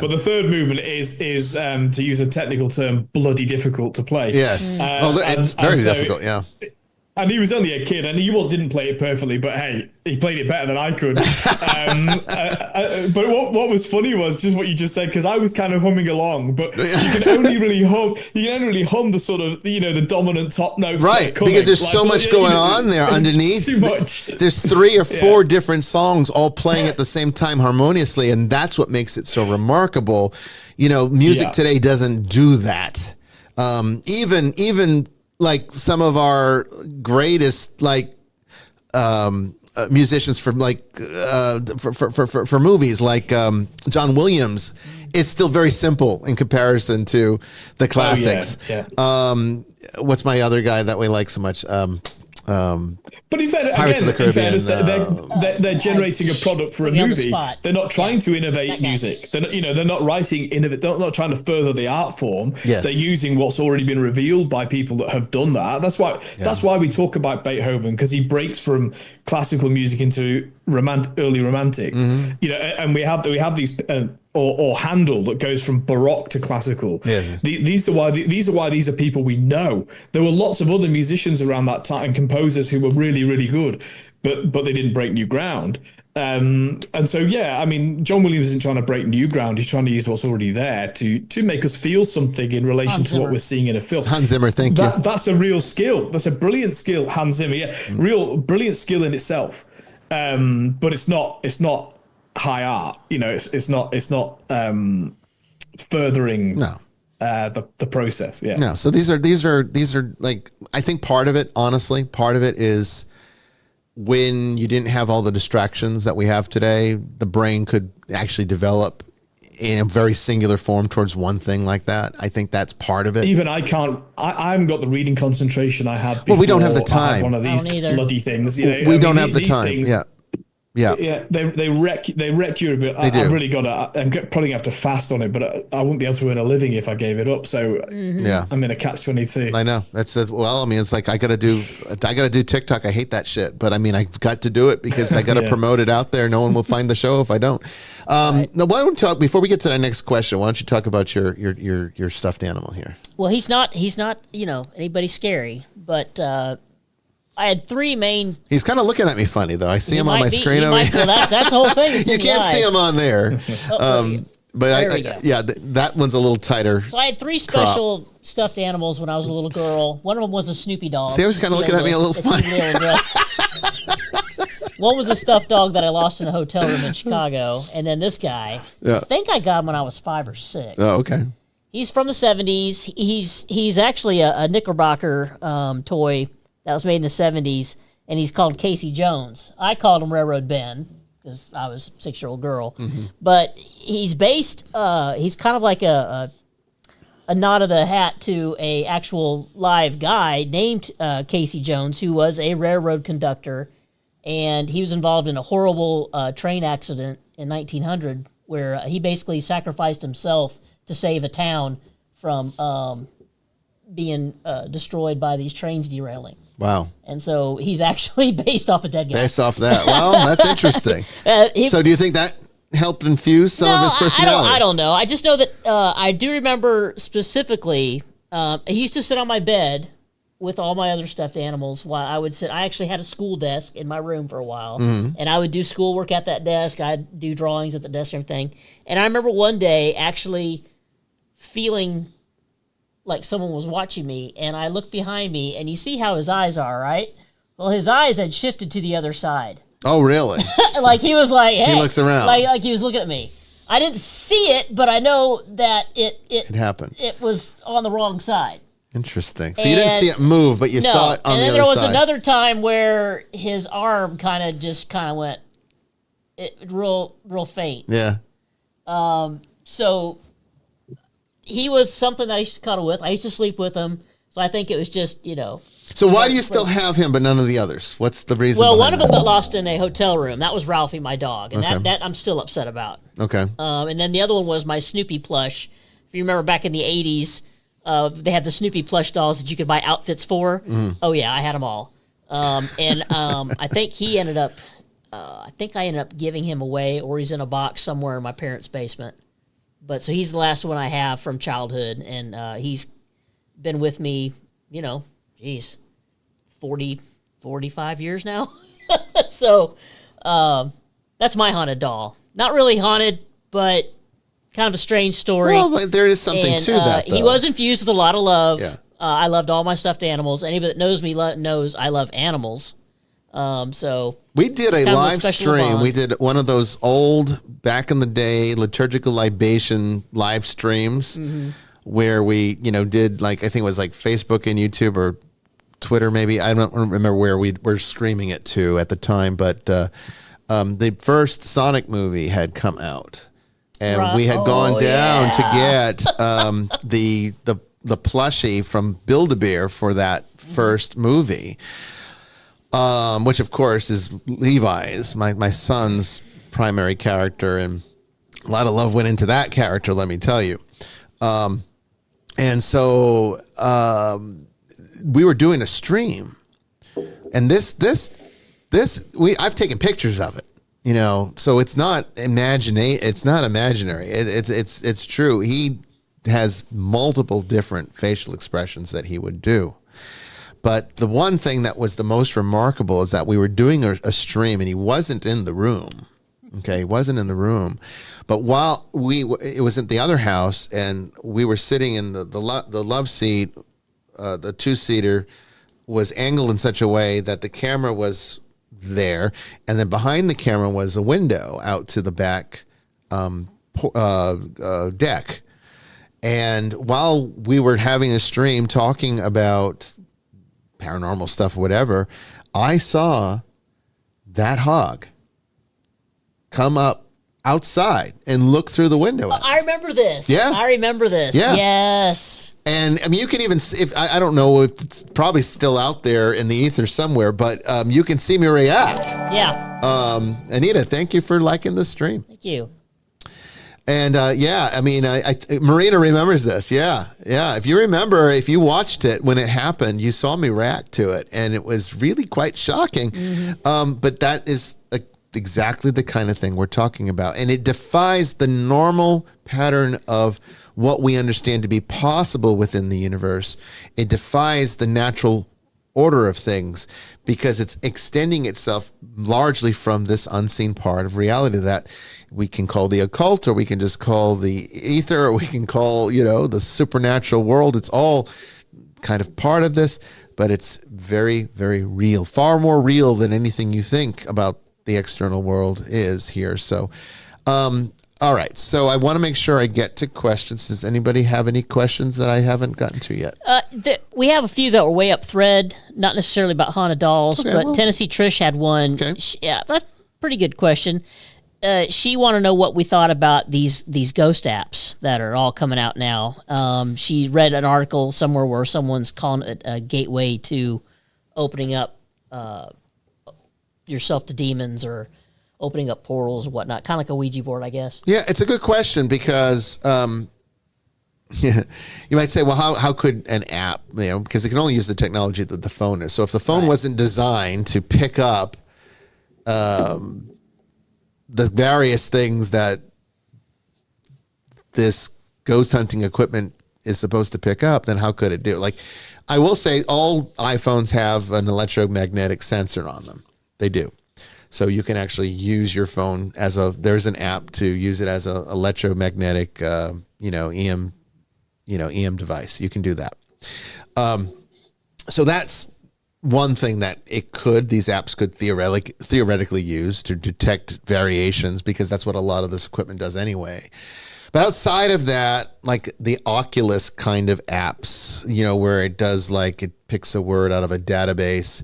But the third movement is to use a technical term, bloody difficult to play. Yes, it's very difficult. Yeah. And he was only a kid, and he didn't play it perfectly, but hey, he played it better than I could. But what was funny was just what you just said, because I was kind of humming along, but you can only really hum the sort of, the dominant top notes. Right, because there's so much going on there underneath. Too much. There's 3 or 4 different songs all playing at the same time harmoniously, and that's what makes it so remarkable. Music today doesn't do that. Even like some of our greatest musicians from for movies like John Williams is still very simple in comparison to the classics. What's my other guy that we like so much? But in fairness, they're generating a product for a movie. They're not trying to innovate music. They're not writing innovate. They're not trying to further the art form. Yes. They're using what's already been revealed by people that have done that. That's why we talk about Beethoven, because he breaks from classical music into early romantics. Mm-hmm. And we have these. Or Handel that goes from Baroque to classical. Yes. These are why these are people we know. There were lots of other musicians around that time and composers who were really, really good, but they didn't break new ground. And so John Williams isn't trying to break new ground. He's trying to use what's already there to make us feel something in relation to what we're seeing in a film. Hans Zimmer, thank you. That's a real skill. That's a brilliant skill, Hans Zimmer. Real brilliant skill in itself. But it's not high art, it's not furthering the process. No, so these are like, I think part of it is when you didn't have all the distractions that we have today, the brain could actually develop in a very singular form towards one thing like that. I think that's part of it. Even I can't. I haven't got the reading concentration I had. Well, we don't have the before I had time. One of these I don't either. bloody things. You know, We I don't mean, have the these time. things- Yeah. Yeah, they wreck you a bit. do. I've really got to. I'm probably gonna have to fast on it, but I wouldn't be able to earn a living if I gave it up. So Yeah. I'm in a catch-22. I know that's the, well, I mean, it's like, I got to do TikTok. I hate that shit, but I mean, I've got to do it because I got to Yeah. promote it out there. No one will find the show if I don't. Now, why don't we talk, before we get to the next question, why don't you talk about your stuffed animal here? Well, he's not anybody scary, but I had three main. He's kind of looking at me funny though. I see him on my screen over here. Well, that's the whole thing. It's You in the can't see eyes. him on there. But There we go. that one's a little tighter. So I had three special stuffed animals when I was a little girl. One of them was a Snoopy dog. See, I was kind of looking at me a little funny. One was a stuffed dog that I lost in a hotel room in Chicago, and then this guy. Yeah. I think I got him when I was 5 or 6. Oh, okay. He's from the 70s. He's actually a Knickerbocker toy that was made in the 70s, and he's called Casey Jones. I called him Railroad Ben because I was a 6-year-old girl. But he's based. He's kind of like a nod of the hat to a actual live guy named Casey Jones, who was a railroad conductor, and he was involved in a horrible train accident in 1900 where he basically sacrificed himself to save a town from being destroyed by these trains derailing. Wow. And so he's actually based off a dead guy. Based off that. Well, that's interesting. So do you think that helped infuse some of his personality? I don't know. I just know that I do remember specifically, he used to sit on my bed with all my other stuffed animals while I would sit. I actually had a school desk in my room for a while, and I would do schoolwork at that desk. I'd do drawings at the desk and everything. And I remember one day actually feeling like someone was watching me, and I looked behind me, and you see how his eyes are, right? Well, his eyes had shifted to the other side. Oh, really? Like he was like, hey. He looks around. Like he was looking at me. I didn't see it, but I know that it happened. It was on the wrong side. Interesting. So you didn't see it move, but you saw it on the other side. And then there was another time where his arm kind of went real faint. Yeah. So he was something that I used to cuddle with. I used to sleep with him. So I think it was just, So why do you still have him, but none of the others? What's the reason? Well, one behind of them that? got lost in a hotel room. That was Ralphie, my dog, and Okay. that I'm still upset about. Okay. And then the other one was my Snoopy plush. If you remember back in the 80s, they had the Snoopy plush dolls that you could buy outfits for. Oh yeah, I had them all. I think he ended up. I think I ended up giving him away, or he's in a box somewhere in my parents' basement. But so he's the last one I have from childhood, and he's been with me, 40, 45 years now. So that's my haunted doll. Not really haunted, but kind of a strange story. Well, but there is something to that, though. He was infused with a lot of love. Yeah. I loved all my stuffed animals. Anybody that knows me knows I love animals. So we did a kind of a live special stream. bond. We did one of those old, back in the day, liturgical libation live streams where we, did I think it was like Facebook and YouTube or Twitter maybe. I don't remember where we were streaming it to at the time, but the first Sonic movie had come out. And Right. we had gone down to yeah. get the plushie from Build-A-Bear for that first movie. Which of course is Levi's, my son's primary character, and a lot of love went into that character, let me tell you. And so we were doing a stream, and I've taken pictures of it, so it's not imaginary. It's true. He has multiple different facial expressions that he would do. But the one thing that was the most remarkable is that we were doing a stream and he wasn't in the room. Okay, he wasn't in the room. But while it was at the other house, and we were sitting in the love seat, the 2-seater was angled in such a way that the camera was there, and then behind the camera was a window out to the back deck. And while we were having a stream talking about paranormal stuff, whatever, I saw that hog come up outside and look through the window. I remember this. Yeah. I remember this. Yeah. Yes. And I mean, you can even see, if I don't know if it's probably still out there in the ether somewhere, but you can see me react. Yeah. Anita, thank you for liking the stream. Thank you. And I mean, Marina remembers this. Yeah. If you remember, if you watched it when it happened, you saw me react to it, and it was really quite shocking. But that is exactly the kind of thing we're talking about, and it defies the normal pattern of what we understand to be possible within the universe. It defies the natural order of things because it's extending itself largely from this unseen part of reality that we can call the occult, or we can just call the ether, or we can call, the supernatural world. It's all kind of part of this, but it's very, very real, far more real than anything you think about the external world is here. So, all right. So I want to make sure I get to questions. Does anybody have any questions that I haven't gotten to yet? We have a few that were way up thread, not necessarily about haunted dolls, but Tennessee Trish had one. Okay. That's a pretty good question. She wanted to know what we thought about these ghost apps that are all coming out now. She read an article somewhere where someone's calling it a gateway to opening up yourself to demons, or opening up portals or whatnot, kind of like a Ouija board, I guess. Yeah, it's a good question because you might say, well, how could an app, because it can only use the technology that the phone is. So if the phone wasn't designed to pick up the various things that this ghost hunting equipment is supposed to pick up, then how could it do it? Like, I will say all iPhones have an electromagnetic sensor on them. They do. So you can actually use your phone there's an app to use it as a electromagnetic, EM device. You can do that. So that's one thing that these apps could theoretically use to detect variations, because that's what a lot of this equipment does anyway. But outside of that, like the Oculus kind of apps, where it does it picks a word out of a database.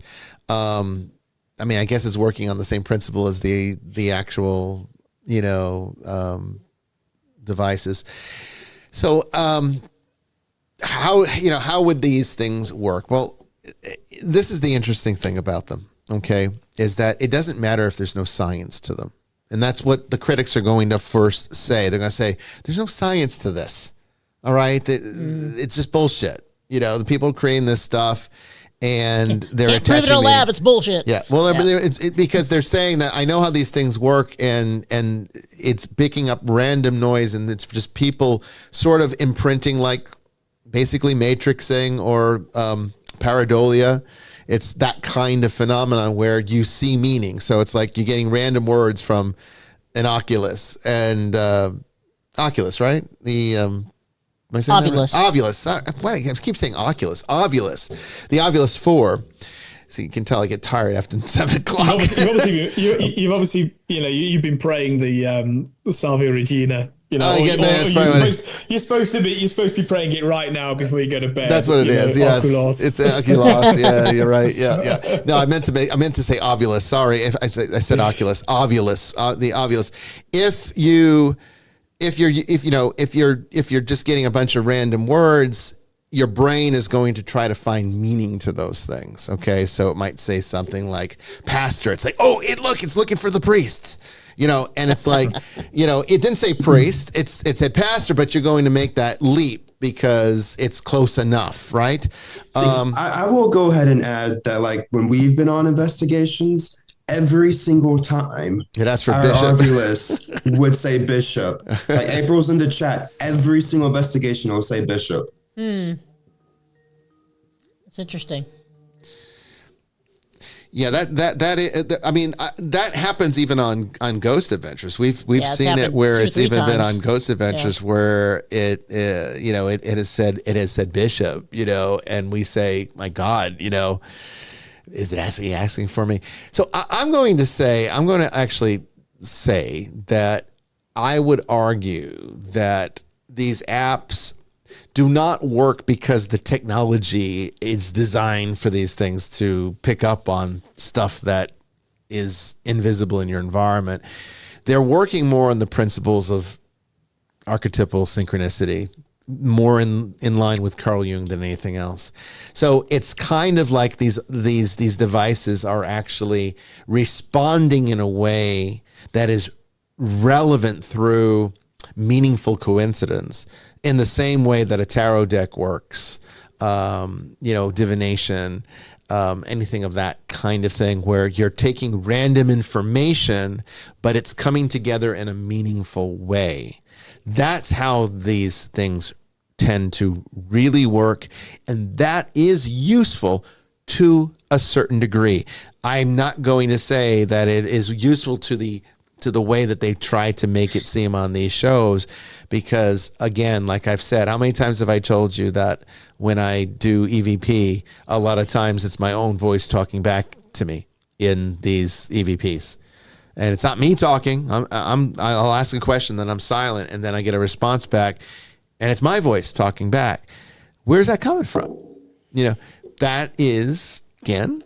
I mean, I guess it's working on the same principle as the actual, devices. So, how would these things work? Well, this is the interesting thing about them, okay, is that it doesn't matter if there's no science to them. And that's what the critics are going to first say. They're going to say, there's no science to this, all right? It's just bullshit. The people creating this stuff, and they're Can't prove it in a lab, it's bullshit. Yeah, well, it's because they're saying that I know how these things work, and it's picking up random noise, and it's just people sort of imprinting, like basically matrixing or pareidolia. It's that kind of phenomenon where you see meaning. So it's like you're getting random words from an Oculus and Oculus, right? The Ovilus. Ovilus. Why do I keep saying Oculus? Ovilus. The Ovilus 4. So you can tell I get tired after 7 o'clock. You've obviously been praying the Salve Regina. You're supposed to be praying it right now before you go to bed. That's what it is. Yes, Oculos. it's Oculos. Yeah, you're right. Yeah. No, I meant to say Ovilus. Sorry, if I said Oculus. Ovilus. The Ovilus. If you're just getting a bunch of random words, your brain is going to try to find meaning to those things. Okay, so it might say something like pastor. It's like, it's looking for the priest. And it's like, it didn't say priest. It said pastor, but you're going to make that leap because it's close enough, right? I will go ahead and add that, when we've been on investigations, every single time it asks for our bishop. Ovilus would say bishop. Like April's in the chat, every single investigation will say bishop. That's interesting. Yeah, that happens even on Ghost Adventures. We've seen it where it's even been on Ghost Adventures where it has said bishop, and we say, my God, is it actually asking for me? So I'm going to actually say that I would argue that these apps do not work because the technology is designed for these things to pick up on stuff that is invisible in your environment. they're working more on the principles of archetypal synchronicity, more in line with Carl Jung than anything else. So it's kind of like these devices are actually responding in a way that is relevant through meaningful coincidence, in the same way that a tarot deck works, divination, anything of that kind of thing, where you're taking random information, but it's coming together in a meaningful way. That's how these things tend to really work, and that is useful to a certain degree. I'm not going to say that it is useful to the way that they try to make it seem on these shows, because again, like I've said, how many times have I told you that when I do EVP, a lot of times it's my own voice talking back to me in these EVPs. And it's not me talking. I'll ask a question, then I'm silent, and then I get a response back, and it's my voice talking back. Where's that coming from? That is, again,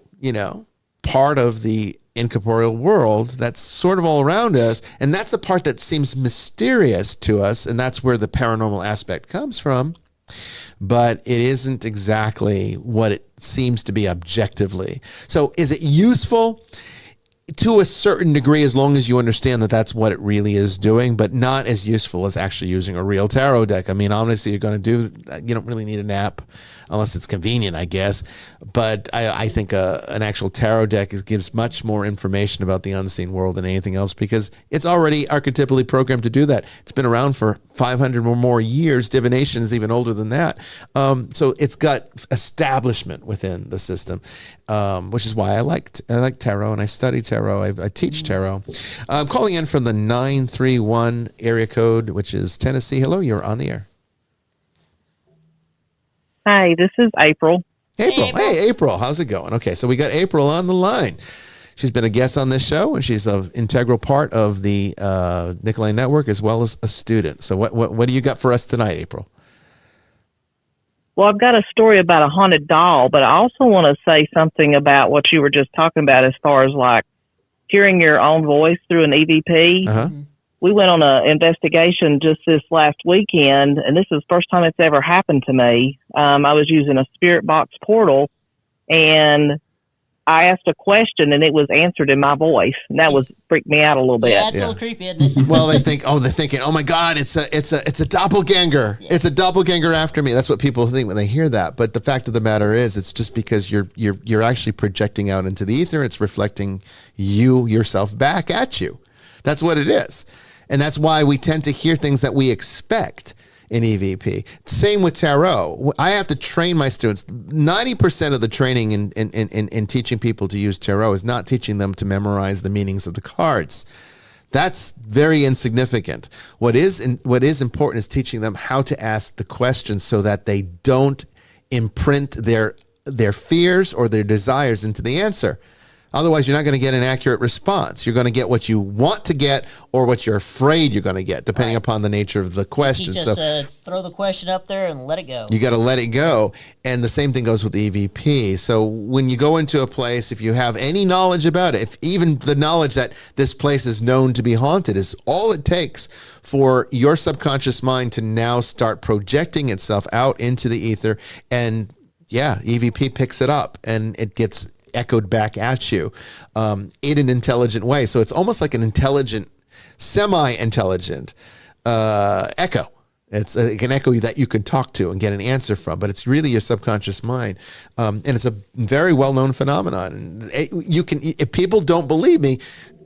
part of the incorporeal world that's sort of all around us, and that's the part that seems mysterious to us, and that's where the paranormal aspect comes from. But it isn't exactly what it seems to be objectively. So is it useful? To a certain degree, as long as you understand that that's what it really is doing, but not as useful as actually using a real tarot deck. I mean, honestly, you don't really need an app unless it's convenient, I guess. But I think an actual tarot deck gives much more information about the unseen world than anything else, because it's already archetypally programmed to do that. It's been around for 500 or more years. Divination is even older than that. So it's got establishment within the system, which is why I like tarot, and I study tarot. I teach tarot. I'm calling in from the 931 area code, which is Tennessee. Hello, you're on the air. Hi, this is April. April. Hey, April. How's it going? Okay, so we got April on the line. She's been a guest on this show, and she's an integral part of the Nikolai Network, as well as a student. So what do you got for us tonight, April? Well, I've got a story about a haunted doll, but I also want to say something about what you were just talking about as far as like hearing your own voice through an EVP. Uh-huh. We went on an investigation just this last weekend, and this is the first time it's ever happened to me. I was using a spirit box portal, and I asked a question, and it was answered in my voice, and that freaked me out a little bit. Yeah, it's a little creepy, isn't it? Well, they're thinking, oh my God, it's a doppelganger. Yeah. It's a doppelganger after me. That's what people think when they hear that. But the fact of the matter is, it's just because you're actually projecting out into the ether. It's reflecting yourself back at you. That's what it is. And that's why we tend to hear things that we expect in EVP. Same with tarot. I have to train my students. 90% of the training in teaching people to use tarot is not teaching them to memorize the meanings of the cards. That's very insignificant. What is important is teaching them how to ask the questions so that they don't imprint their fears or their desires into the answer. Otherwise, you're not going to get an accurate response. You're going to get what you want to get or what you're afraid you're going to get, depending upon the nature of the question. You just throw the question up there and let it go. You got to let it go. And the same thing goes with the EVP. So when you go into a place, if you have any knowledge about it, if even the knowledge that this place is known to be haunted is all it takes for your subconscious mind to now start projecting itself out into the ether. And yeah, EVP picks it up and it gets echoed back at you in an intelligent way. So it's almost like an intelligent, semi-intelligent echo. It's an echo that you can talk to and get an answer from, but it's really your subconscious mind. And it's a very well-known phenomenon. You can, if people don't believe me,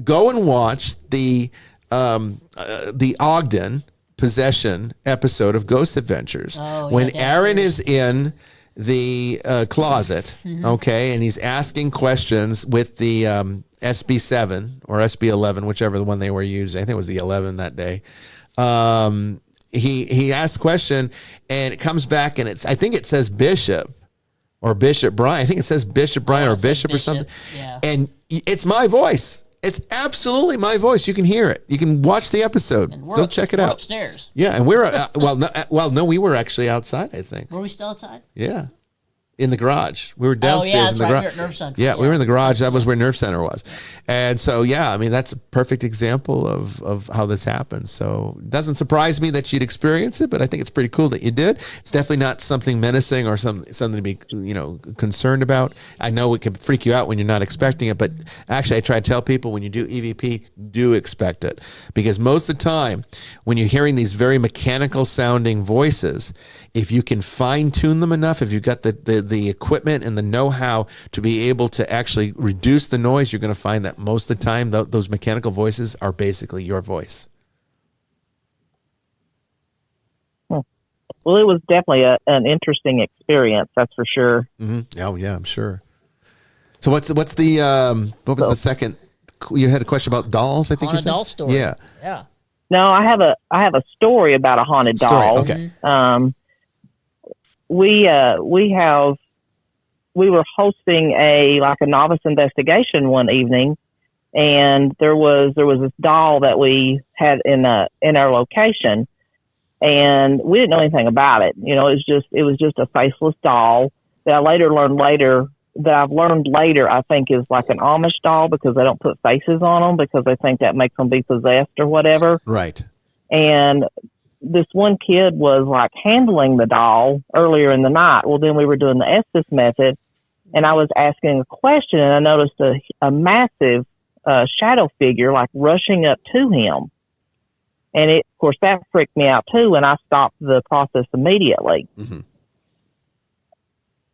go and watch the Ogden possession episode of Ghost Adventures. When Aaron is in the closet, okay, and he's asking questions with the SB7 or SB11, whichever the one they were using. I think it was the 11 that day. He asks a question, and it comes back, and I think it says Bishop or Bishop Bryan. I think it says Bishop Bryan or Bishop or something. Yeah. And it's my voice. It's absolutely my voice. You can hear it. You can watch the episode. Go check it out. Upstairs. Yeah, and we're no, we were actually outside, I think. Were we still outside? Yeah. in the garage. We were downstairs that's in the right. garage. We were at Nerve Center. Yeah, we were in the garage. That was where Nerve Center was. And so, yeah, I mean, that's a perfect example of how this happens. So it doesn't surprise me that you'd experience it, but I think it's pretty cool that you did. It's definitely not something menacing or something to be, concerned about. I know it can freak you out when you're not expecting it, but actually I try to tell people when you do EVP, do expect it. Because most of the time, when you're hearing these very mechanical sounding voices, if you can fine tune them enough, if you've got the equipment and the know-how to be able to actually reduce the noise, you're going to find that most of the time those mechanical voices are basically your voice. Well, it was definitely an interesting experience, that's for sure. Mm-hmm. Oh yeah, I'm sure. So what's the what was the second? You had a question about dolls, I think. Haunted doll story. Yeah. Yeah. No, I have a story about a haunted doll. Okay. We were hosting a novice investigation one evening, and there was this doll that we had in our location, and we didn't know anything about it. It was just a faceless doll that I've learned later, I think is like an Amish doll, because they don't put faces on them because they think that makes them be possessed or whatever. Right. And this one kid was like handling the doll earlier in the night. Well, then we were doing the Estes method, and I was asking a question, and I noticed a massive shadow figure like rushing up to him. And of course, that freaked me out too, and I stopped the process immediately. Mm-hmm.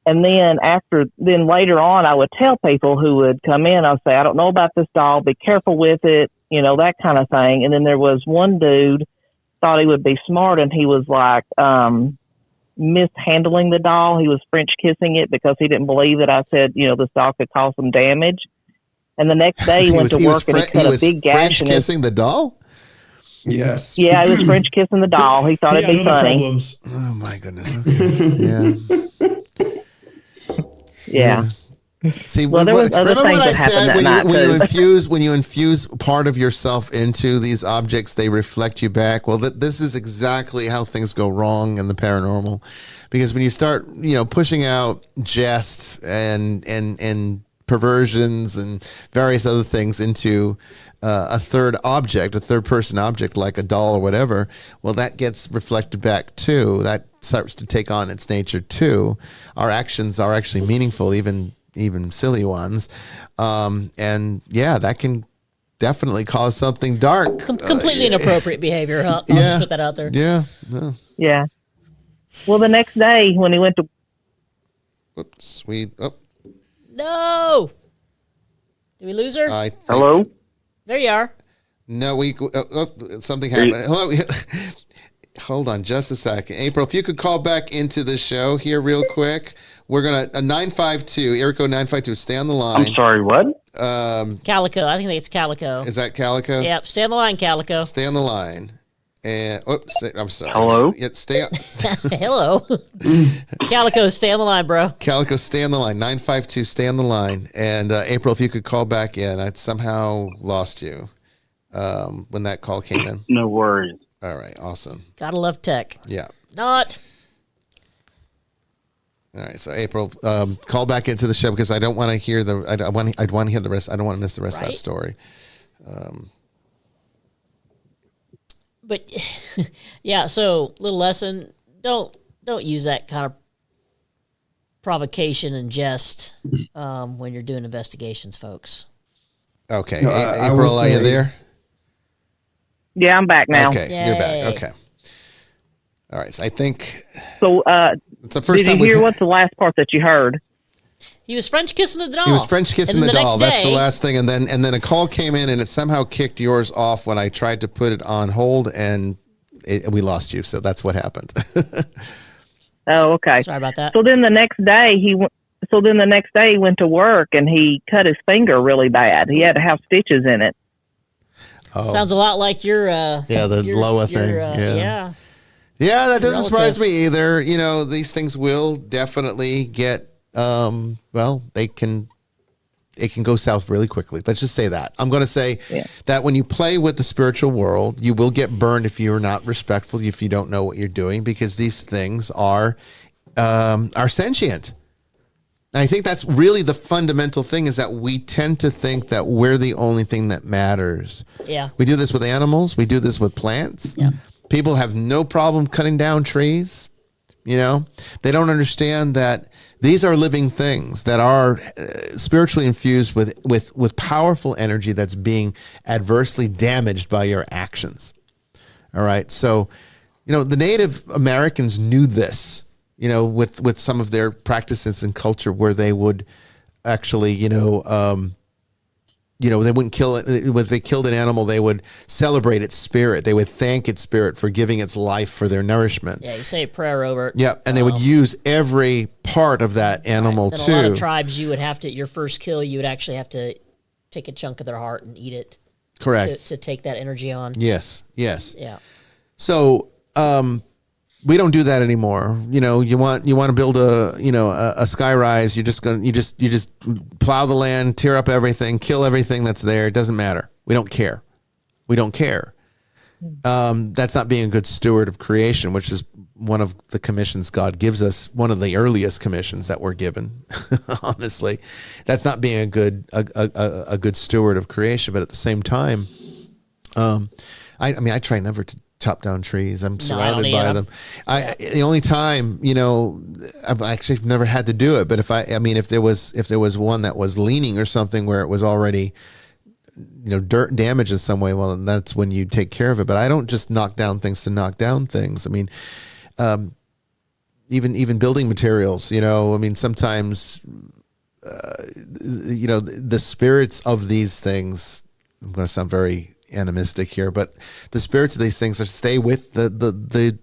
And then later on, I would tell people who would come in, I'd say, I don't know about this doll, be careful with it, that kind of thing. And then there was one dude thought he would be smart, and he was like mishandling the doll. He was French kissing it because he didn't believe that I said, this doll could cause some damage. And the next day he went to work and he cut a big gash. French kissing the doll? Yes. Yeah, he was French kissing the doll. He thought it'd be funny. Problems. Oh my goodness. Okay. Yeah. See, well, there was other remember things what I that happened said that night, when you infuse part of yourself into these objects, they reflect you back. Well, this is exactly how things go wrong in the paranormal, because when you start, pushing out jest and perversions and various other things into a third person object like a doll or whatever, well, that gets reflected back too. That starts to take on its nature too. Our actions are actually meaningful, even silly ones. And yeah, that can definitely cause something dark. Completely inappropriate behavior, huh? I'll just put that out there. Yeah. Yeah. Well, the next day when he went to... No! Did we lose her? Hello? There you are. No, something happened. Hello. Hold on just a second. April, if you could call back into the show here real quick. We're going to, 952, area code 952, stay on the line. I'm sorry, what? Calico. I think it's Calico. Is that Calico? Yep. Stay on the line, Calico. Stay on the line. And, I'm sorry. Hello? Yeah, stay on. Hello. Calico, stay on the line, bro. Calico, stay on the line. 952, stay on the line. And April, if you could call back in. I somehow lost you when that call came in. No worries. All right, awesome. Gotta love tech. Yeah. Not. All right, so April, call back into the show because I don't want to hear I'd want to hear the rest. I don't want to miss the rest of that story. But yeah, so little lesson: don't use that kind of provocation and jest when you're doing investigations, folks. Okay, no, April, are you there? Yeah, I'm back now. Okay, Yay. You're back. Okay. All right, so I think. So, it's the first did you hear what's the last part that you heard? He was French kissing the doll. He was French kissing the doll. That's the last thing, and then a call came in, and it somehow kicked yours off when I tried to put it on hold, and we lost you. So that's what happened. Oh, okay. Sorry about that. So then the next day he went to work and he cut his finger really bad. He had to have stitches in it. Oh. Sounds a lot like your the Loa thing. Yeah, that doesn't surprise me either. You know, these things will definitely get it can go south really quickly. Let's just say that. I'm going to say that when you play with the spiritual world, you will get burned if you're not respectful, if you don't know what you're doing, because these things are sentient. And I think that's really the fundamental thing, is that we tend to think that we're the only thing that matters. Yeah. We do this with animals. We do this with plants. Yeah. People have no problem cutting down trees. You know, they don't understand that these are living things that are spiritually infused with powerful energy that's being adversely damaged by your actions. All right. So, you know, the Native Americans knew this, you know, with some of their practices and culture, where they would actually, they wouldn't kill it. If they killed an animal, they would celebrate its spirit. They would thank its spirit for giving its life for their nourishment. Yeah, you say a prayer over it. Yeah, and they would use every part of that animal Then too. a lot of tribes, you would have to, your first kill, you would actually have to take a chunk of their heart and eat it. Correct. To take that energy on. Yes. Yeah. So we don't do that anymore. You know, you want to build a sky rise. You just plow the land, tear up everything, kill everything that's there. It doesn't matter. We don't care. That's not being a good steward of creation, which is one of the commissions God gives us. One of the earliest commissions that we're given. Honestly, that's not being a good steward of creation. But at the same time, I try never to chop down trees. I'm surrounded by them. The only time, I've actually never had to do it, but if there was one that was leaning or something where it was already, dirt damage in some way, well, then that's when you take care of it. But I don't just knock down things to knock down things. I mean, even building materials, sometimes, the spirits of these things, I'm going to sound very animistic here, but the spirits of these things stay with the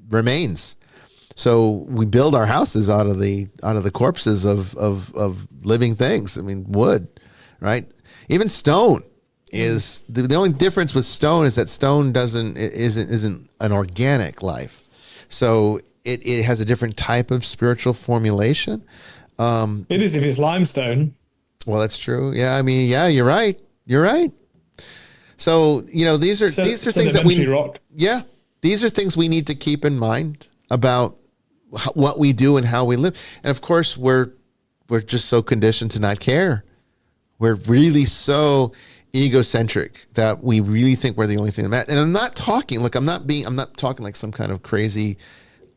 remains. So we build our houses out of the corpses of living things. I mean, wood, right? Even stone is the only difference with stone is that stone isn't an organic life. So it has a different type of spiritual formulation. It is if it's limestone. Well, that's true. Yeah, I mean, yeah, you're right. So, these are things that we rock. Yeah, these are things we need to keep in mind about what we do and how we live. And of course, we're just so conditioned to not care. We're really so egocentric that we really think we're the only thing that matters. And I'm not talking like some kind of crazy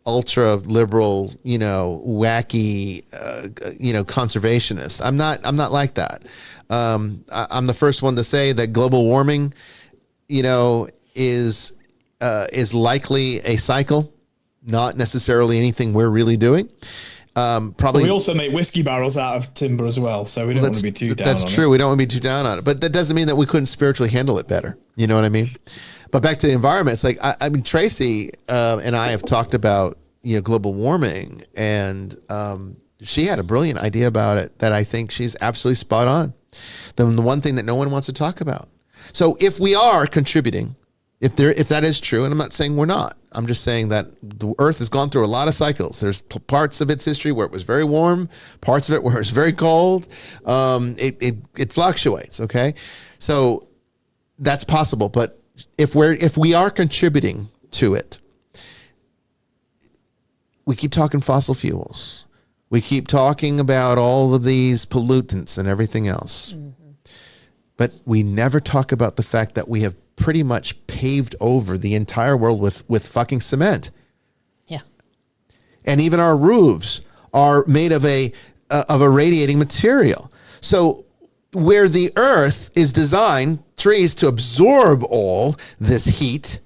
ultra liberal, wacky, conservationist. I'm not like that. I'm the first one to say that global warming, is likely a cycle, not necessarily anything we're really doing. Probably. We also make whiskey barrels out of timber as well, so we don't want to be too down on it. That's true. We don't want to be too down on it, but that doesn't mean that we couldn't spiritually handle it better. You know what I mean? But back to the environment, it's like Tracy and I have talked about global warming, and she had a brilliant idea about it that I think she's absolutely spot on. The one thing that no one wants to talk about. So if we are contributing, if that is true, and I'm not saying we're not, I'm just saying that the Earth has gone through a lot of cycles. There's parts of its history where it was very warm, parts of it where it was very cold. It fluctuates. Okay, so that's possible. But if we are contributing to it, we keep talking fossil fuels. We keep talking about all of these pollutants and everything else. Mm-hmm. But we never talk about the fact that we have pretty much paved over the entire world with fucking cement. Yeah. And even our roofs are made of a radiating material. So where the earth is designed, trees, to absorb all this heat,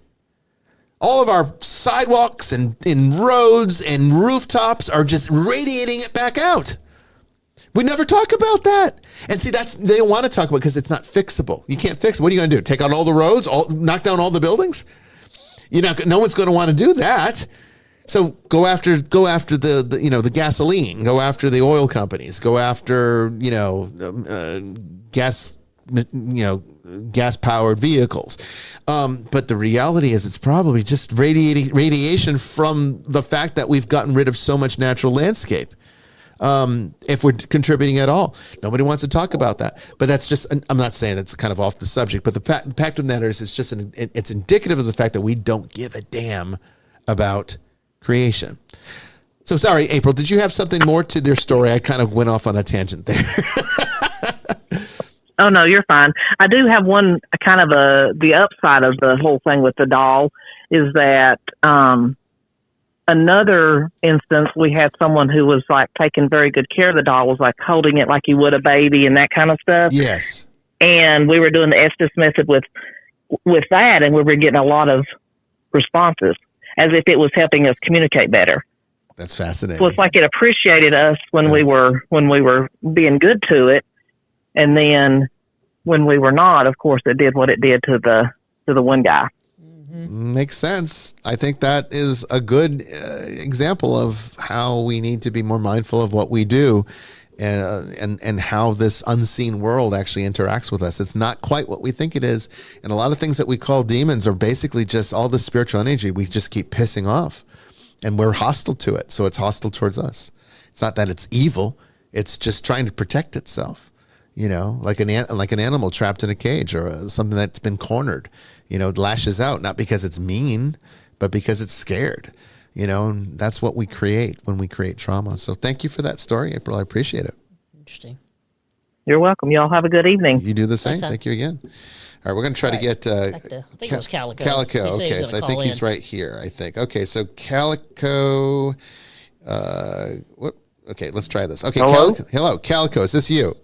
all of our sidewalks and in roads and rooftops are just radiating it back out. We never talk about that. And see, they don't want to talk about it because it's not fixable. You can't fix it. What are you going to do? Take out all the roads? Knock down all the buildings? No one's going to want to do that. So go after the gasoline. Go after the oil companies. Go after gas powered vehicles. But the reality is, it's probably just radiation from the fact that we've gotten rid of so much natural landscape. If we're contributing at all, nobody wants to talk about that. But that's just, I'm not saying it's kind of off the subject, but the fact of the matter is, it's indicative of the fact that we don't give a damn about creation. So sorry, April, did you have something more to their story? I kind of went off on a tangent there. Oh, no, you're fine. I do have one kind of the upside of the whole thing with the doll is that another instance, we had someone who was like taking very good care of the doll, was like holding it like you would a baby and that kind of stuff. Yes. And we were doing the Estes method with that, and we were getting a lot of responses as if it was helping us communicate better. That's fascinating. So it's like it appreciated us when we were being good to it. And then when we were not, of course, it did what it did to the one guy. Makes sense. I think that is a good example of how we need to be more mindful of what we do and how this unseen world actually interacts with us. It's not quite what we think it is. And a lot of things that we call demons are basically just all the spiritual energy we just keep pissing off. And we're hostile to it. So it's hostile towards us. It's not that it's evil. It's just trying to protect itself. You know, like an animal trapped in a cage or something that's been cornered, you know, lashes out, not because it's mean, but because it's scared, you know, and that's what we create when we create trauma. So thank you for that story, April. I appreciate it. Interesting. You're welcome. Y'all have a good evening. You do the same. Thanks, Thank you again. All right. We're going to try to get, I think it was Calico. Calico. He said he Okay. was So I gonna think call he's in. right here, I think. Okay. So Calico, okay, let's try this. Okay. Hello? Hello, Calico. Is this you?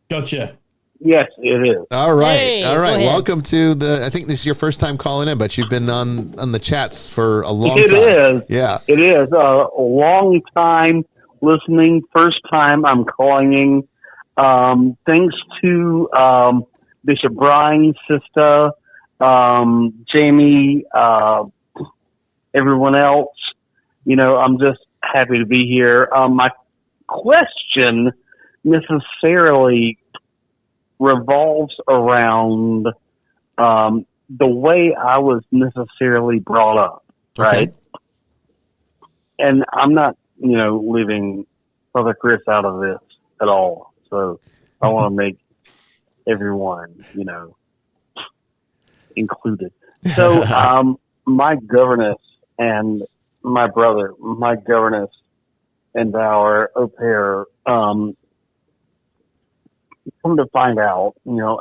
Gotcha. Yes, it is. All right. Hey, All go right. ahead. Welcome to I think this is your first time calling in, but you've been on the chats for a long It time. is. Yeah. It is a long time listening. First time I'm calling in. Thanks to Bishop Bryan, sister, Jamie, everyone else. You know, I'm just happy to be here. My question necessarily revolves around the way I was necessarily brought up, right? Okay. And I'm not, leaving Brother Chris out of this at all. So I want to make everyone, included. So my governess and my brother, my governess and our au pair, come to find out,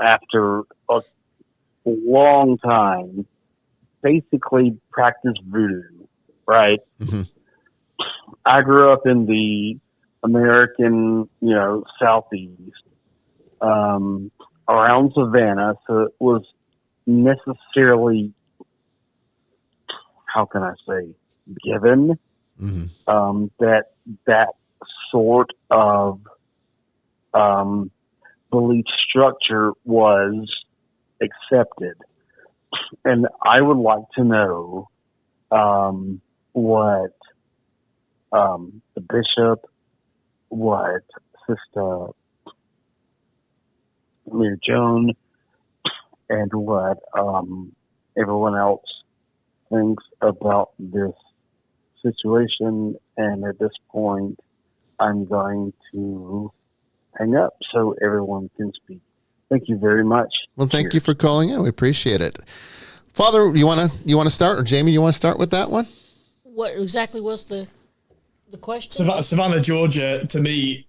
after a long time, basically practice voodoo, right? Mm-hmm. I grew up in the American, Southeast, around Savannah, so it was necessarily, how can I say, given that sort of belief structure was accepted. And I would like to know what the bishop, what Sister Mary Joan, and what everyone else thinks about this situation. And at this point, I'm going to hang up so everyone can speak. Thank you very much. Well, thank you for calling in. We appreciate it. Father, you want to start, or Jamie, you want to start with that one? What exactly was the question? Savannah, Georgia, to me,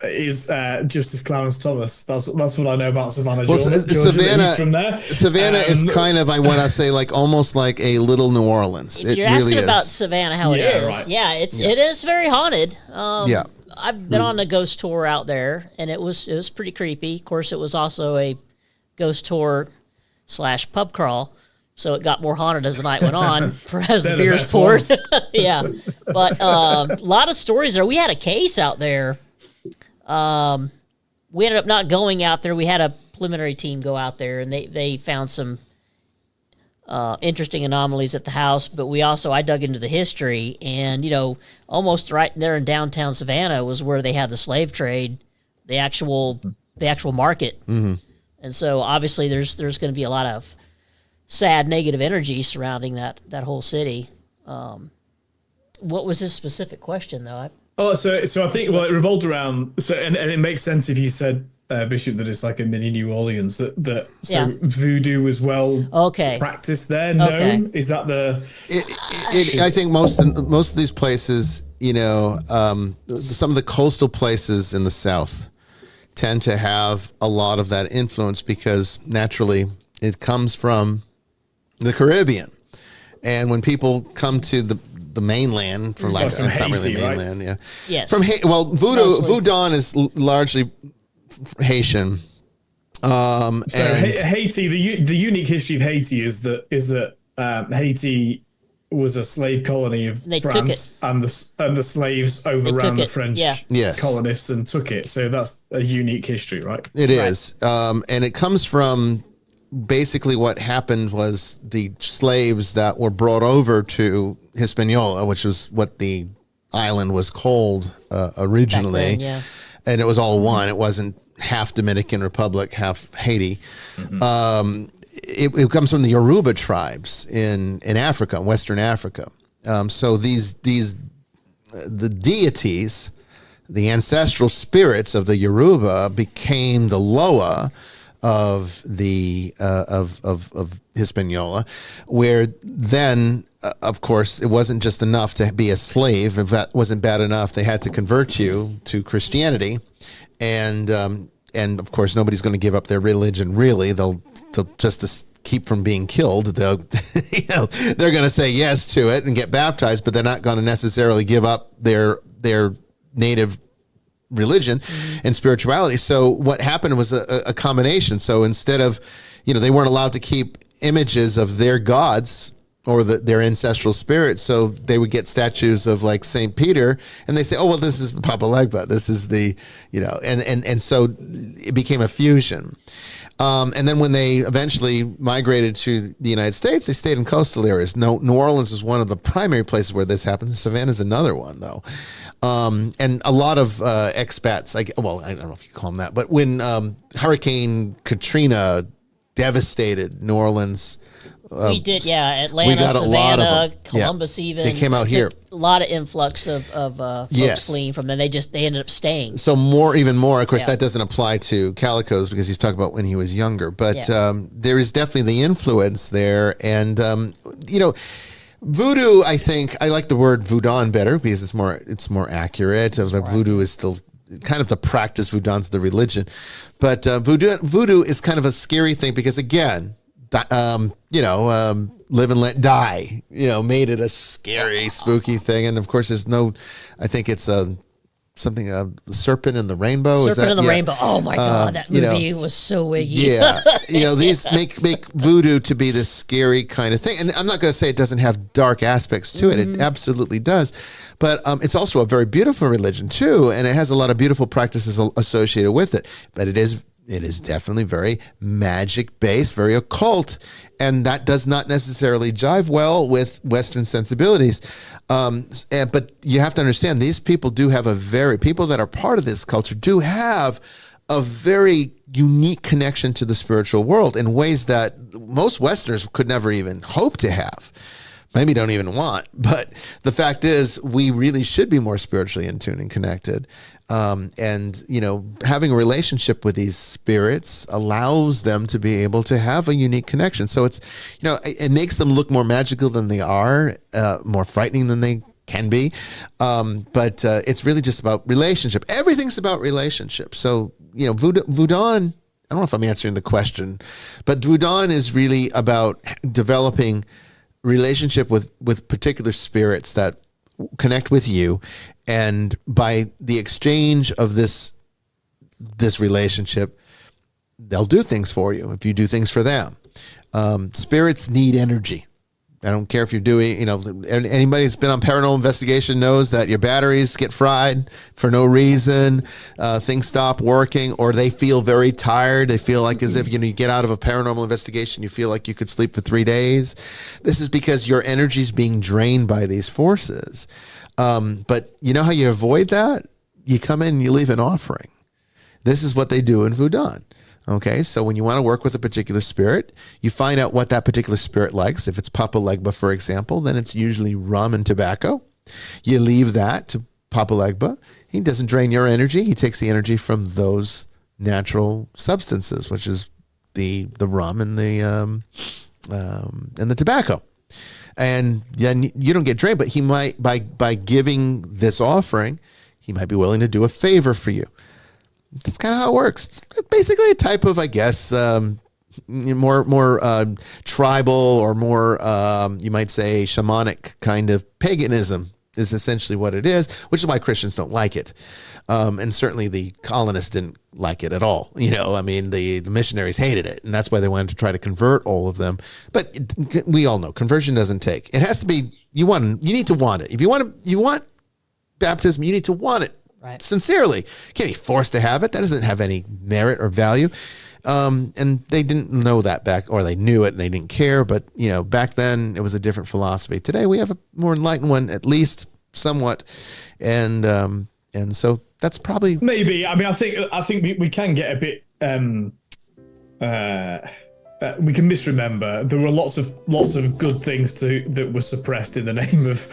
is Justice Clarence Thomas. That's what I know about Savannah, Georgia. Savannah, He's from there. Savannah is kind of, I want to say, like almost like a little New Orleans. If you're asking about Savannah, how it is, right. it is very haunted. Yeah. I've been on a ghost tour out there, and it was pretty creepy. Of course, it was also a ghost tour / pub crawl, so it got more haunted as the night went on, as the beers poured. Yeah, but a lot of stories there. We had a case out there. We ended up not going out there. We had a preliminary team go out there, and they found some interesting anomalies at the house. But I dug into the history, and almost right there in downtown Savannah was where they had the slave trade, the actual market. Mm-hmm. And so obviously there's going to be a lot of sad negative energy surrounding that whole city. What was his specific question though? So I think it revolved around. So and it makes sense if you said bishop that is like a mini New Orleans. So Yeah. voodoo was well Okay. practiced there. No, Okay. is that the? I think most of these places, some of the coastal places in the South tend to have a lot of that influence because naturally it comes from the Caribbean. And when people come to the mainland, for like, from it's not really Haiti, right? mainland, yeah. Yes. From Voodoo is largely Haitian. So Haiti, the unique history of Haiti is that Haiti was a slave colony of France, and the slaves overran the French colonists and took it. So that's a unique history, right? It is, and it comes from basically what happened was the slaves that were brought over to Hispaniola, which was what the island was called originally, then, and it was all one. It wasn't half Dominican Republic, half Haiti. It comes from the Yoruba tribes in Africa, Western Africa. So the deities, the ancestral spirits of the Yoruba became the Loa of the of Hispaniola, where then of course it wasn't just enough to be a slave. If that wasn't bad enough, they had to convert you to Christianity, and of course nobody's going to give up their religion. Really, they'll just to keep from being killed. They're going to say yes to it and get baptized, but they're not going to necessarily give up their native religion and spirituality. So what happened was a combination. So instead of, they weren't allowed to keep images of their gods or their ancestral spirits. So they would get statues of like St. Peter and they say, oh, well, this is Papa Legba. This is the, and so it became a fusion. And then when they eventually migrated to the United States, they stayed in coastal areas. New Orleans is one of the primary places where this happens. Savannah's another one, though. And a lot of expats, I don't know if you call them that, but when Hurricane Katrina devastated New Orleans, we did, Atlanta, we got a Savannah, lot of them. Columbus, even. They came out here. A lot of influx of folks fleeing from them. They ended up staying. So even more. Of course, that doesn't apply to Calico's because he's talking about when he was younger. But there is definitely the influence there, and voodoo. I think I like the word voodoo better because it's more accurate. Voodoo is still kind of the practice. Voodoo's the religion, but voodoo is kind of a scary thing because again. Live and let die, made it a scary, spooky thing. And of course, I think it's a Serpent in the Rainbow. Serpent in the Rainbow. Oh my God, that movie was so wiggy. Yeah. These make voodoo to be this scary kind of thing. And I'm not going to say it doesn't have dark aspects to it. It absolutely does. But it's also a very beautiful religion too. And it has a lot of beautiful practices associated with it. But it is definitely very magic based, very occult, and that does not necessarily jive well with Western sensibilities. But you have to understand, these people do have people that are part of this culture do have a very unique connection to the spiritual world in ways that most Westerners could never even hope to have. Maybe don't even want. But the fact is, we really should be more spiritually in tune and connected. And having a relationship with these spirits allows them to be able to have a unique connection. So it's, it makes them look more magical than they are, more frightening than they can be. But it's really just about relationship. Everything's about relationship. So, voodoo, I don't know if I'm answering the question, but voodoo is really about developing relationship with particular spirits that connect with you, and by the exchange of this relationship, they'll do things for you if you do things for them. Spirits need energy. I don't care if you're doing, anybody that's been on paranormal investigation knows that your batteries get fried for no reason. Things stop working, or they feel very tired. They feel like as if, you get out of a paranormal investigation, you feel like you could sleep for 3 days. This is because your energy is being drained by these forces. But you know how you avoid that? You come in and you leave an offering. This is what they do in voodoo. Okay, so when you want to work with a particular spirit, you find out what that particular spirit likes. If it's Papa Legba, for example, then it's usually rum and tobacco. You leave that to Papa Legba. He doesn't drain your energy. He takes the energy from those natural substances, which is the rum and the tobacco. And then you don't get drained, but he might, by giving this offering, he might be willing to do a favor for you. That's kind of how it works. It's basically a type of, I guess, more tribal or more, you might say, shamanic kind of paganism is essentially what it is, which is why Christians don't like it. And certainly the colonists didn't like it at all. I mean, the missionaries hated it, and that's why they wanted to try to convert all of them. But we all know conversion doesn't take. It has to be, you need to want it. If you want baptism, you need to want it sincerely. You can't be forced to have it. That doesn't have any merit or value. And they didn't know that or they knew it and they didn't care. But, back then it was a different philosophy. Today we have a more enlightened one, at least somewhat. And so that's probably maybe. I mean, I think we can get a bit. We can misremember. There were lots of good things that were suppressed in the name of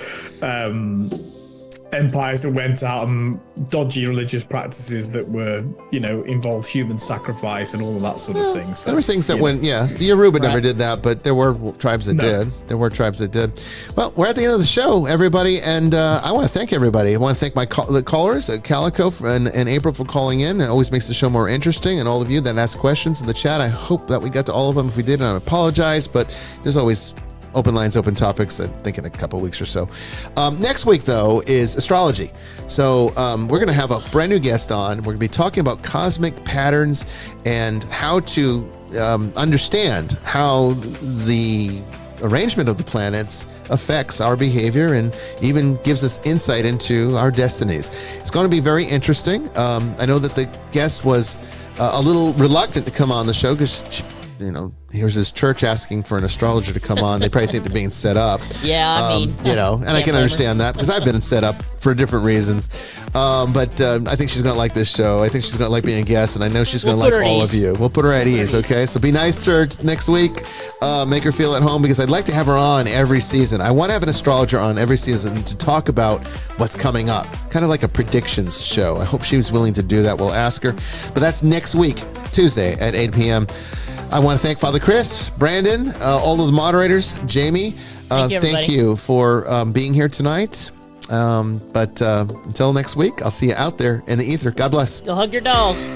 empires that went out, and dodgy religious practices that were, involved human sacrifice and all of that sort of thing. So, there were things that went, the Yoruba never did that, but there were tribes that did. There were tribes that did. Well, we're at the end of the show, everybody, and I want to thank everybody. I want to thank the callers, Calico and April, for calling in. It always makes the show more interesting, and all of you that ask questions in the chat. I hope that we got to all of them. If we did, I apologize, but there's always open lines, open topics, I think in a couple of weeks or so. Next week, though, is astrology. So we're going to have a brand new guest on. We're going to be talking about cosmic patterns and how to understand how the arrangement of the planets affects our behavior and even gives us insight into our destinies. It's going to be very interesting. I know that the guest was a little reluctant to come on the show because here's his church asking for an astrologer to come on. They probably think they're being set up. Yeah, I mean, and I can understand that because I've been set up for different reasons. But I think she's going to like this show. I think she's going to like being a guest, and I know she's going to like all of you. We'll put her at ease, okay? So be nice to her next week. Make her feel at home, because I'd like to have her on every season. I want to have an astrologer on every season to talk about what's coming up, kind of like a predictions show. I hope she was willing to do that. We'll ask her. But that's next week, Tuesday at 8 p.m. I want to thank Father Chris, Brandon, all of the moderators, Jamie. Thank you for being here tonight. But until next week, I'll see you out there in the ether. God bless. Go hug your dolls.